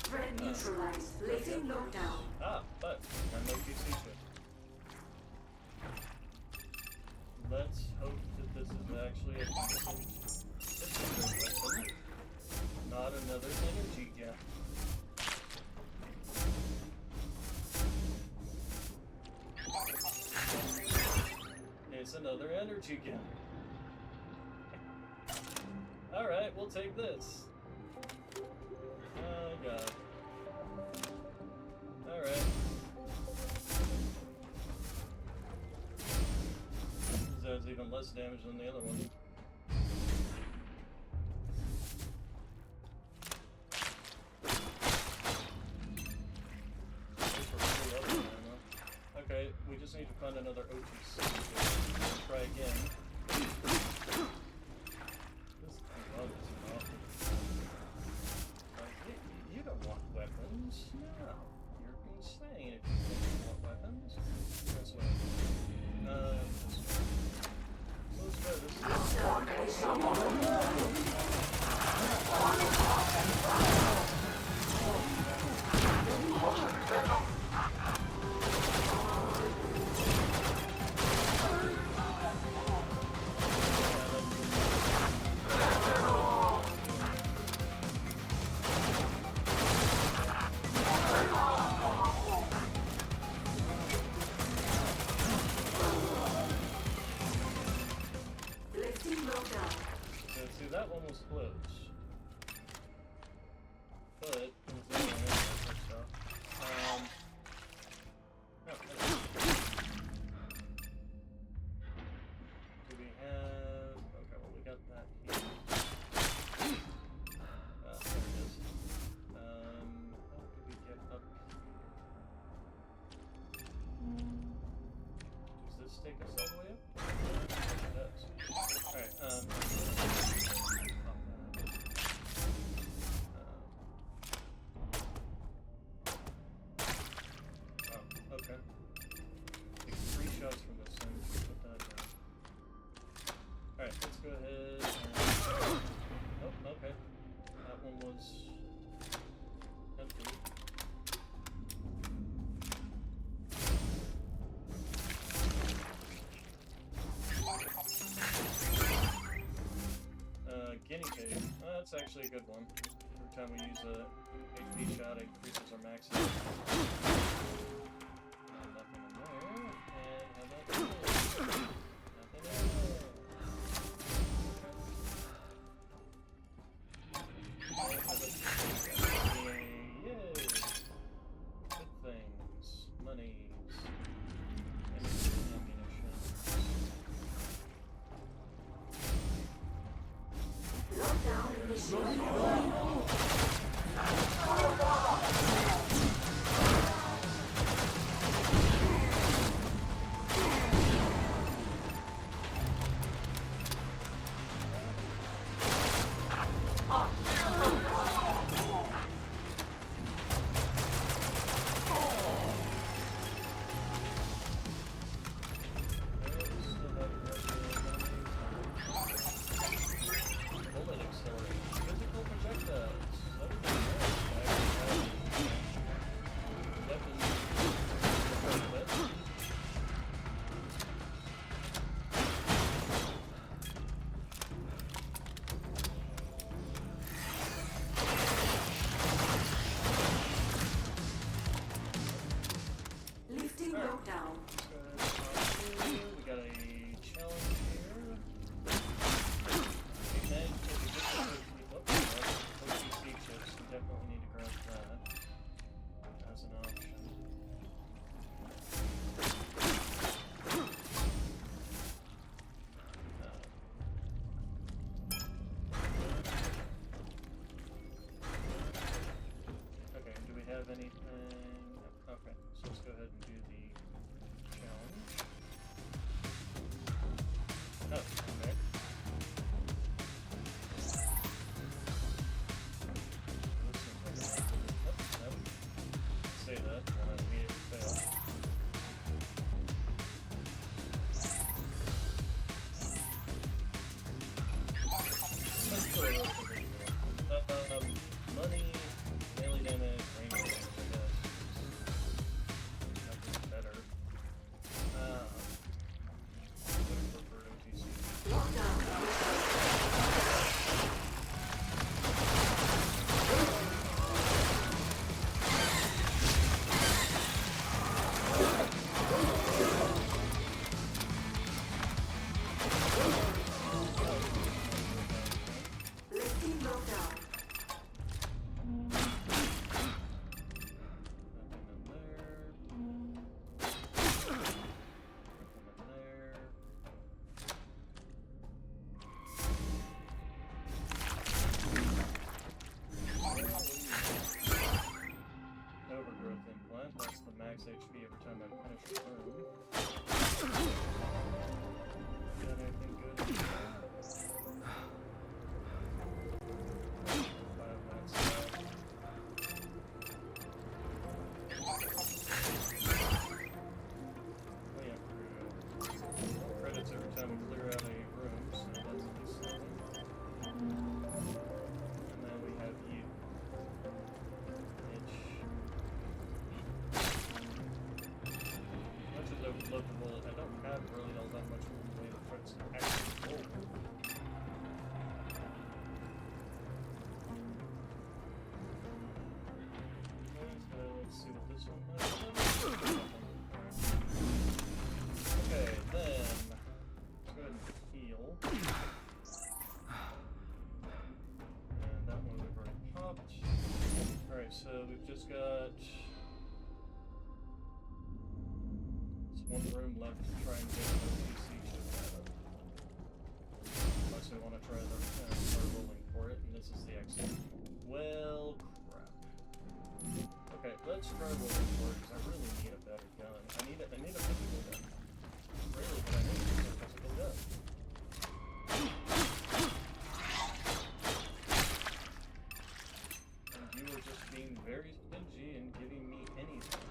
Threat neutralized. Lifting low down. Ah, but got no PC chip. Let's hope that this is actually a weapon, not another energy gap. It's another energy gap. Alright, we'll take this. Oh god. Alright. This does even less damage than the other one. just need to find another OTC. Try again. This bug is awful. You don't want weapons. No. You're insane if you don't want weapons. That's what so let's try this. See, that one was close. But, do we have... Okay, well, we got that here. There it is. How do we get up here? Does this take us all the way up? It does. Alright, okay. Take 3 shots from this thing. Put that down. Alright, let's go ahead and... Oh, okay. That one was... empty. Guinea pig. That's actually a good one. Every time we use a HP shot, it increases our max health. Nothing in there. And how about this? Nothing in there. Yay! Good things. Monies. And ammunition. Lockdown initiated. Bullet accelerator. Physical projectile. love to roll it. I don't have really all that much way to try to actually roll. Let's see what this one might be. Okay, then let's go ahead and heal. And that one we've already popped. Alright, so we've just got this one room left to try and get the PC chip out of. Unless we want to try the start rolling for it, and this is the exit. Well, crap. Okay, let's try rolling for it, because I really need a better gun. I need a physical gun. Really, what I need is a physical gun. And you are just being very stingy and giving me anything.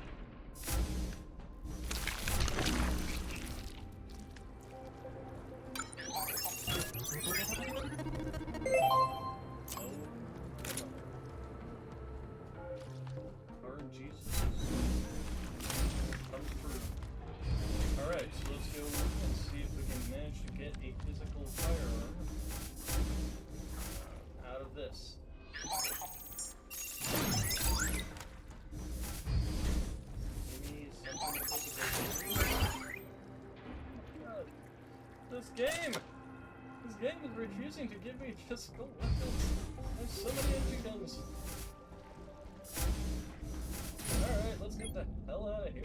Jesus comes through. Alright, so let's go and see if we can manage to get a physical firearm out of this. Give me something physical. God, this game is refusing to give me physical weapons. There's so many empty guns. Alright, let's get the hell out of here.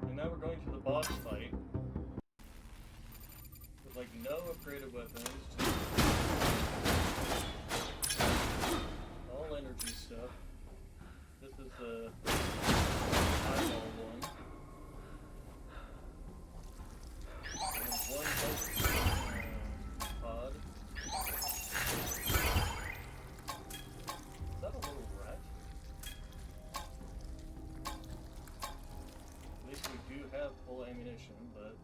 And now we're going to the boss fight. Like no upgraded weapons, just all energy stuff. This is the eyeball one. And one pod. Is that a little rat? At least we do have full ammunition, but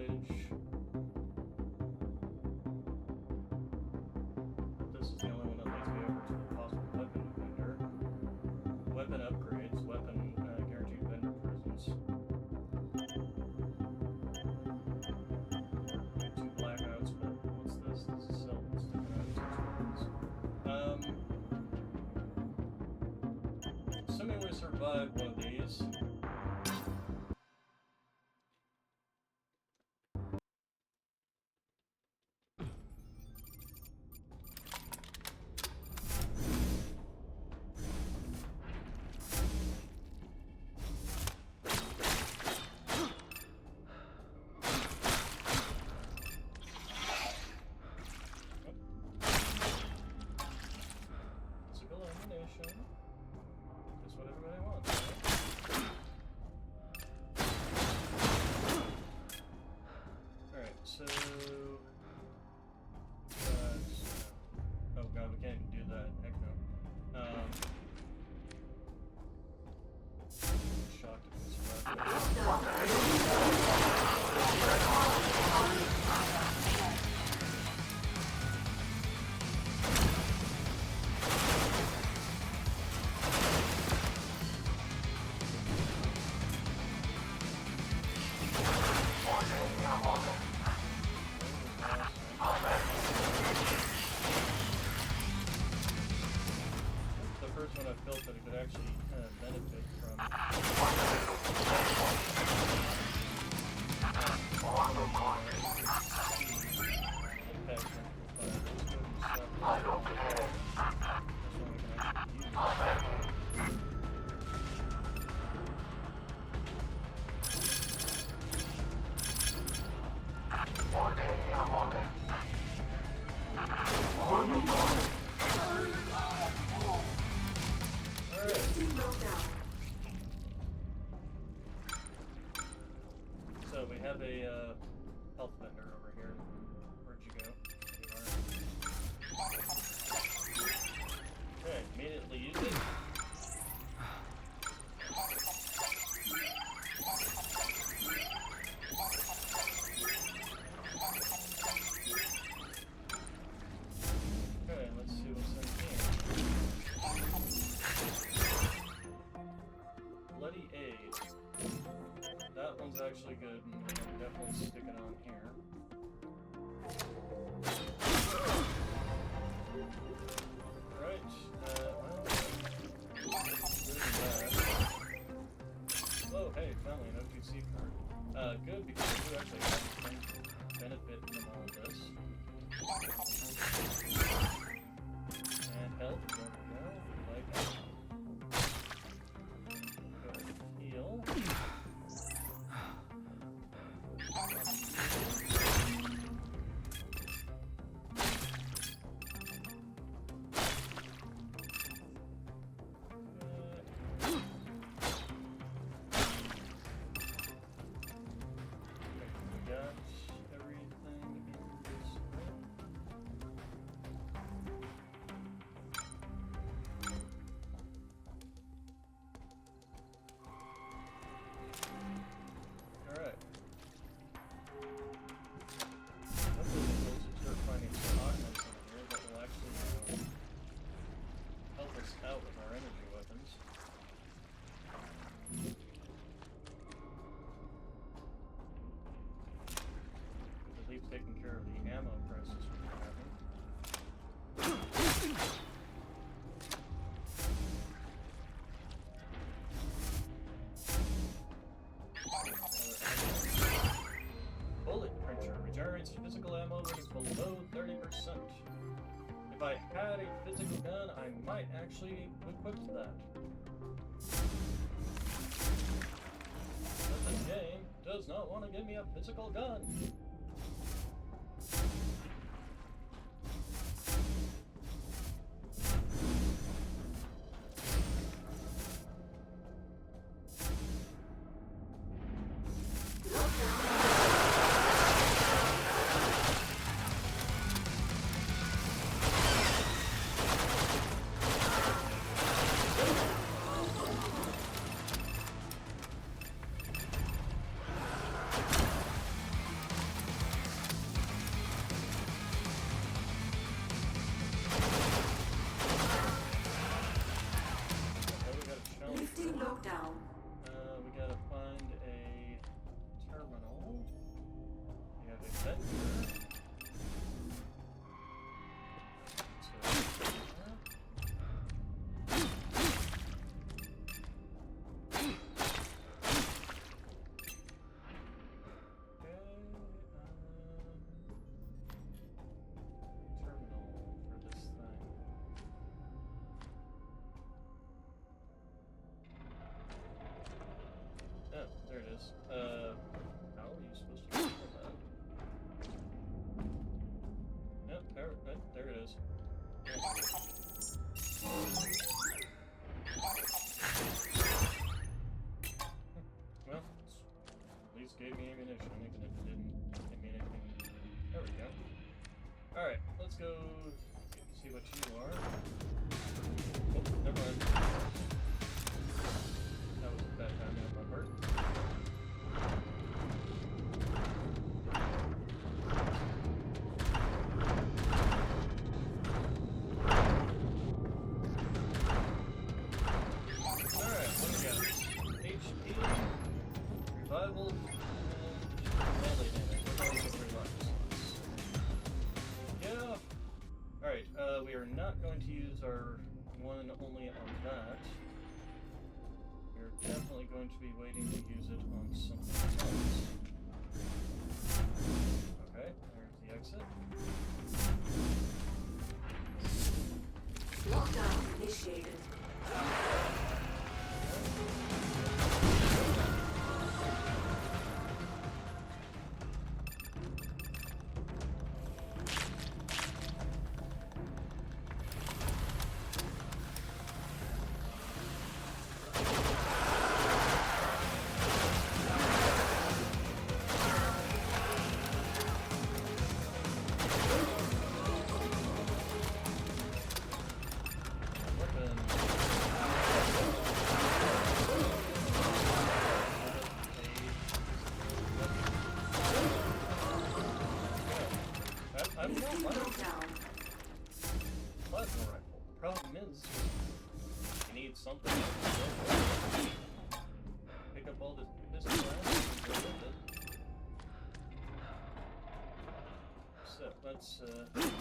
footage. This is the only one that leads me over to the possible weapon vendor. Weapon upgrades, weapon guaranteed vendor presence. Two blackouts, but what's this? This is cell sticking out of 6 weapons. Assuming we survive one of these. Physical ammunition. That's what everybody wants, right? Alright, so... oh god, we can't even do that. Heck no. Shocked if we the first one I felt that it could actually benefit from. I don't care. So we have a health vendor over here. Where'd you go? There you are. Okay, immediately use it. Okay, let's see what's in here. Bloody aid. That one's actually good, and we can definitely stick it on here. Right, well, oh, hey, finally an OTC card. Good, because we do actually have some benefit from all of this. And health, there we go. Like that. Good. Heal. Got everything in this room. Alright. Hopefully we'll start finding some augments in here that will actually help us out with our energy weapons. At least taking care of the ammo crisis we're having. Bullet printer regenerates physical ammo when it's below 30%. If I had a physical gun, I might actually equip that. But this game does not want to give me a physical gun. is. How are you supposed to control that? Yep, there it is. Well, at least gave me ammunition, even if it didn't give me anything. There we go. Alright, let's go see what you are. Oh, never mind. That was a bad timing on my part. Alright, what do we got? HP, revival, and melee damage. We're going to get revival. Yeah. Alright, we are not going to use our one only on that. We're definitely going to be waiting to use it on something else. Okay, there's the exit. Lockdown initiated. I'm not Team liking lockdown. plasma rifle. Problem is, you need something to pick up all this pistol rounds and go with it. So let's nope.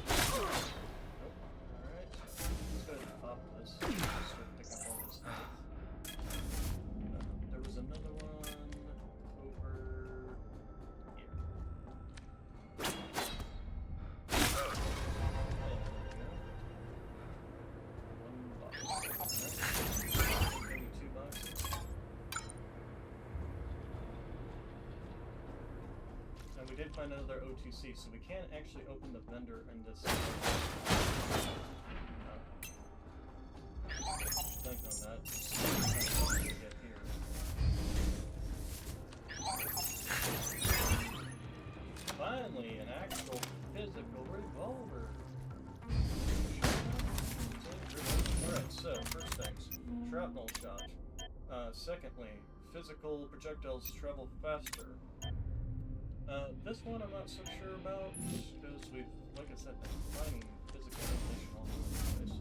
Alright. Let's go ahead and pop this. Start picking up all this stuff. There was another one over here. Maybe 2 boxes. And we did find another OTC, so we can't actually open the vendor in this. Think on that. To get here. Finally, an actual physical revolver. Alright, so first things, shrapnel shot. Secondly, physical projectiles travel faster. This one I'm not so sure about, because we've, like I said, been finding physical ammunition all over the place.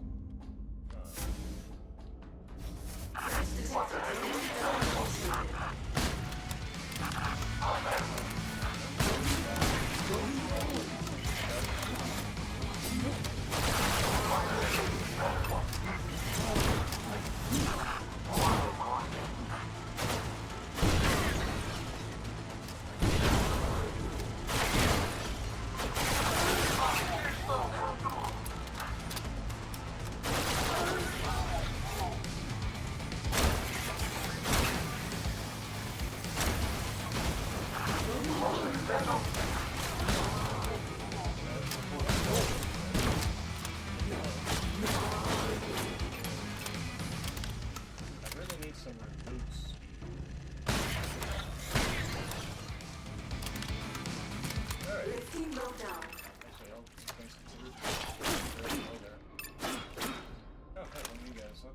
I really need some reduced speed. Alright. Team lockdown. Actually, I'll place the root. There. Oh, hey, one of you guys, huh?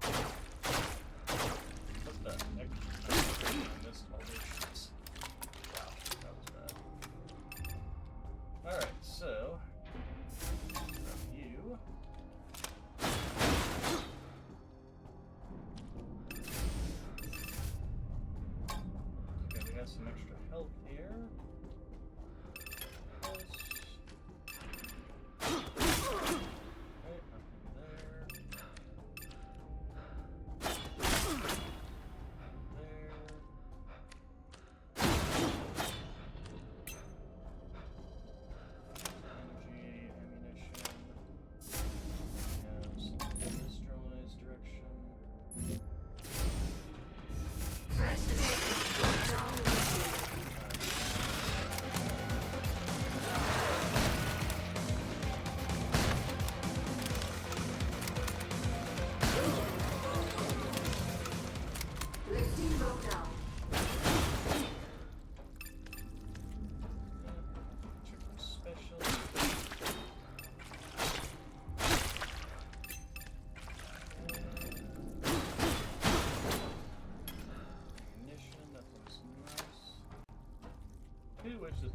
What the heck? I missed all those shots. Wow, that was bad. Alright, so. Grab you. Okay, we have some extra health here. This. Okay,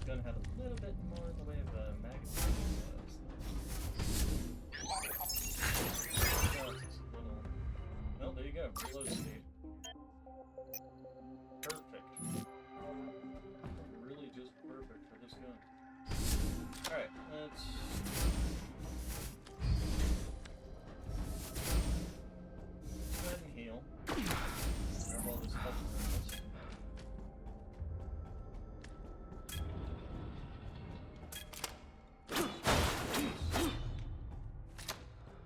gun had a little bit more in the way of a magazine. Well, there you go. Reload speed. Perfect. Really just perfect for this gun. Alright, let's... go ahead and heal. Grab all this health around us.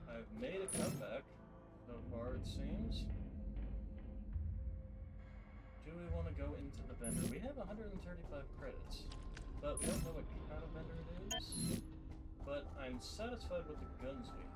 I've made a comeback so far, it seems. Do we want to go into the vendor? We have 135 credits, but we don't know what kind of vendor it is. But I'm satisfied with the guns we have.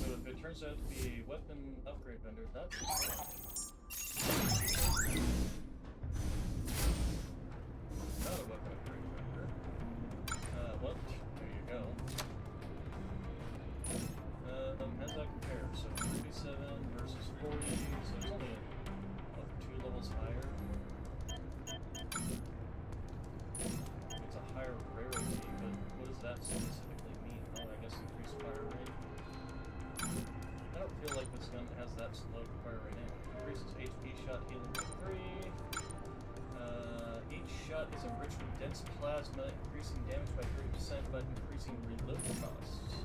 So if it turns out to be a weapon upgrade vendor, that's not a weapon upgrade vendor. Well, there you go. How's that compare? So 37 versus 40, so it's only, what, 2 levels higher? It's a higher rarity, but what does that specifically mean? Oh, I guess increased fire rate. I don't feel like this gun has that slow fire rate anyway. Increases HP shot healing by 3. Each shot is enriched with dense plasma, increasing damage by 30%, but increasing reload costs.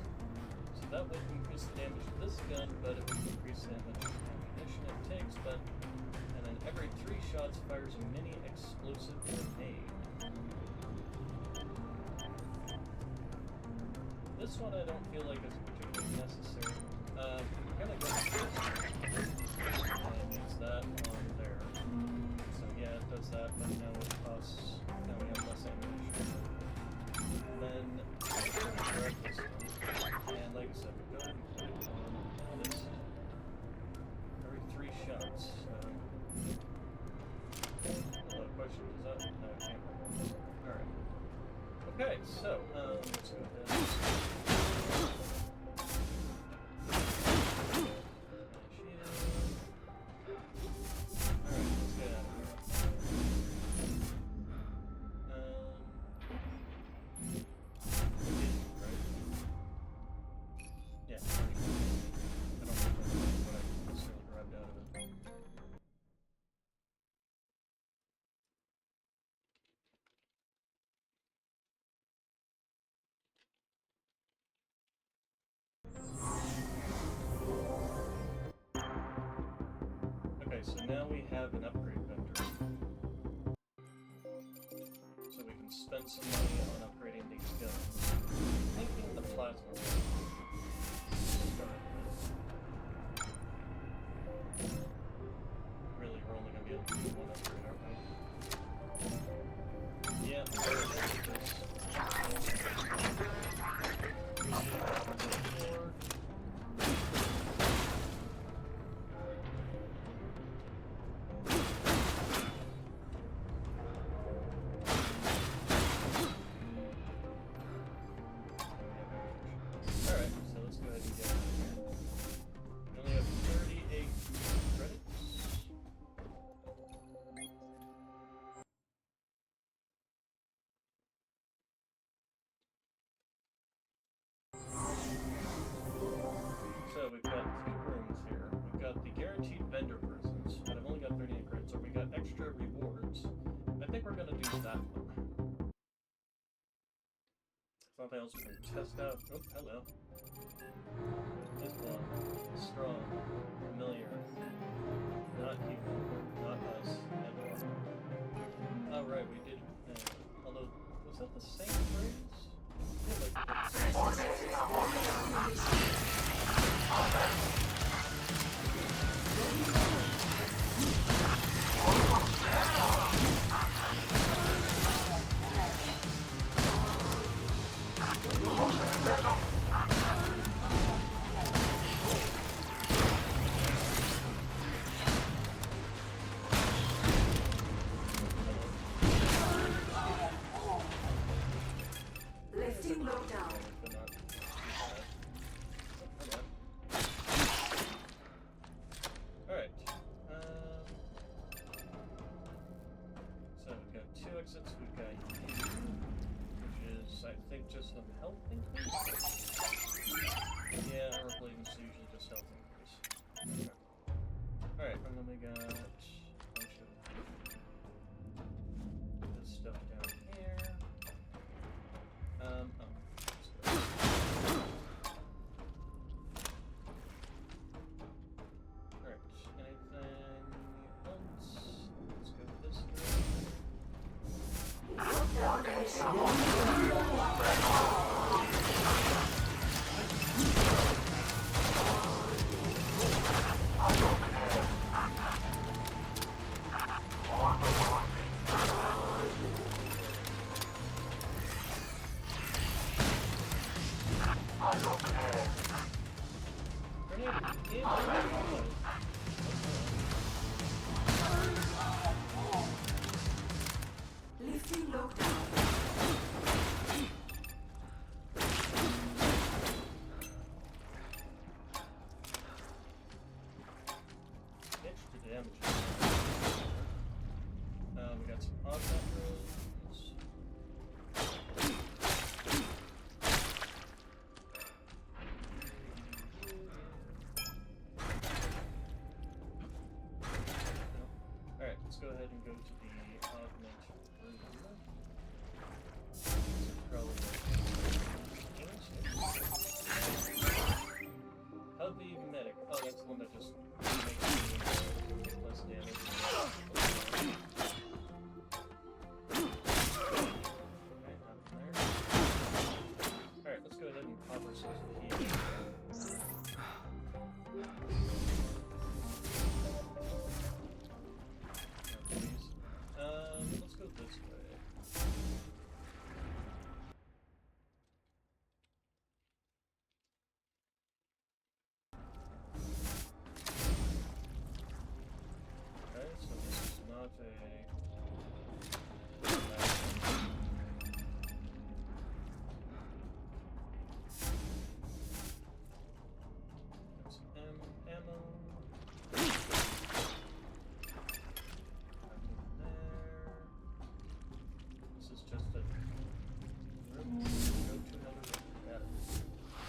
So that would increase the damage of this gun, but it would increase the amount of ammunition it takes, and then every 3 shots fires a mini explosive grenade. This one I don't feel like is particularly necessary. We're gonna go with this. It needs that on there. So yeah, it does that, but now it costs, now we have less ammunition. And then, we're gonna grab this one. And like I said, we go ahead and put it on this. Every 3 shots. Question, is that? No, I can't remember. Alright. Okay, so, let's go ahead. Okay, so now we have an upgrade vendor. So we can spend some money on upgrading these guns. Thinking the plasma one. Start with. Really, we're only going to be able to do 1 upgrade, aren't we? Yeah, there's this. We've got 2 rooms here. We've got the guaranteed vendor persons, but I've only got 38 credits, so we got extra rewards. I think we're gonna do that one. Something else we can test out. Oh, hello. Islam. Strong. Familiar. Not people. Not us. And alright, we did. Although, was that the same phrase? guy here, which is, I think, just some health increase. Yeah, armor plating is usually just health increase. Okay. Alright, and then we got a bunch of this stuff down here. Let's go. Alright, anything else? Let's go this Lifting lockdown. Itch to damage. We got some augment rooms. Alright, let's go ahead and go to the augment room. Probably healthy medic. Oh, that's the one that just makes me take less damage. Okay, nothing there. Alright, let's go ahead and pop ourselves a heal. Let's go this way. Okay, so this is not a... That's ammo. This is just a room. Go to another room. Got it.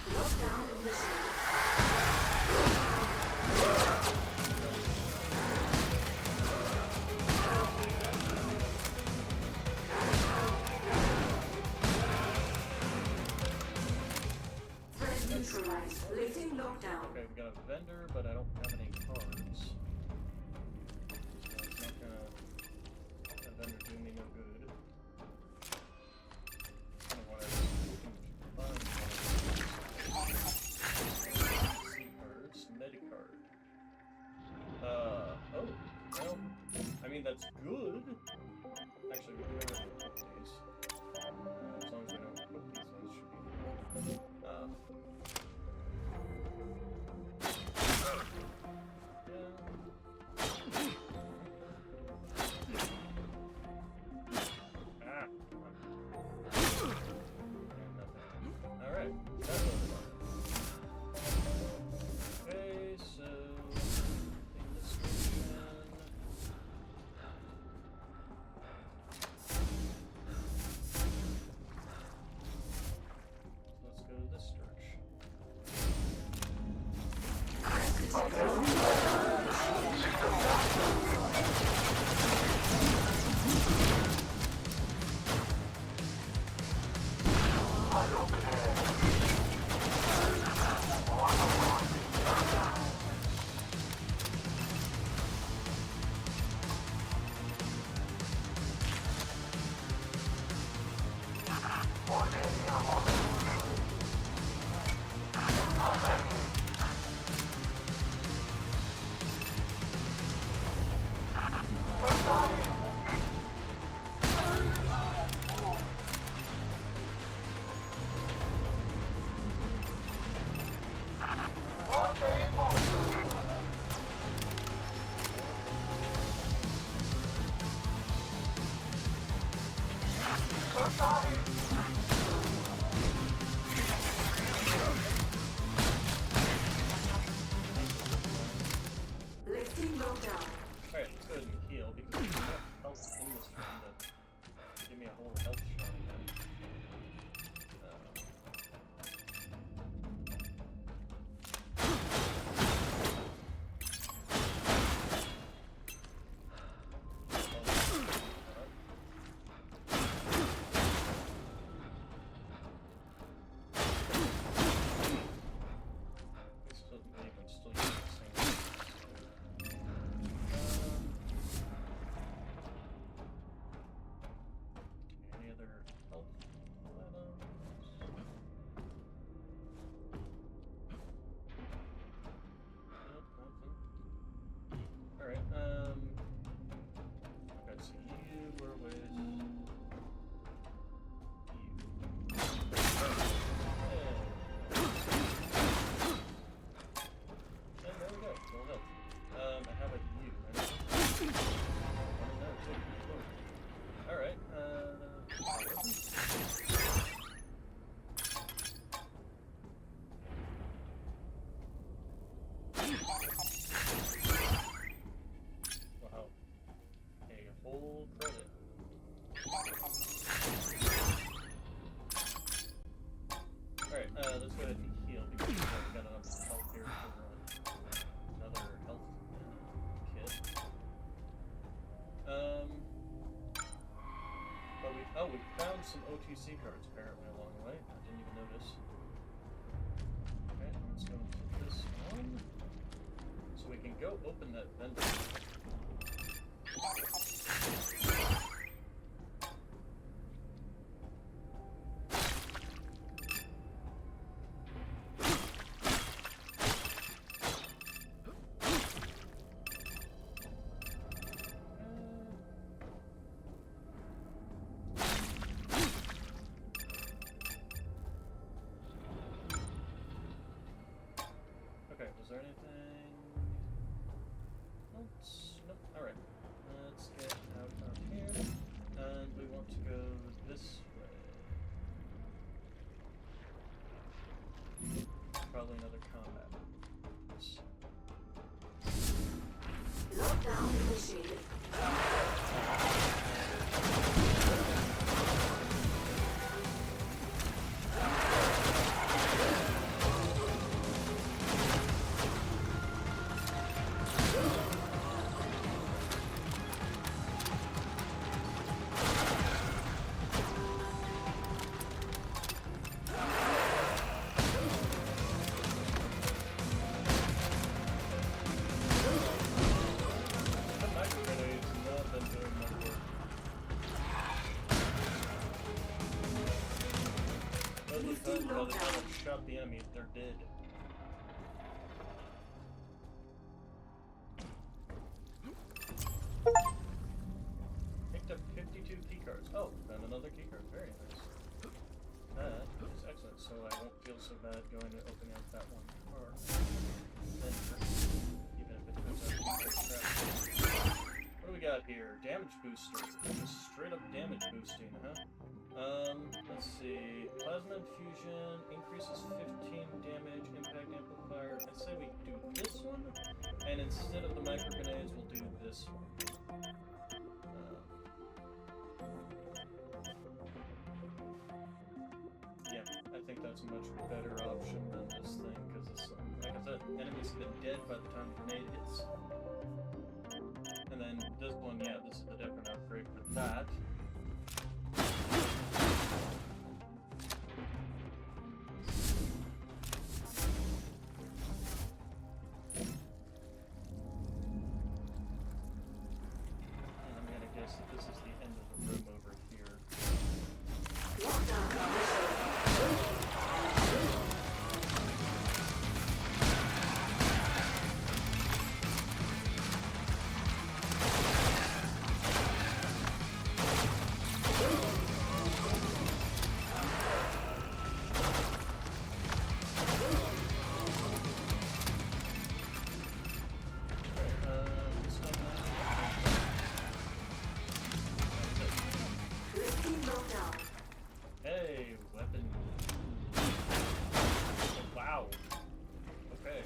Lockdown initiated. Threat neutralized. Lifting lockdown. Okay, we got a vendor, but I don't have any cards. So it's not gonna... That vendor do me no good. I don't want to find C-cards, Medicard. Oh, well, I mean, that's good. Actually, we can go ahead and equip these. As long as we don't equip these ones, should be good. Alright, that's over. Okay, so take this station. Let's go to this direction. Lifting lockdown. Alright, let's go ahead and heal because there's enough health in this room to give me a whole little health shot again. Let's go ahead and heal because we've got enough health here for another health kit. But we found some OTC cards apparently along the way. I didn't even notice. Okay, let's go into this one. So we can go open that vendor. Is there anything else? Nope. Alright. Let's get out of here. And we want to go this way. Probably another combat. Lockdown initiated. Shot the enemy, they're dead. Picked up 52 key cards. Oh, and another key card. Very nice. That is excellent, so I won't feel so bad going to opening up that one card. Even if it turns out to be crap. What do we got here? Damage booster. Just straight up damage boosting, huh? Let's see. Plasma infusion increases 15 damage, impact amplifier. I'd say we do this one, and instead of the micro grenades, we'll do this one. Yeah, I think that's a much better option than this thing, because this, like I said, enemies have been dead by the time the grenade hits. And then this one, yeah, this is the different upgrade for that. This is the end of the room over here. Hey, weapon. Wow. Okay.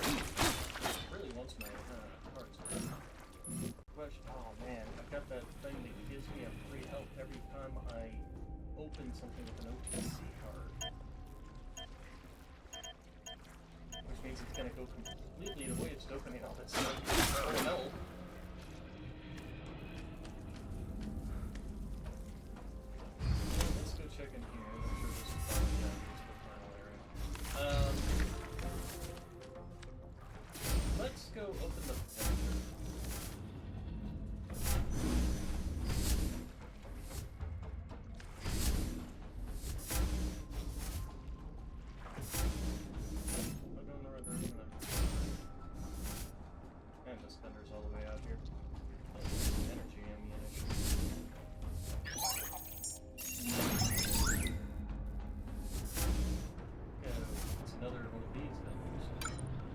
Really wants my cards. Question. Oh man, I've got that thing that gives me a free health every time I open something with an OTC card. Which means it's gonna go completely the way it's opening all this stuff. Oh no! Let's go check in here. I'm sure this is probably the final area. Let's go open the fender. And this fender's all the way out here. Energy ammunition. It's another one of these vendors.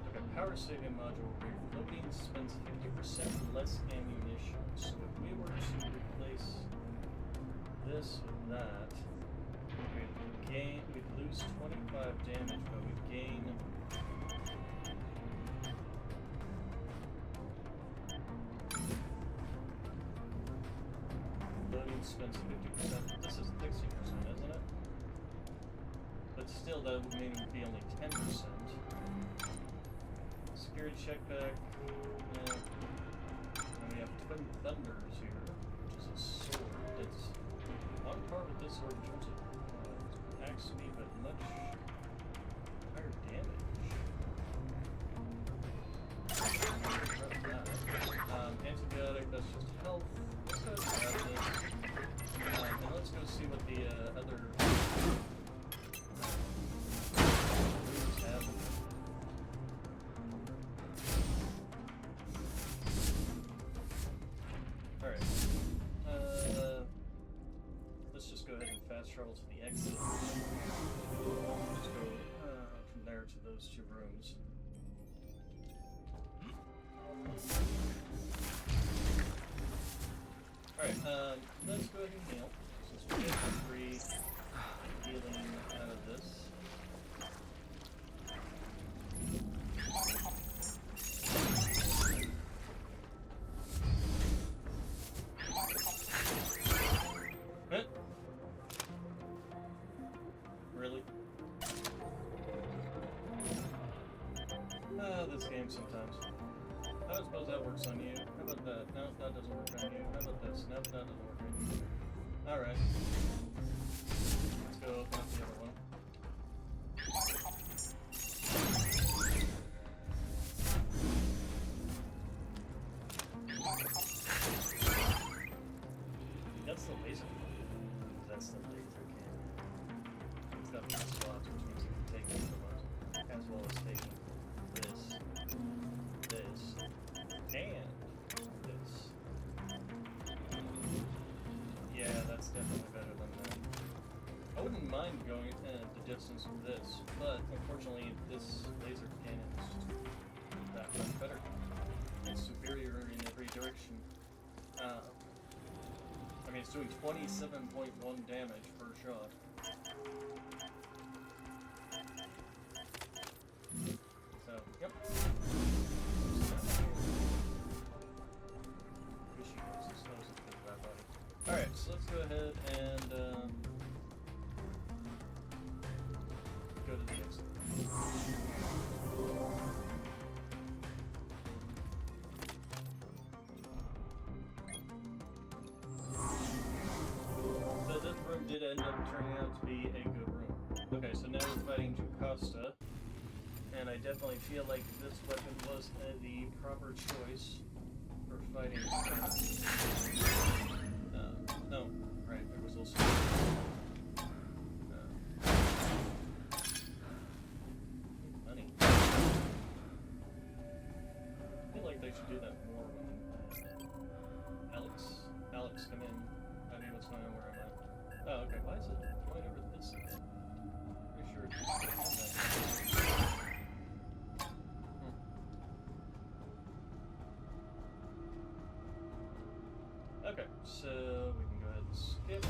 Okay, power saving module where your loading spends 50% less ammunition. So if we were to replace this with that, we'd lose 25 damage, but we'd gain loading spends 50%. This is 60%, isn't it? But still, that would mean it would be only 10%. Security check back. And we have Twin Thunders here, which is a sword that's on par with this sword in terms of attack speed, but much higher damage. Antibiotic, that's just health. Let's go ahead and grab this. And let's go see what the other rooms have. Alright. Let's just go ahead and fast travel to the exit. Let's go from there to those two rooms. Alright, let's go ahead and heal, since we get free healing out of this. Huh? Really? This game sometimes. I don't suppose that works on you. How about that? No, that doesn't work on you. How about this? No, that doesn't work on you. Alright. Let's go open up the other one. That's the laser. That's the laser cannon. It's got these slots, which means you can take these ones, as well as taking this, and this. Yeah, that's definitely better than that. I wouldn't mind going the distance with this, but unfortunately this laser cannon is just that much better. It's superior in every direction. I mean, it's doing 27.1 damage per shot. So, yep. Alright, so let's go ahead and go to the exit. So this room did end up turning out to be a good room. Okay, so now we're fighting Jocasta, and I definitely feel like this weapon was the proper choice for fighting her. No, right, there was also money. I feel like they should do that more when Alex come in. I mean, what's going on where I'm at. Oh, okay, why is it going over this again? Pretty sure it's just Okay, so we can go ahead and skip.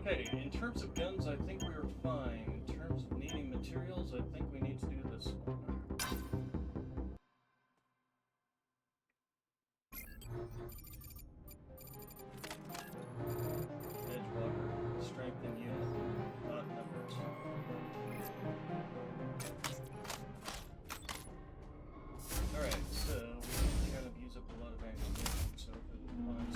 Okay, in terms of guns, I think we are fine. In terms of needing materials, I think we need to do this one. Edgewalker, strength and unit, odd numbers. Alright, so we kind of use up a lot of ammunition, so if it finds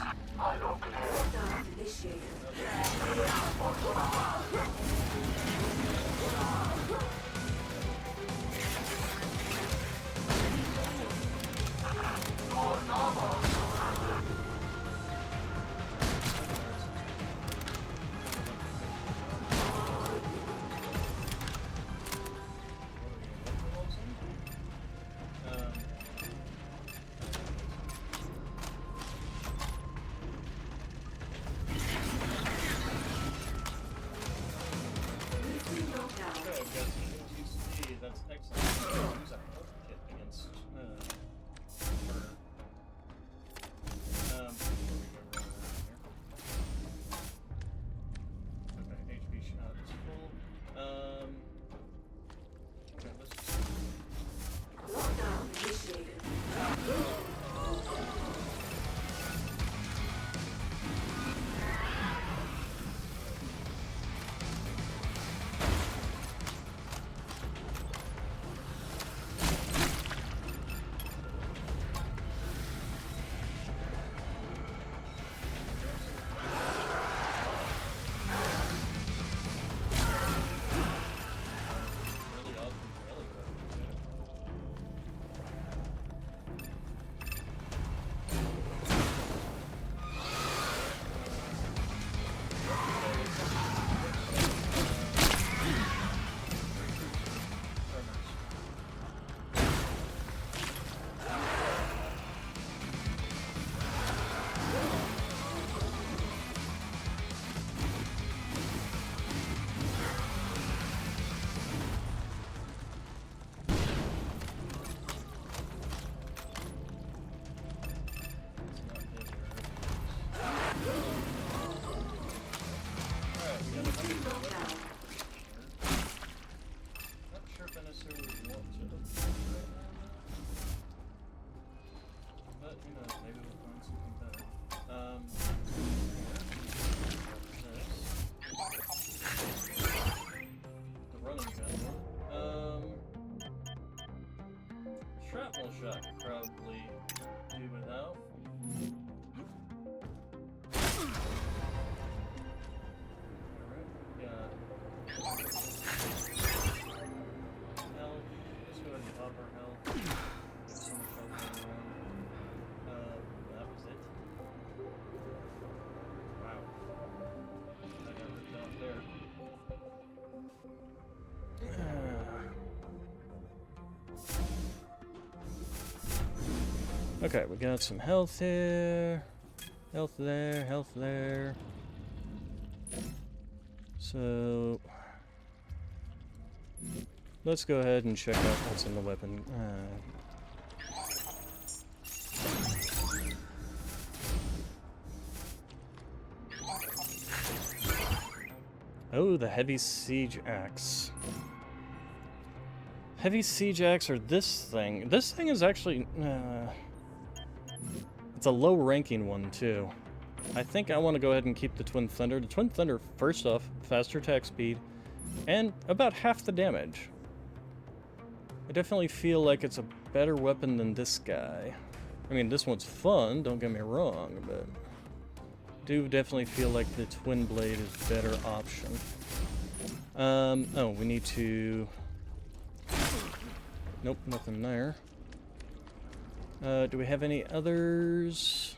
that's excellent. Use a health kit against her. Okay, HP shot is full. Okay, let's just... Lockdown initiated. Really awesome melee weapon, not sure if I necessarily want to right now. But, who knows, maybe we'll find something better. The running gun. Shrapnel shot could probably do without. Alright, got health. Let's go ahead and pop our health. Get so much health going around. That was it. Wow. I got ripped off there. Okay, we got some health here. Health there, health there. So let's go ahead and check out what's in the weapon. Oh, the heavy siege axe. Heavy siege axe, or this thing. This thing is actually it's a low ranking one too. I think I want to go ahead and keep the Twin Thunder. The Twin Thunder, first off, faster attack speed, and about half the damage. I definitely feel like it's a better weapon than this guy. I mean, this one's fun, don't get me wrong, but I do definitely feel like the Twin Blade is a better option. Oh, we need to... Nope, nothing there. Do we have any others?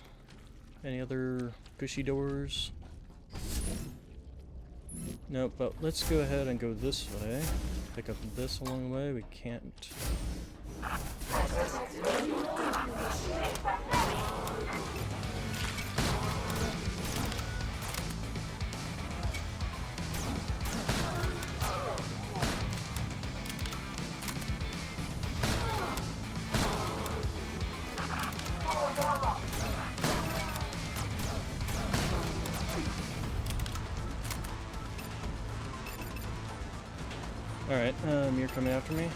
Any other gushy doors? Nope, but let's go ahead and go this way. Pick up this along the way. We can't... Alright, you're coming after me?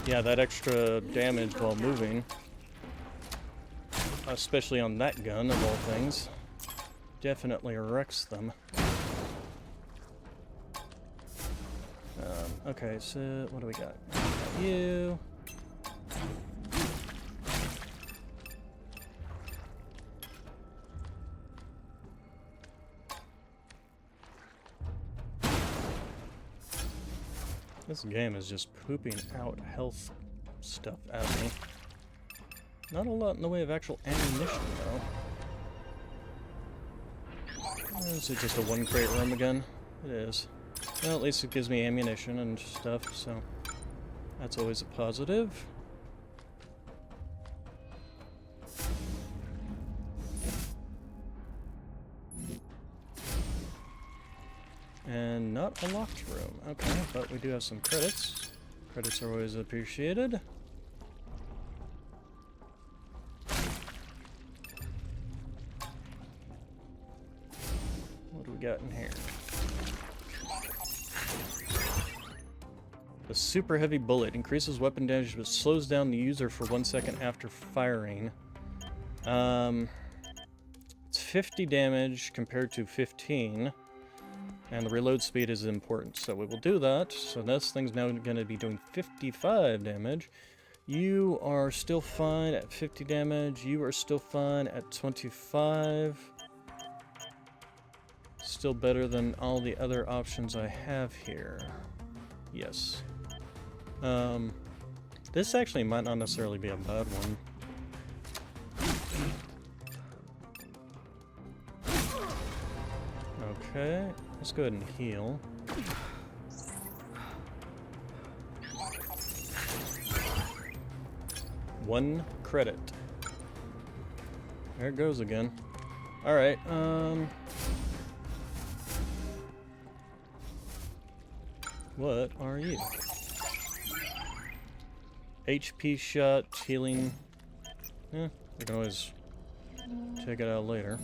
Yeah, that extra damage while moving, especially on that gun of all things, definitely wrecks them. Okay, so what do we got? We got you. This game is just pooping out health stuff at me. Not a lot in the way of actual ammunition, though. Is it just a one crate room again? It is. Well, at least it gives me ammunition and stuff, so that's always a positive. And not a locked room. Okay, but we do have some credits. Credits are always appreciated. What do we got in here? The super heavy bullet increases weapon damage but slows down the user for 1 second after firing. It's 50 damage compared to 15. And the reload speed is important, so we will do that. So this thing's now going to be doing 55 damage. You are still fine at 50 damage. You are still fine at 25. Still better than all the other options I have here. Yes. This actually might not necessarily be a bad one. Okay, let's go ahead and heal. One credit. There it goes again. Alright, what are you? HP shot, healing. We can always check it out later.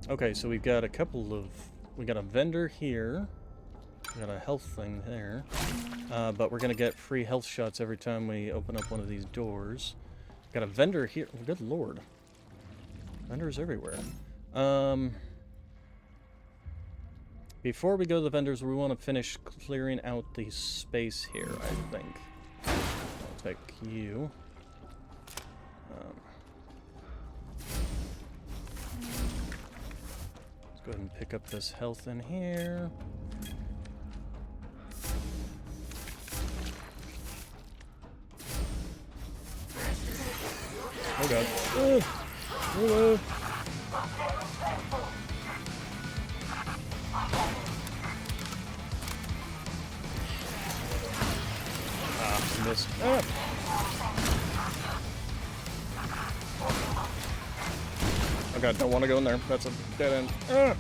Okay, so we've got a couple of... We got a vendor here. We got a health thing there. But we're gonna get free health shots every time we open up one of these doors. Got a vendor here. Oh, good lord. Vendors everywhere. Before we go to the vendors, we want to finish clearing out the space here, I think. I'll take you. Go ahead and pick up this health in here. Oh god. Hello. Ah, missed. Ah. Oh god, don't want to go in there. That's a dead end. Ah.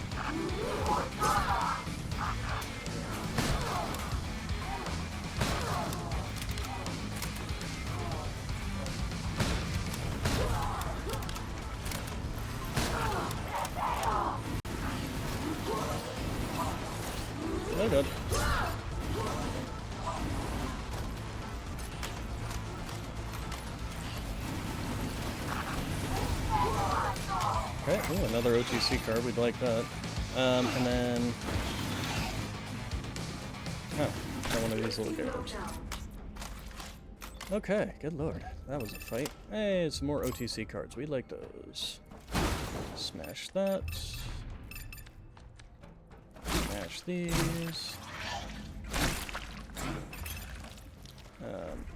Oh god. Okay, ooh, another OTC card, we'd like that. And then... Oh, got one of these little guards. Okay, good lord, that was a fight. Hey, some more OTC cards, we'd like those. Smash that. Smash these.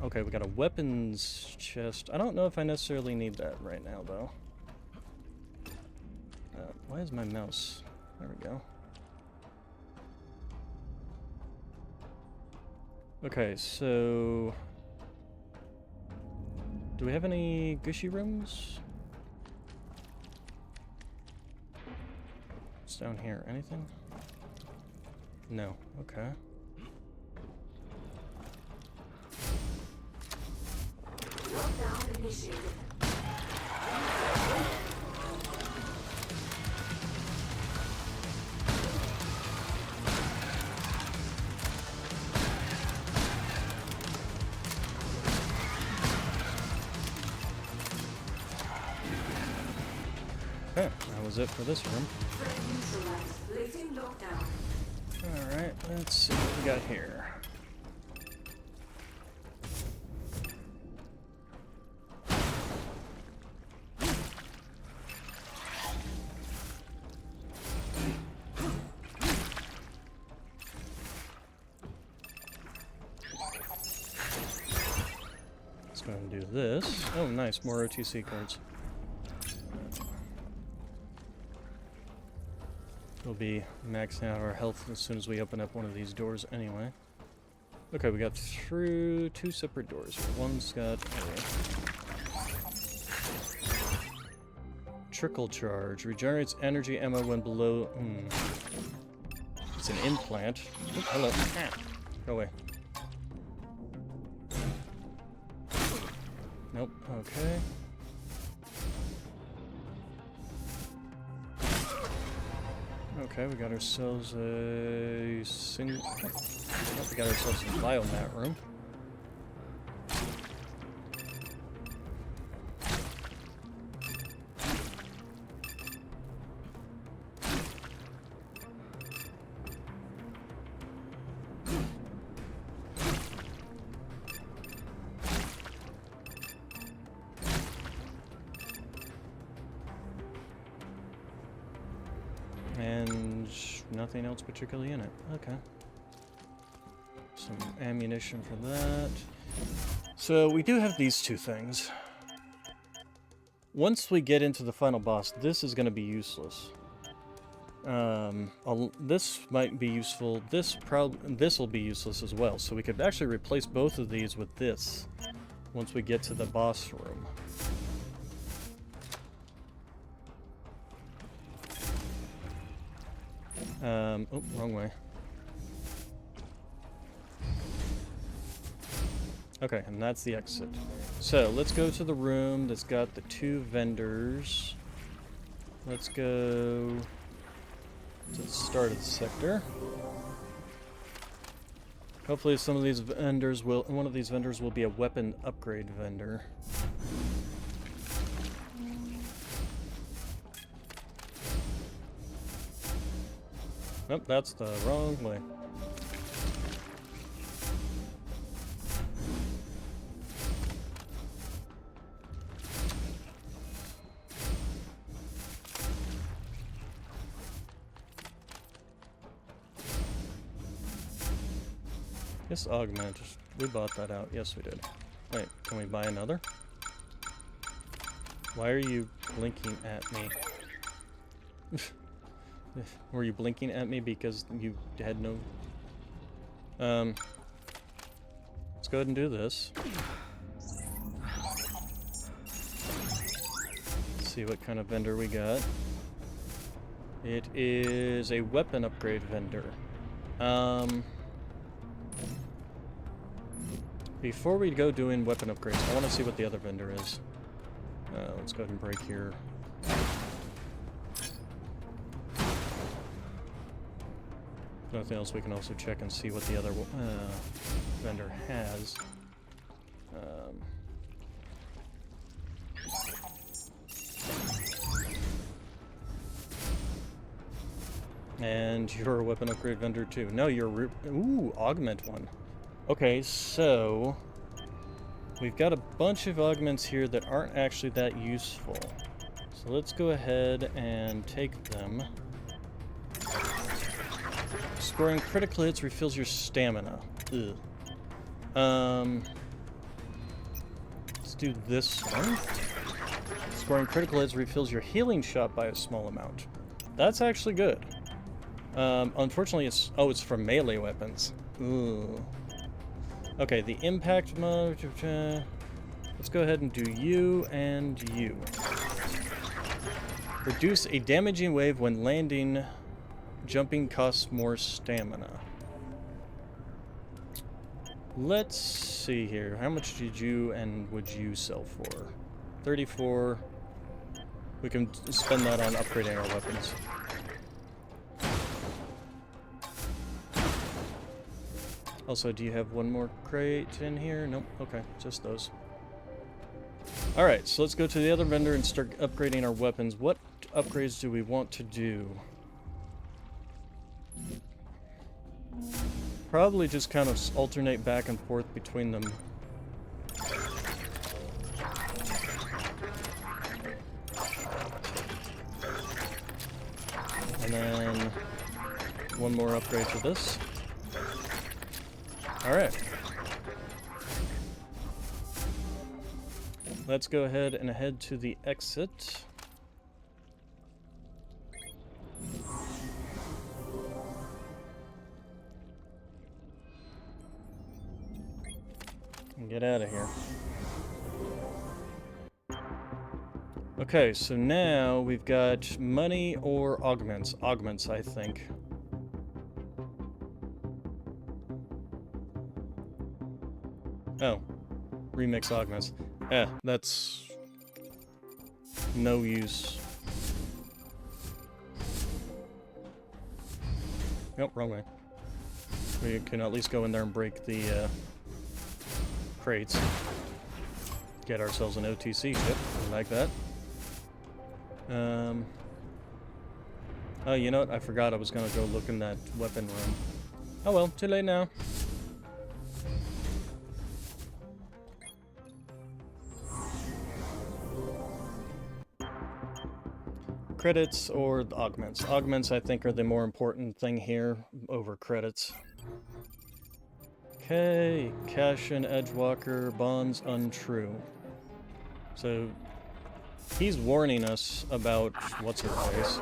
Okay, we got a weapons chest. I don't know if I necessarily need that right now, though. Why is my mouse? There we go. Okay, so... Do we have any gushy rooms? What's down here? Anything? No. Okay. Lockdown initiated. Okay, that was it for this room. Threat neutralized. Lifting lockdown. Alright, let's see what we got here. Let's go and do this. Oh, nice, more OTC cards. We'll be maxing out our health as soon as we open up one of these doors anyway. Okay, we got through 2 separate doors here. One's got a trickle charge. Regenerates energy ammo when below... It's an implant. Oh, hello. Ah. Go away. Nope. Okay. Okay, we got ourselves a single... Oh, we got ourselves a biomat room. And nothing else particularly in it. Okay. Some ammunition for that. So we do have these 2 things. Once we get into the final boss, this is going to be useless. This might be useful. This will be useless as well. So we could actually replace both of these with this once we get to the boss room. Oh, wrong way. Okay, and that's the exit. So, let's go to the room that's got the 2 vendors. Let's go to the start of the sector. Hopefully some of these vendors will... One of these vendors will be a weapon upgrade vendor. Nope, that's the wrong way. This augment, we bought that out. Yes, we did. Wait, can we buy another? Why are you blinking at me? Were you blinking at me because you had no... Let's go ahead and do this. Let's see what kind of vendor we got. It is a weapon upgrade vendor. Before we go doing weapon upgrades, I want to see what the other vendor is. Let's go ahead and break here. Nothing else, we can also check and see what the other vendor has. And you're a weapon upgrade vendor too. No, you're ooh, augment one. Okay, so we've got a bunch of augments here that aren't actually that useful. So let's go ahead and take them. Scoring critical hits refills your stamina. Ugh. Let's do this one. Scoring critical hits refills your healing shot by a small amount. That's actually good. Unfortunately, it's for melee weapons. Ooh. Okay, the impact mode. Let's go ahead and do you and you. Reduce a damaging wave when landing. Jumping costs more stamina. Let's see here. How much did you and would you sell for? 34. We can spend that on upgrading our weapons. Also, do you have one more crate in here? Nope. Okay, just those. Alright, so let's go to the other vendor and start upgrading our weapons. What upgrades do we want to do? Probably just kind of alternate back and forth between them. And then one more upgrade to this. Alright. Let's go ahead and head to the exit. And get out of here. Okay, so now we've got money or augments. Augments, I think. Oh. Remix augments. That's no use. Nope, wrong way. We can at least go in there and break the crates. Get ourselves an OTC ship, like that. Oh, you know what? I forgot I was gonna go look in that weapon room. Oh well, too late now. Credits or the augments? Augments, I think, are the more important thing here over credits. Okay, cash and Edgewalker, bonds untrue. So, he's warning us about what's her face.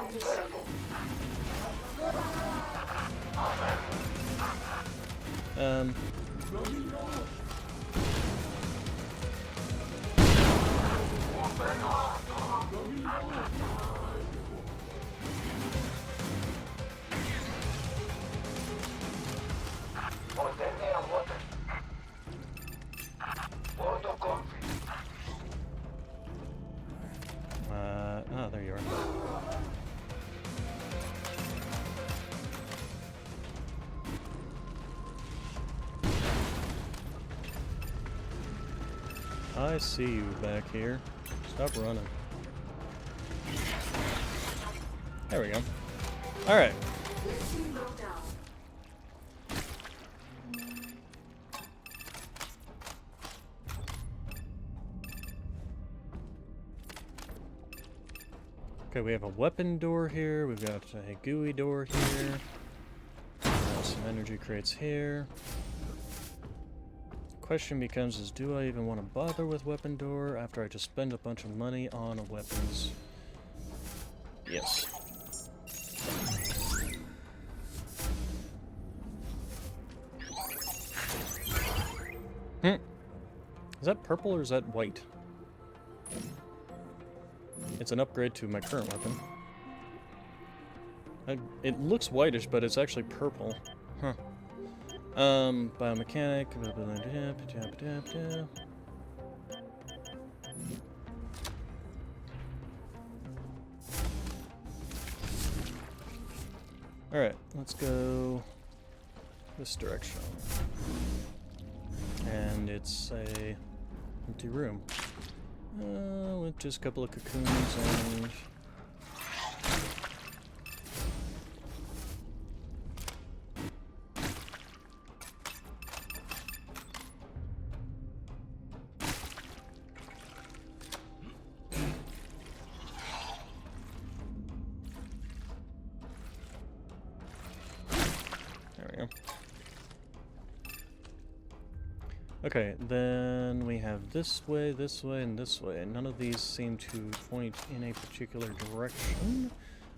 Oh, there you are. I see you back here. Stop running. There we go. Alright. Okay, we have a weapon door here, we've got a GUI door here, some energy crates here. Question becomes is, do I even want to bother with weapon door after I just spend a bunch of money on weapons? Yes. Is that purple or is that white? It's an upgrade to my current weapon. It looks whitish, but it's actually purple. Huh. Biomechanic. Alright, let's go this direction. And it's a empty room. With just a couple of cocoons and... There we go. Okay, then we have this way, and this way. None of these seem to point in a particular direction.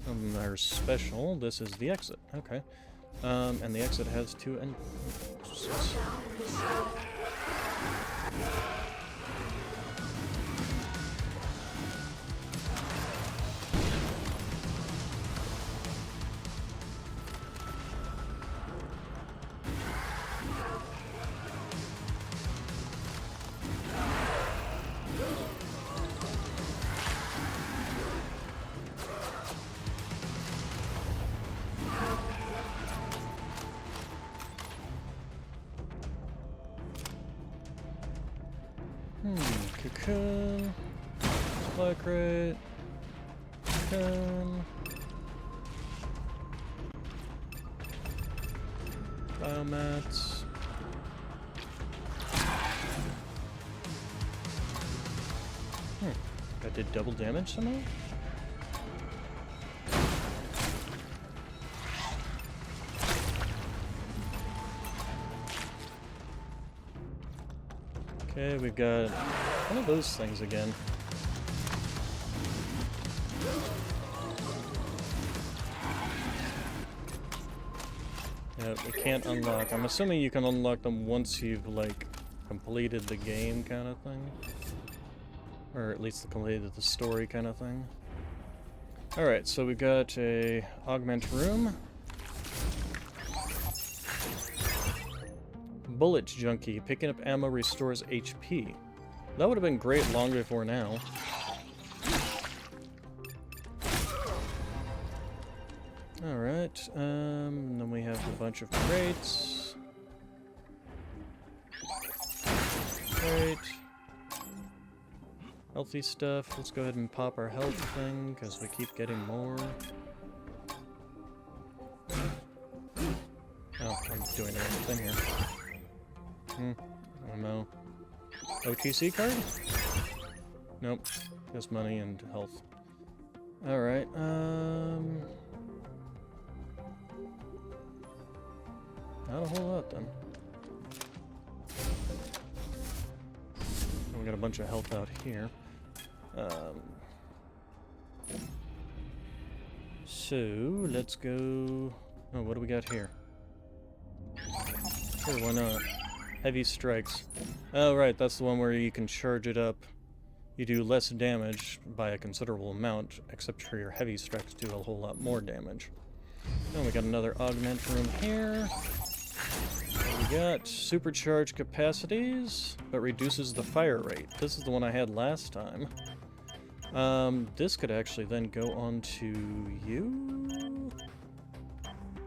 They're special. This is the exit. Okay. And the exit has two entrances. Cocoon. Supply crate. 10. Biomats. I did double damage somehow? Okay, we've got one of those things again. Yeah, we can't unlock. I'm assuming you can unlock them once you've, like, completed the game kind of thing. Or at least completed the story kind of thing. Alright, so we got a augment room. Bullets junkie. Picking up ammo restores HP. That would have been great long before now. Alright, then we have a bunch of crates. Crate. Healthy stuff. Let's go ahead and pop our health thing, because we keep getting more. Oh, I'm doing the wrong thing here. I don't know. OTC card? Nope. Just money and health. Alright, not a whole lot, then. We got a bunch of health out here. So, let's go... Oh, what do we got here? Sure, why not? Heavy strikes. Oh, right, that's the one where you can charge it up. You do less damage by a considerable amount, except for your heavy strikes do a whole lot more damage. Then we got another augment room here. What we got? Supercharged capacities, but reduces the fire rate. This is the one I had last time. This could actually then go on to you.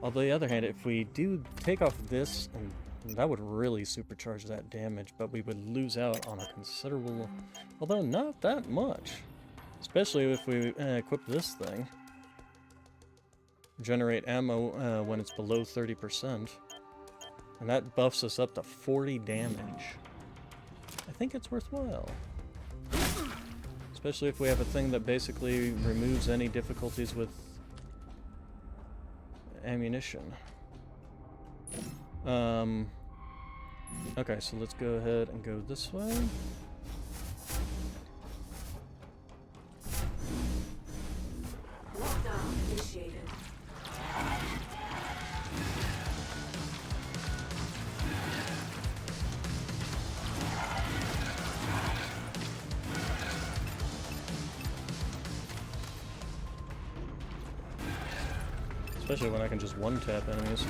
On the other hand, if we do take off this, and that would really supercharge that damage, but we would lose out on a considerable, although not that much. Especially if we equip this thing. Generate ammo when it's below 30%. And that buffs us up to 40 damage. I think it's worthwhile. Especially if we have a thing that basically removes any difficulties with ammunition. Okay, so let's go ahead and go this way. Lockdown initiated. Especially when I can just one-tap enemies.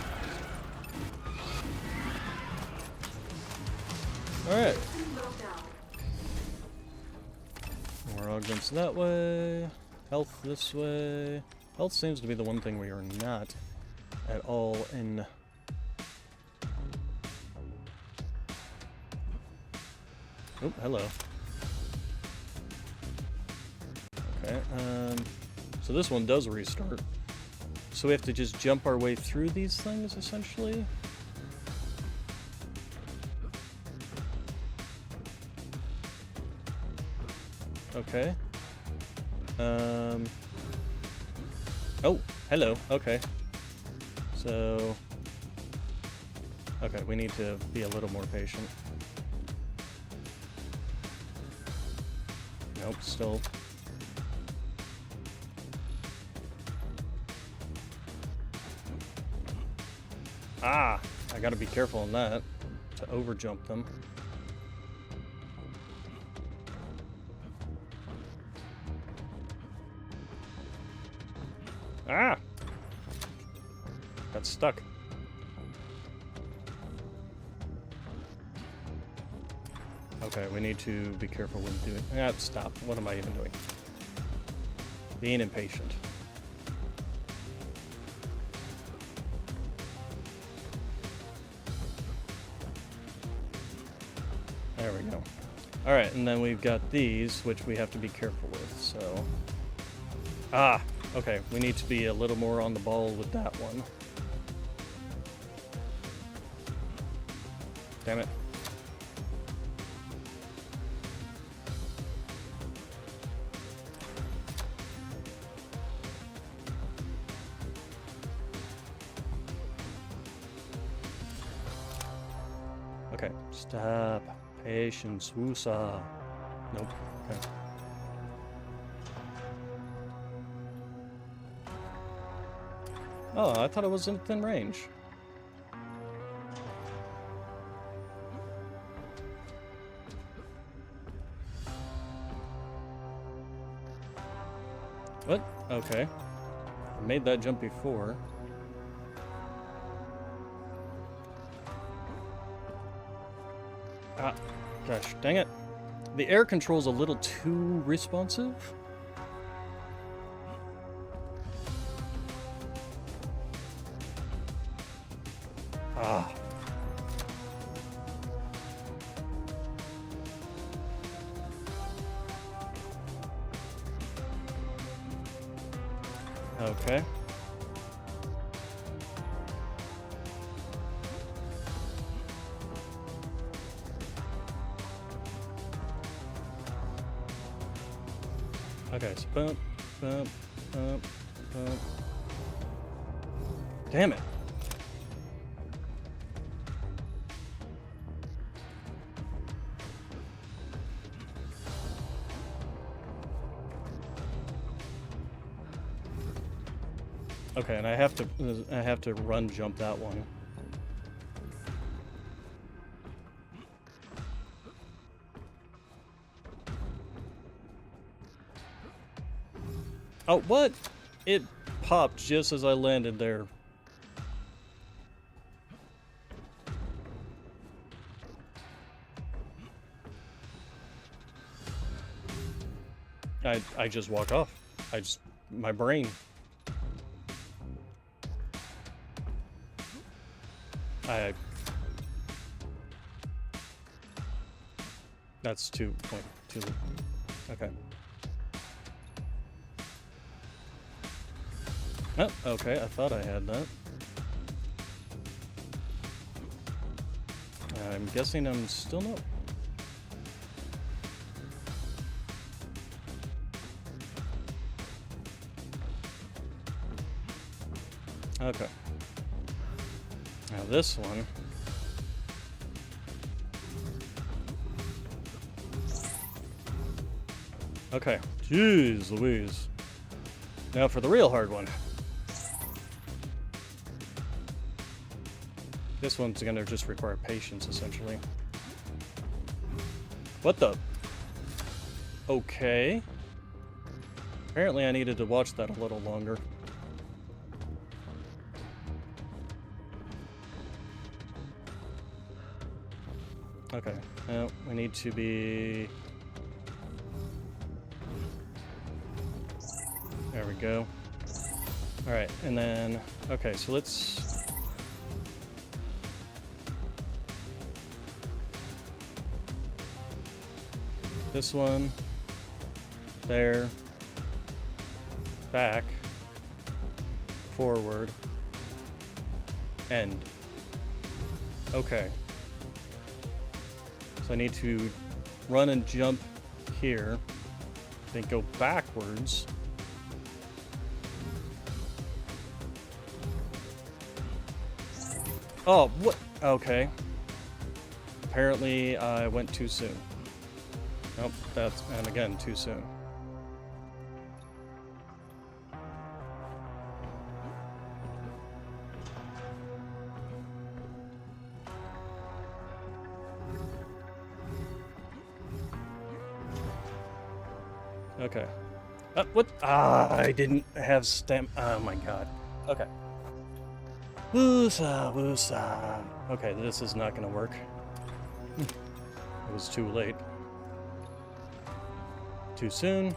Alright. More augments that way. Health this way. Health seems to be the one thing we are not at all in. Oh, hello. Okay, so this one does restart. So we have to just jump our way through these things, essentially. Okay. Oh, hello. Okay. So... Okay, we need to be a little more patient. Nope, still... Ah! I gotta be careful on that, to overjump them. Ah! Got stuck. Okay, we need to be careful when doing... Ah, stop. What am I even doing? Being impatient. There we go. Alright, and then we've got these, which we have to be careful with, so... Ah! Okay, we need to be a little more on the ball with that one. Damn it. Okay, stop. Patience, woosah. Nope. Okay. Oh, I thought it was in thin range. What? Okay. I made that jump before. Ah, gosh, dang it. The air control's a little too responsive. Ah. Okay. Okay, so bump, bump, bump, bump. Damn it. Okay, and I have to run jump that one. Oh, what? It popped just as I landed there. I just walk off. My brain. That's 2.2. Okay. Oh, okay, I thought I had that. I'm guessing I'm still not. Okay. Now this one. Okay. Jeez Louise. Now for the real hard one. This one's gonna just require patience, essentially. What the? Okay. Apparently I needed to watch that a little longer. Okay, now we need to be... There we go. Alright, and then... Okay, so let's... This one. There. Back. Forward. End. Okay. So I need to run and jump here, then go backwards. Oh, what? Okay. Apparently I went too soon. Nope, and again, too soon. Okay. What? Ah, I didn't have oh my god. Okay. Woosa, woosa. Okay, this is not gonna work. It was too late. Too soon.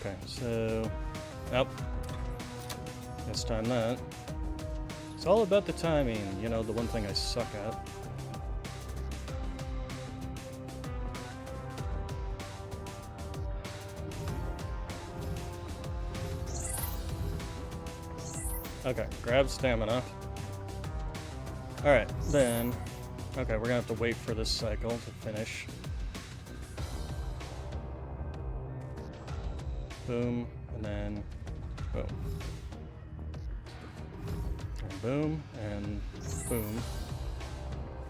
Okay, so... Oh. Let's time that. It's all about the timing, you know, the one thing I suck at. Okay, grab stamina. Alright, then... Okay, we're gonna have to wait for this cycle to finish. Boom, and then... Boom. And boom, and boom.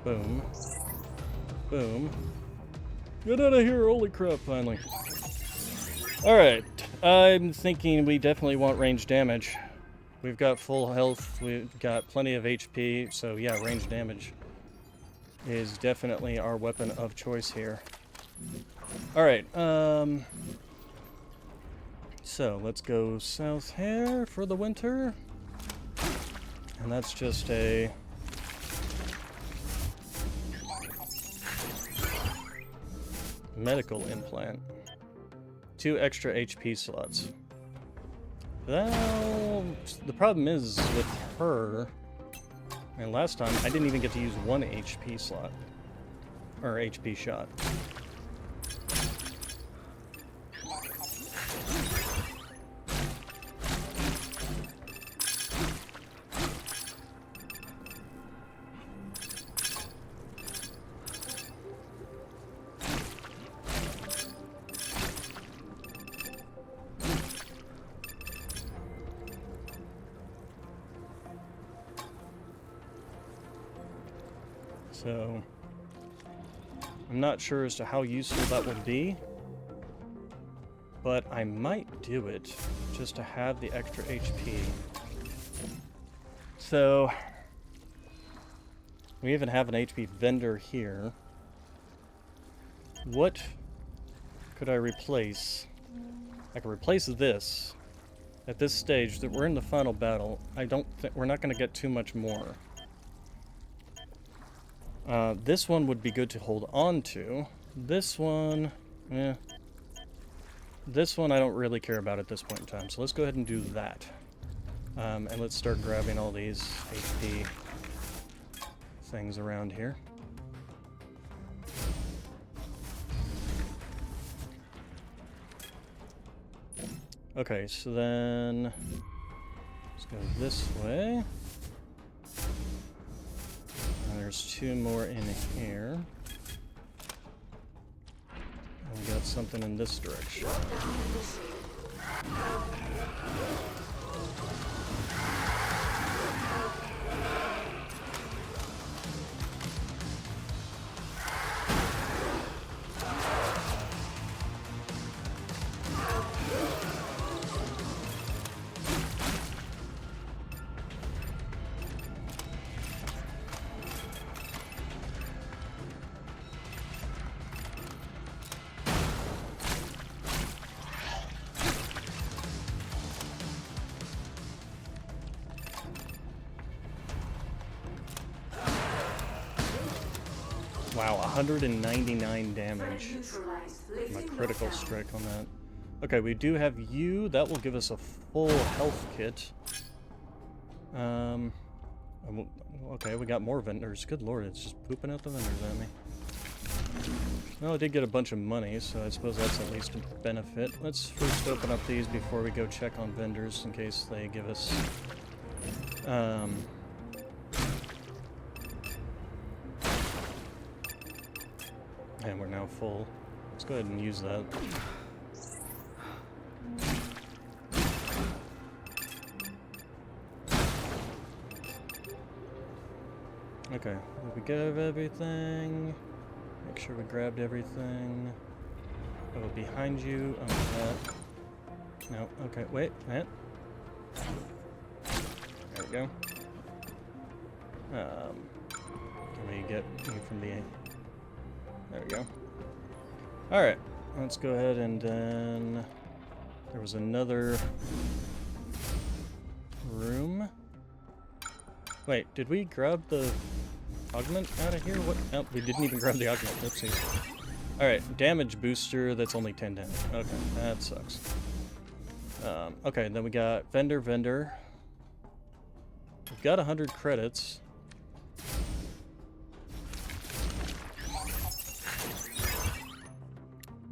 Boom. Boom. Get out of here, holy crap, finally. Alright, I'm thinking we definitely want range damage. We've got full health, we've got plenty of HP, so yeah, range damage is definitely our weapon of choice here. Alright, so let's go south here for the winter. And that's just a... medical implant. 2 extra HP slots. Well, the problem is with her, and last time I didn't even get to use 1 HP slot, or HP shot. So, I'm not sure as to how useful that would be, but I might do it just to have the extra HP. So, we even have an HP vendor here. What could I replace? I could replace this. At this stage, that we're in the final battle, I don't think we're not going to get too much more. This one would be good to hold on to. This one, This one I don't really care about at this point in time, so let's go ahead and do that. And let's start grabbing all these HP things around here. Okay, so then let's go this way. And there's 2 more in here. And we got something in this direction. Wow, 199 damage. My critical strike on that. Okay, we do have you. That will give us a full health kit. Okay, we got more vendors. Good lord, it's just pooping out the vendors at me. Well, I did get a bunch of money, so I suppose that's at least a benefit. Let's first open up these before we go check on vendors in case they give us... And we're now full. Let's go ahead and use that. Okay, did we grab everything? Make sure we grabbed everything. Oh, behind you. Oh, that. No, okay, wait, that. There we go. Can we get you from the... There we go. Alright, let's go ahead and then... There was another room. Wait, did we grab the augment out of here? What? Oh, we didn't even grab the augment. Oopsies. Alright, damage booster, that's only 10 damage. Okay, that sucks. Okay, then we got vendor. We've got 100 credits.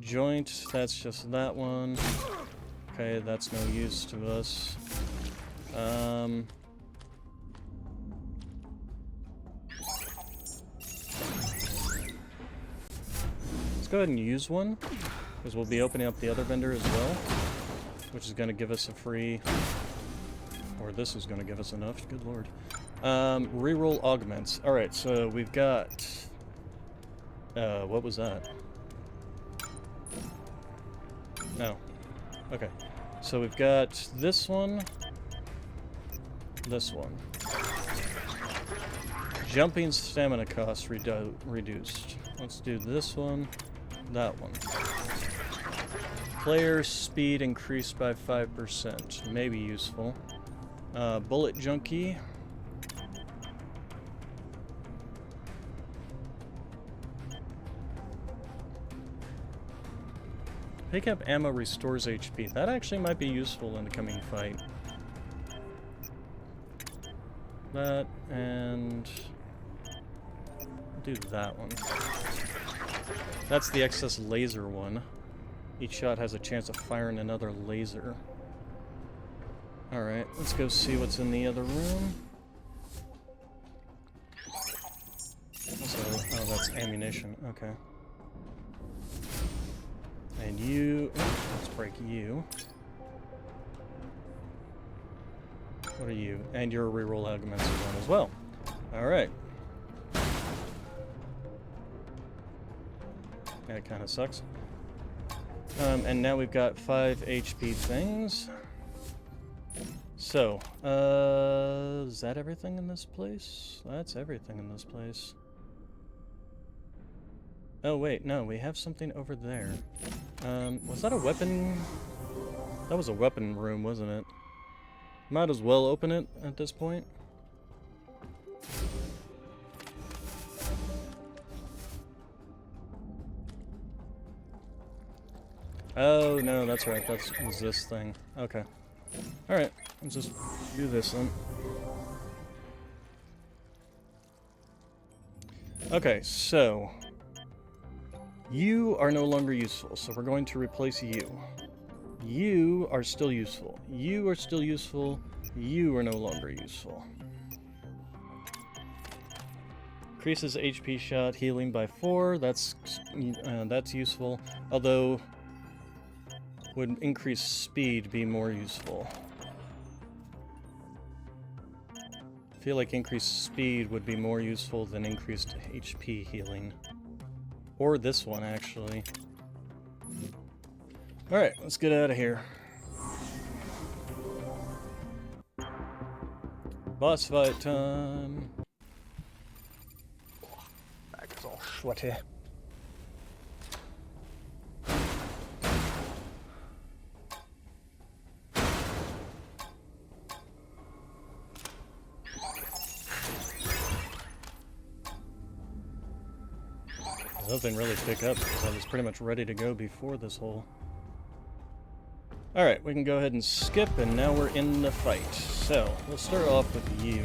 Joint, that's just that one. Okay, that's no use to us. Let's go ahead and use one, because we'll be opening up the other vendor as well, which is going to give us a free... Or this is going to give us enough, good lord. Reroll augments. Alright, so we've got... what was that? No. Okay. So we've got this one. This one. Jumping stamina cost reduced. Let's do this one. That one. Player speed increased by 5%. Maybe useful. Bullet junkie. Pick up ammo restores HP. That actually might be useful in the coming fight. That, and... do that one. That's the excess laser one. Each shot has a chance of firing another laser. Alright, let's go see what's in the other room. So, oh, that's ammunition. Okay. And you... let's break you. What are you? And your reroll augments one as well. Alright. That kind of sucks. And now we've got 5 HP things. So, is that everything in this place? That's everything in this place. Oh wait, no, we have something over there. Was that a weapon? That was a weapon room, wasn't it? Might as well open it at this point. Oh no, that's right, that was this thing. Okay. Alright, let's just do this then. Okay, so... you are no longer useful, so we're going to replace you. You are still useful. You are still useful. You are no longer useful. Increases HP shot healing by 4. That's useful. Although, would increase speed be more useful? I feel like increased speed would be more useful than increased HP healing. Or this one, actually. Alright, let's get out of here. Boss fight time. Back is all sweaty. Nothing really pick up because I was pretty much ready to go before this hole. Alright, we can go ahead and skip, and now we're in the fight. So, we'll start off with you.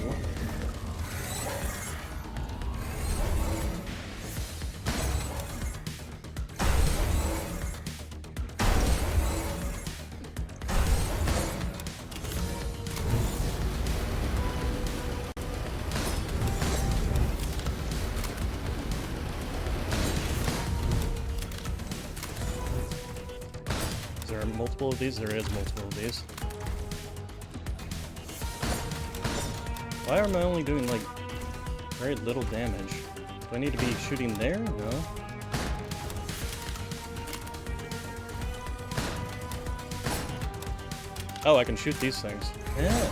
Is there multiple of these? There is multiple of these. Why am I only doing, like, very little damage? Do I need to be shooting there? No. Oh, I can shoot these things. Yeah.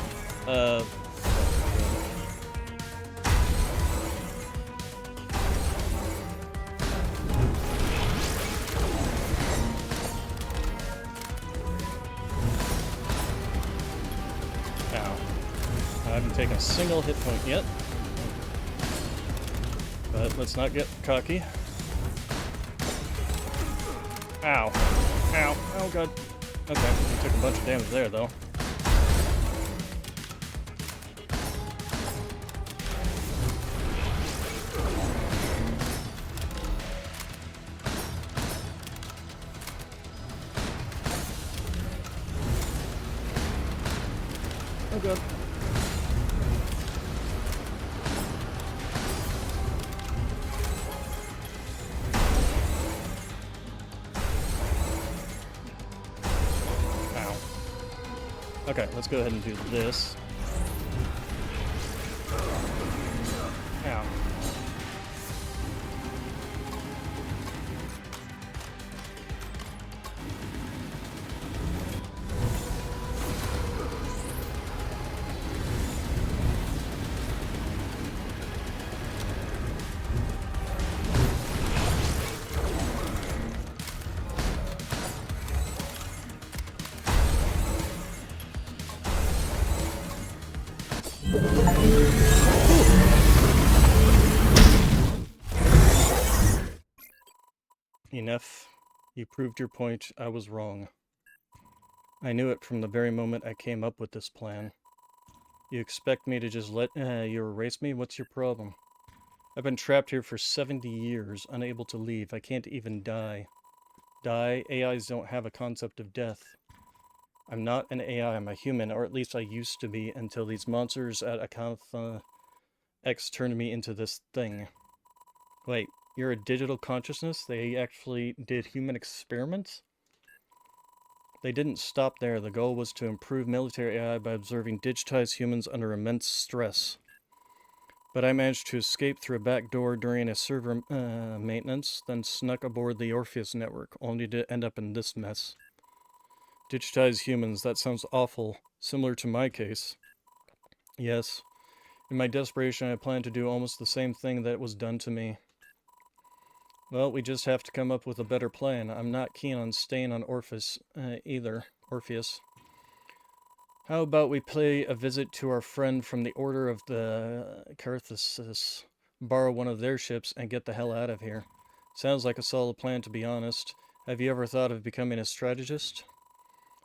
I haven't taken a single hit point yet. But let's not get cocky. Ow. Ow. Oh god. Okay, we took a bunch of damage there, though. Oh god. Ow. Okay, let's go ahead and do this. Ow. Enough. You proved your point. I was wrong. I knew it from the very moment I came up with this plan. You expect me to just let you erase me? What's your problem? I've been trapped here for 70 years, unable to leave. I can't even die. Die? AIs don't have a concept of death. I'm not an AI, I'm a human, or at least I used to be, until these monsters at Acantha X turned me into this thing. Wait, you're a digital consciousness? They actually did human experiments? They didn't stop there. The goal was to improve military AI by observing digitized humans under immense stress. But I managed to escape through a back door during a server maintenance, then snuck aboard the Orpheus network, only to end up in this mess. Digitized humans, that sounds awful. Similar to my case. Yes. In my desperation, I planned to do almost the same thing that was done to me. Well, we just have to come up with a better plan. I'm not keen on staying on Orpheus either. Orpheus. How about we pay a visit to our friend from the Order of the Carthasis, borrow one of their ships, and get the hell out of here? Sounds like a solid plan, to be honest. Have you ever thought of becoming a strategist?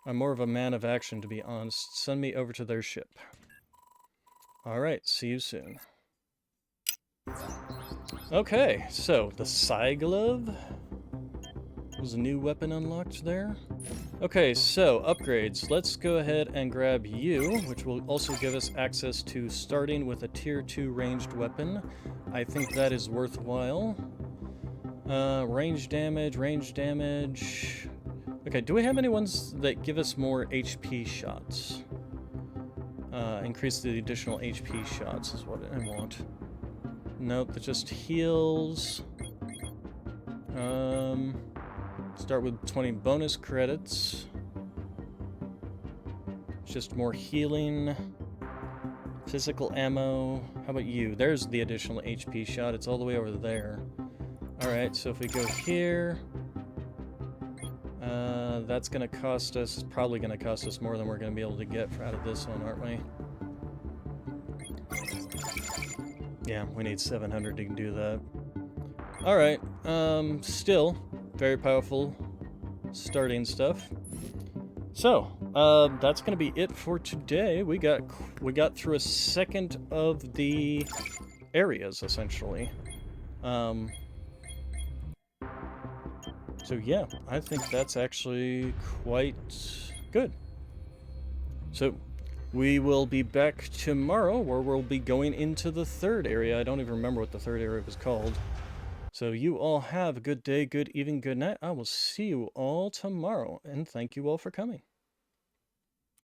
I'm more of a man of action, to be honest. Send me over to their ship. Alright, see you soon. Okay, so the Psy Glove was a new weapon unlocked there. Okay, so upgrades. Let's go ahead and grab you, which will also give us access to starting with a tier 2 ranged weapon. I think that is worthwhile. Range damage. Okay, do we have any ones that give us more HP shots? Increase the additional HP shots is what I want. Nope, that just heals. Start with 20 bonus credits. Just more healing. Physical ammo. How about you? There's the additional HP shot. It's all the way over there. Alright, so if we go here... that's gonna cost us... probably gonna cost us more than we're gonna be able to get out of this one, aren't we? Yeah, we need 700 to do that. Alright, still, very powerful starting stuff. So, that's gonna be it for today. We got through a second of the areas, essentially. So yeah, I think that's actually quite good. So, we will be back tomorrow, where we'll be going into the third area. I don't even remember what the third area was called. So you all have a good day, good evening, good night. I will see you all tomorrow, and thank you all for coming.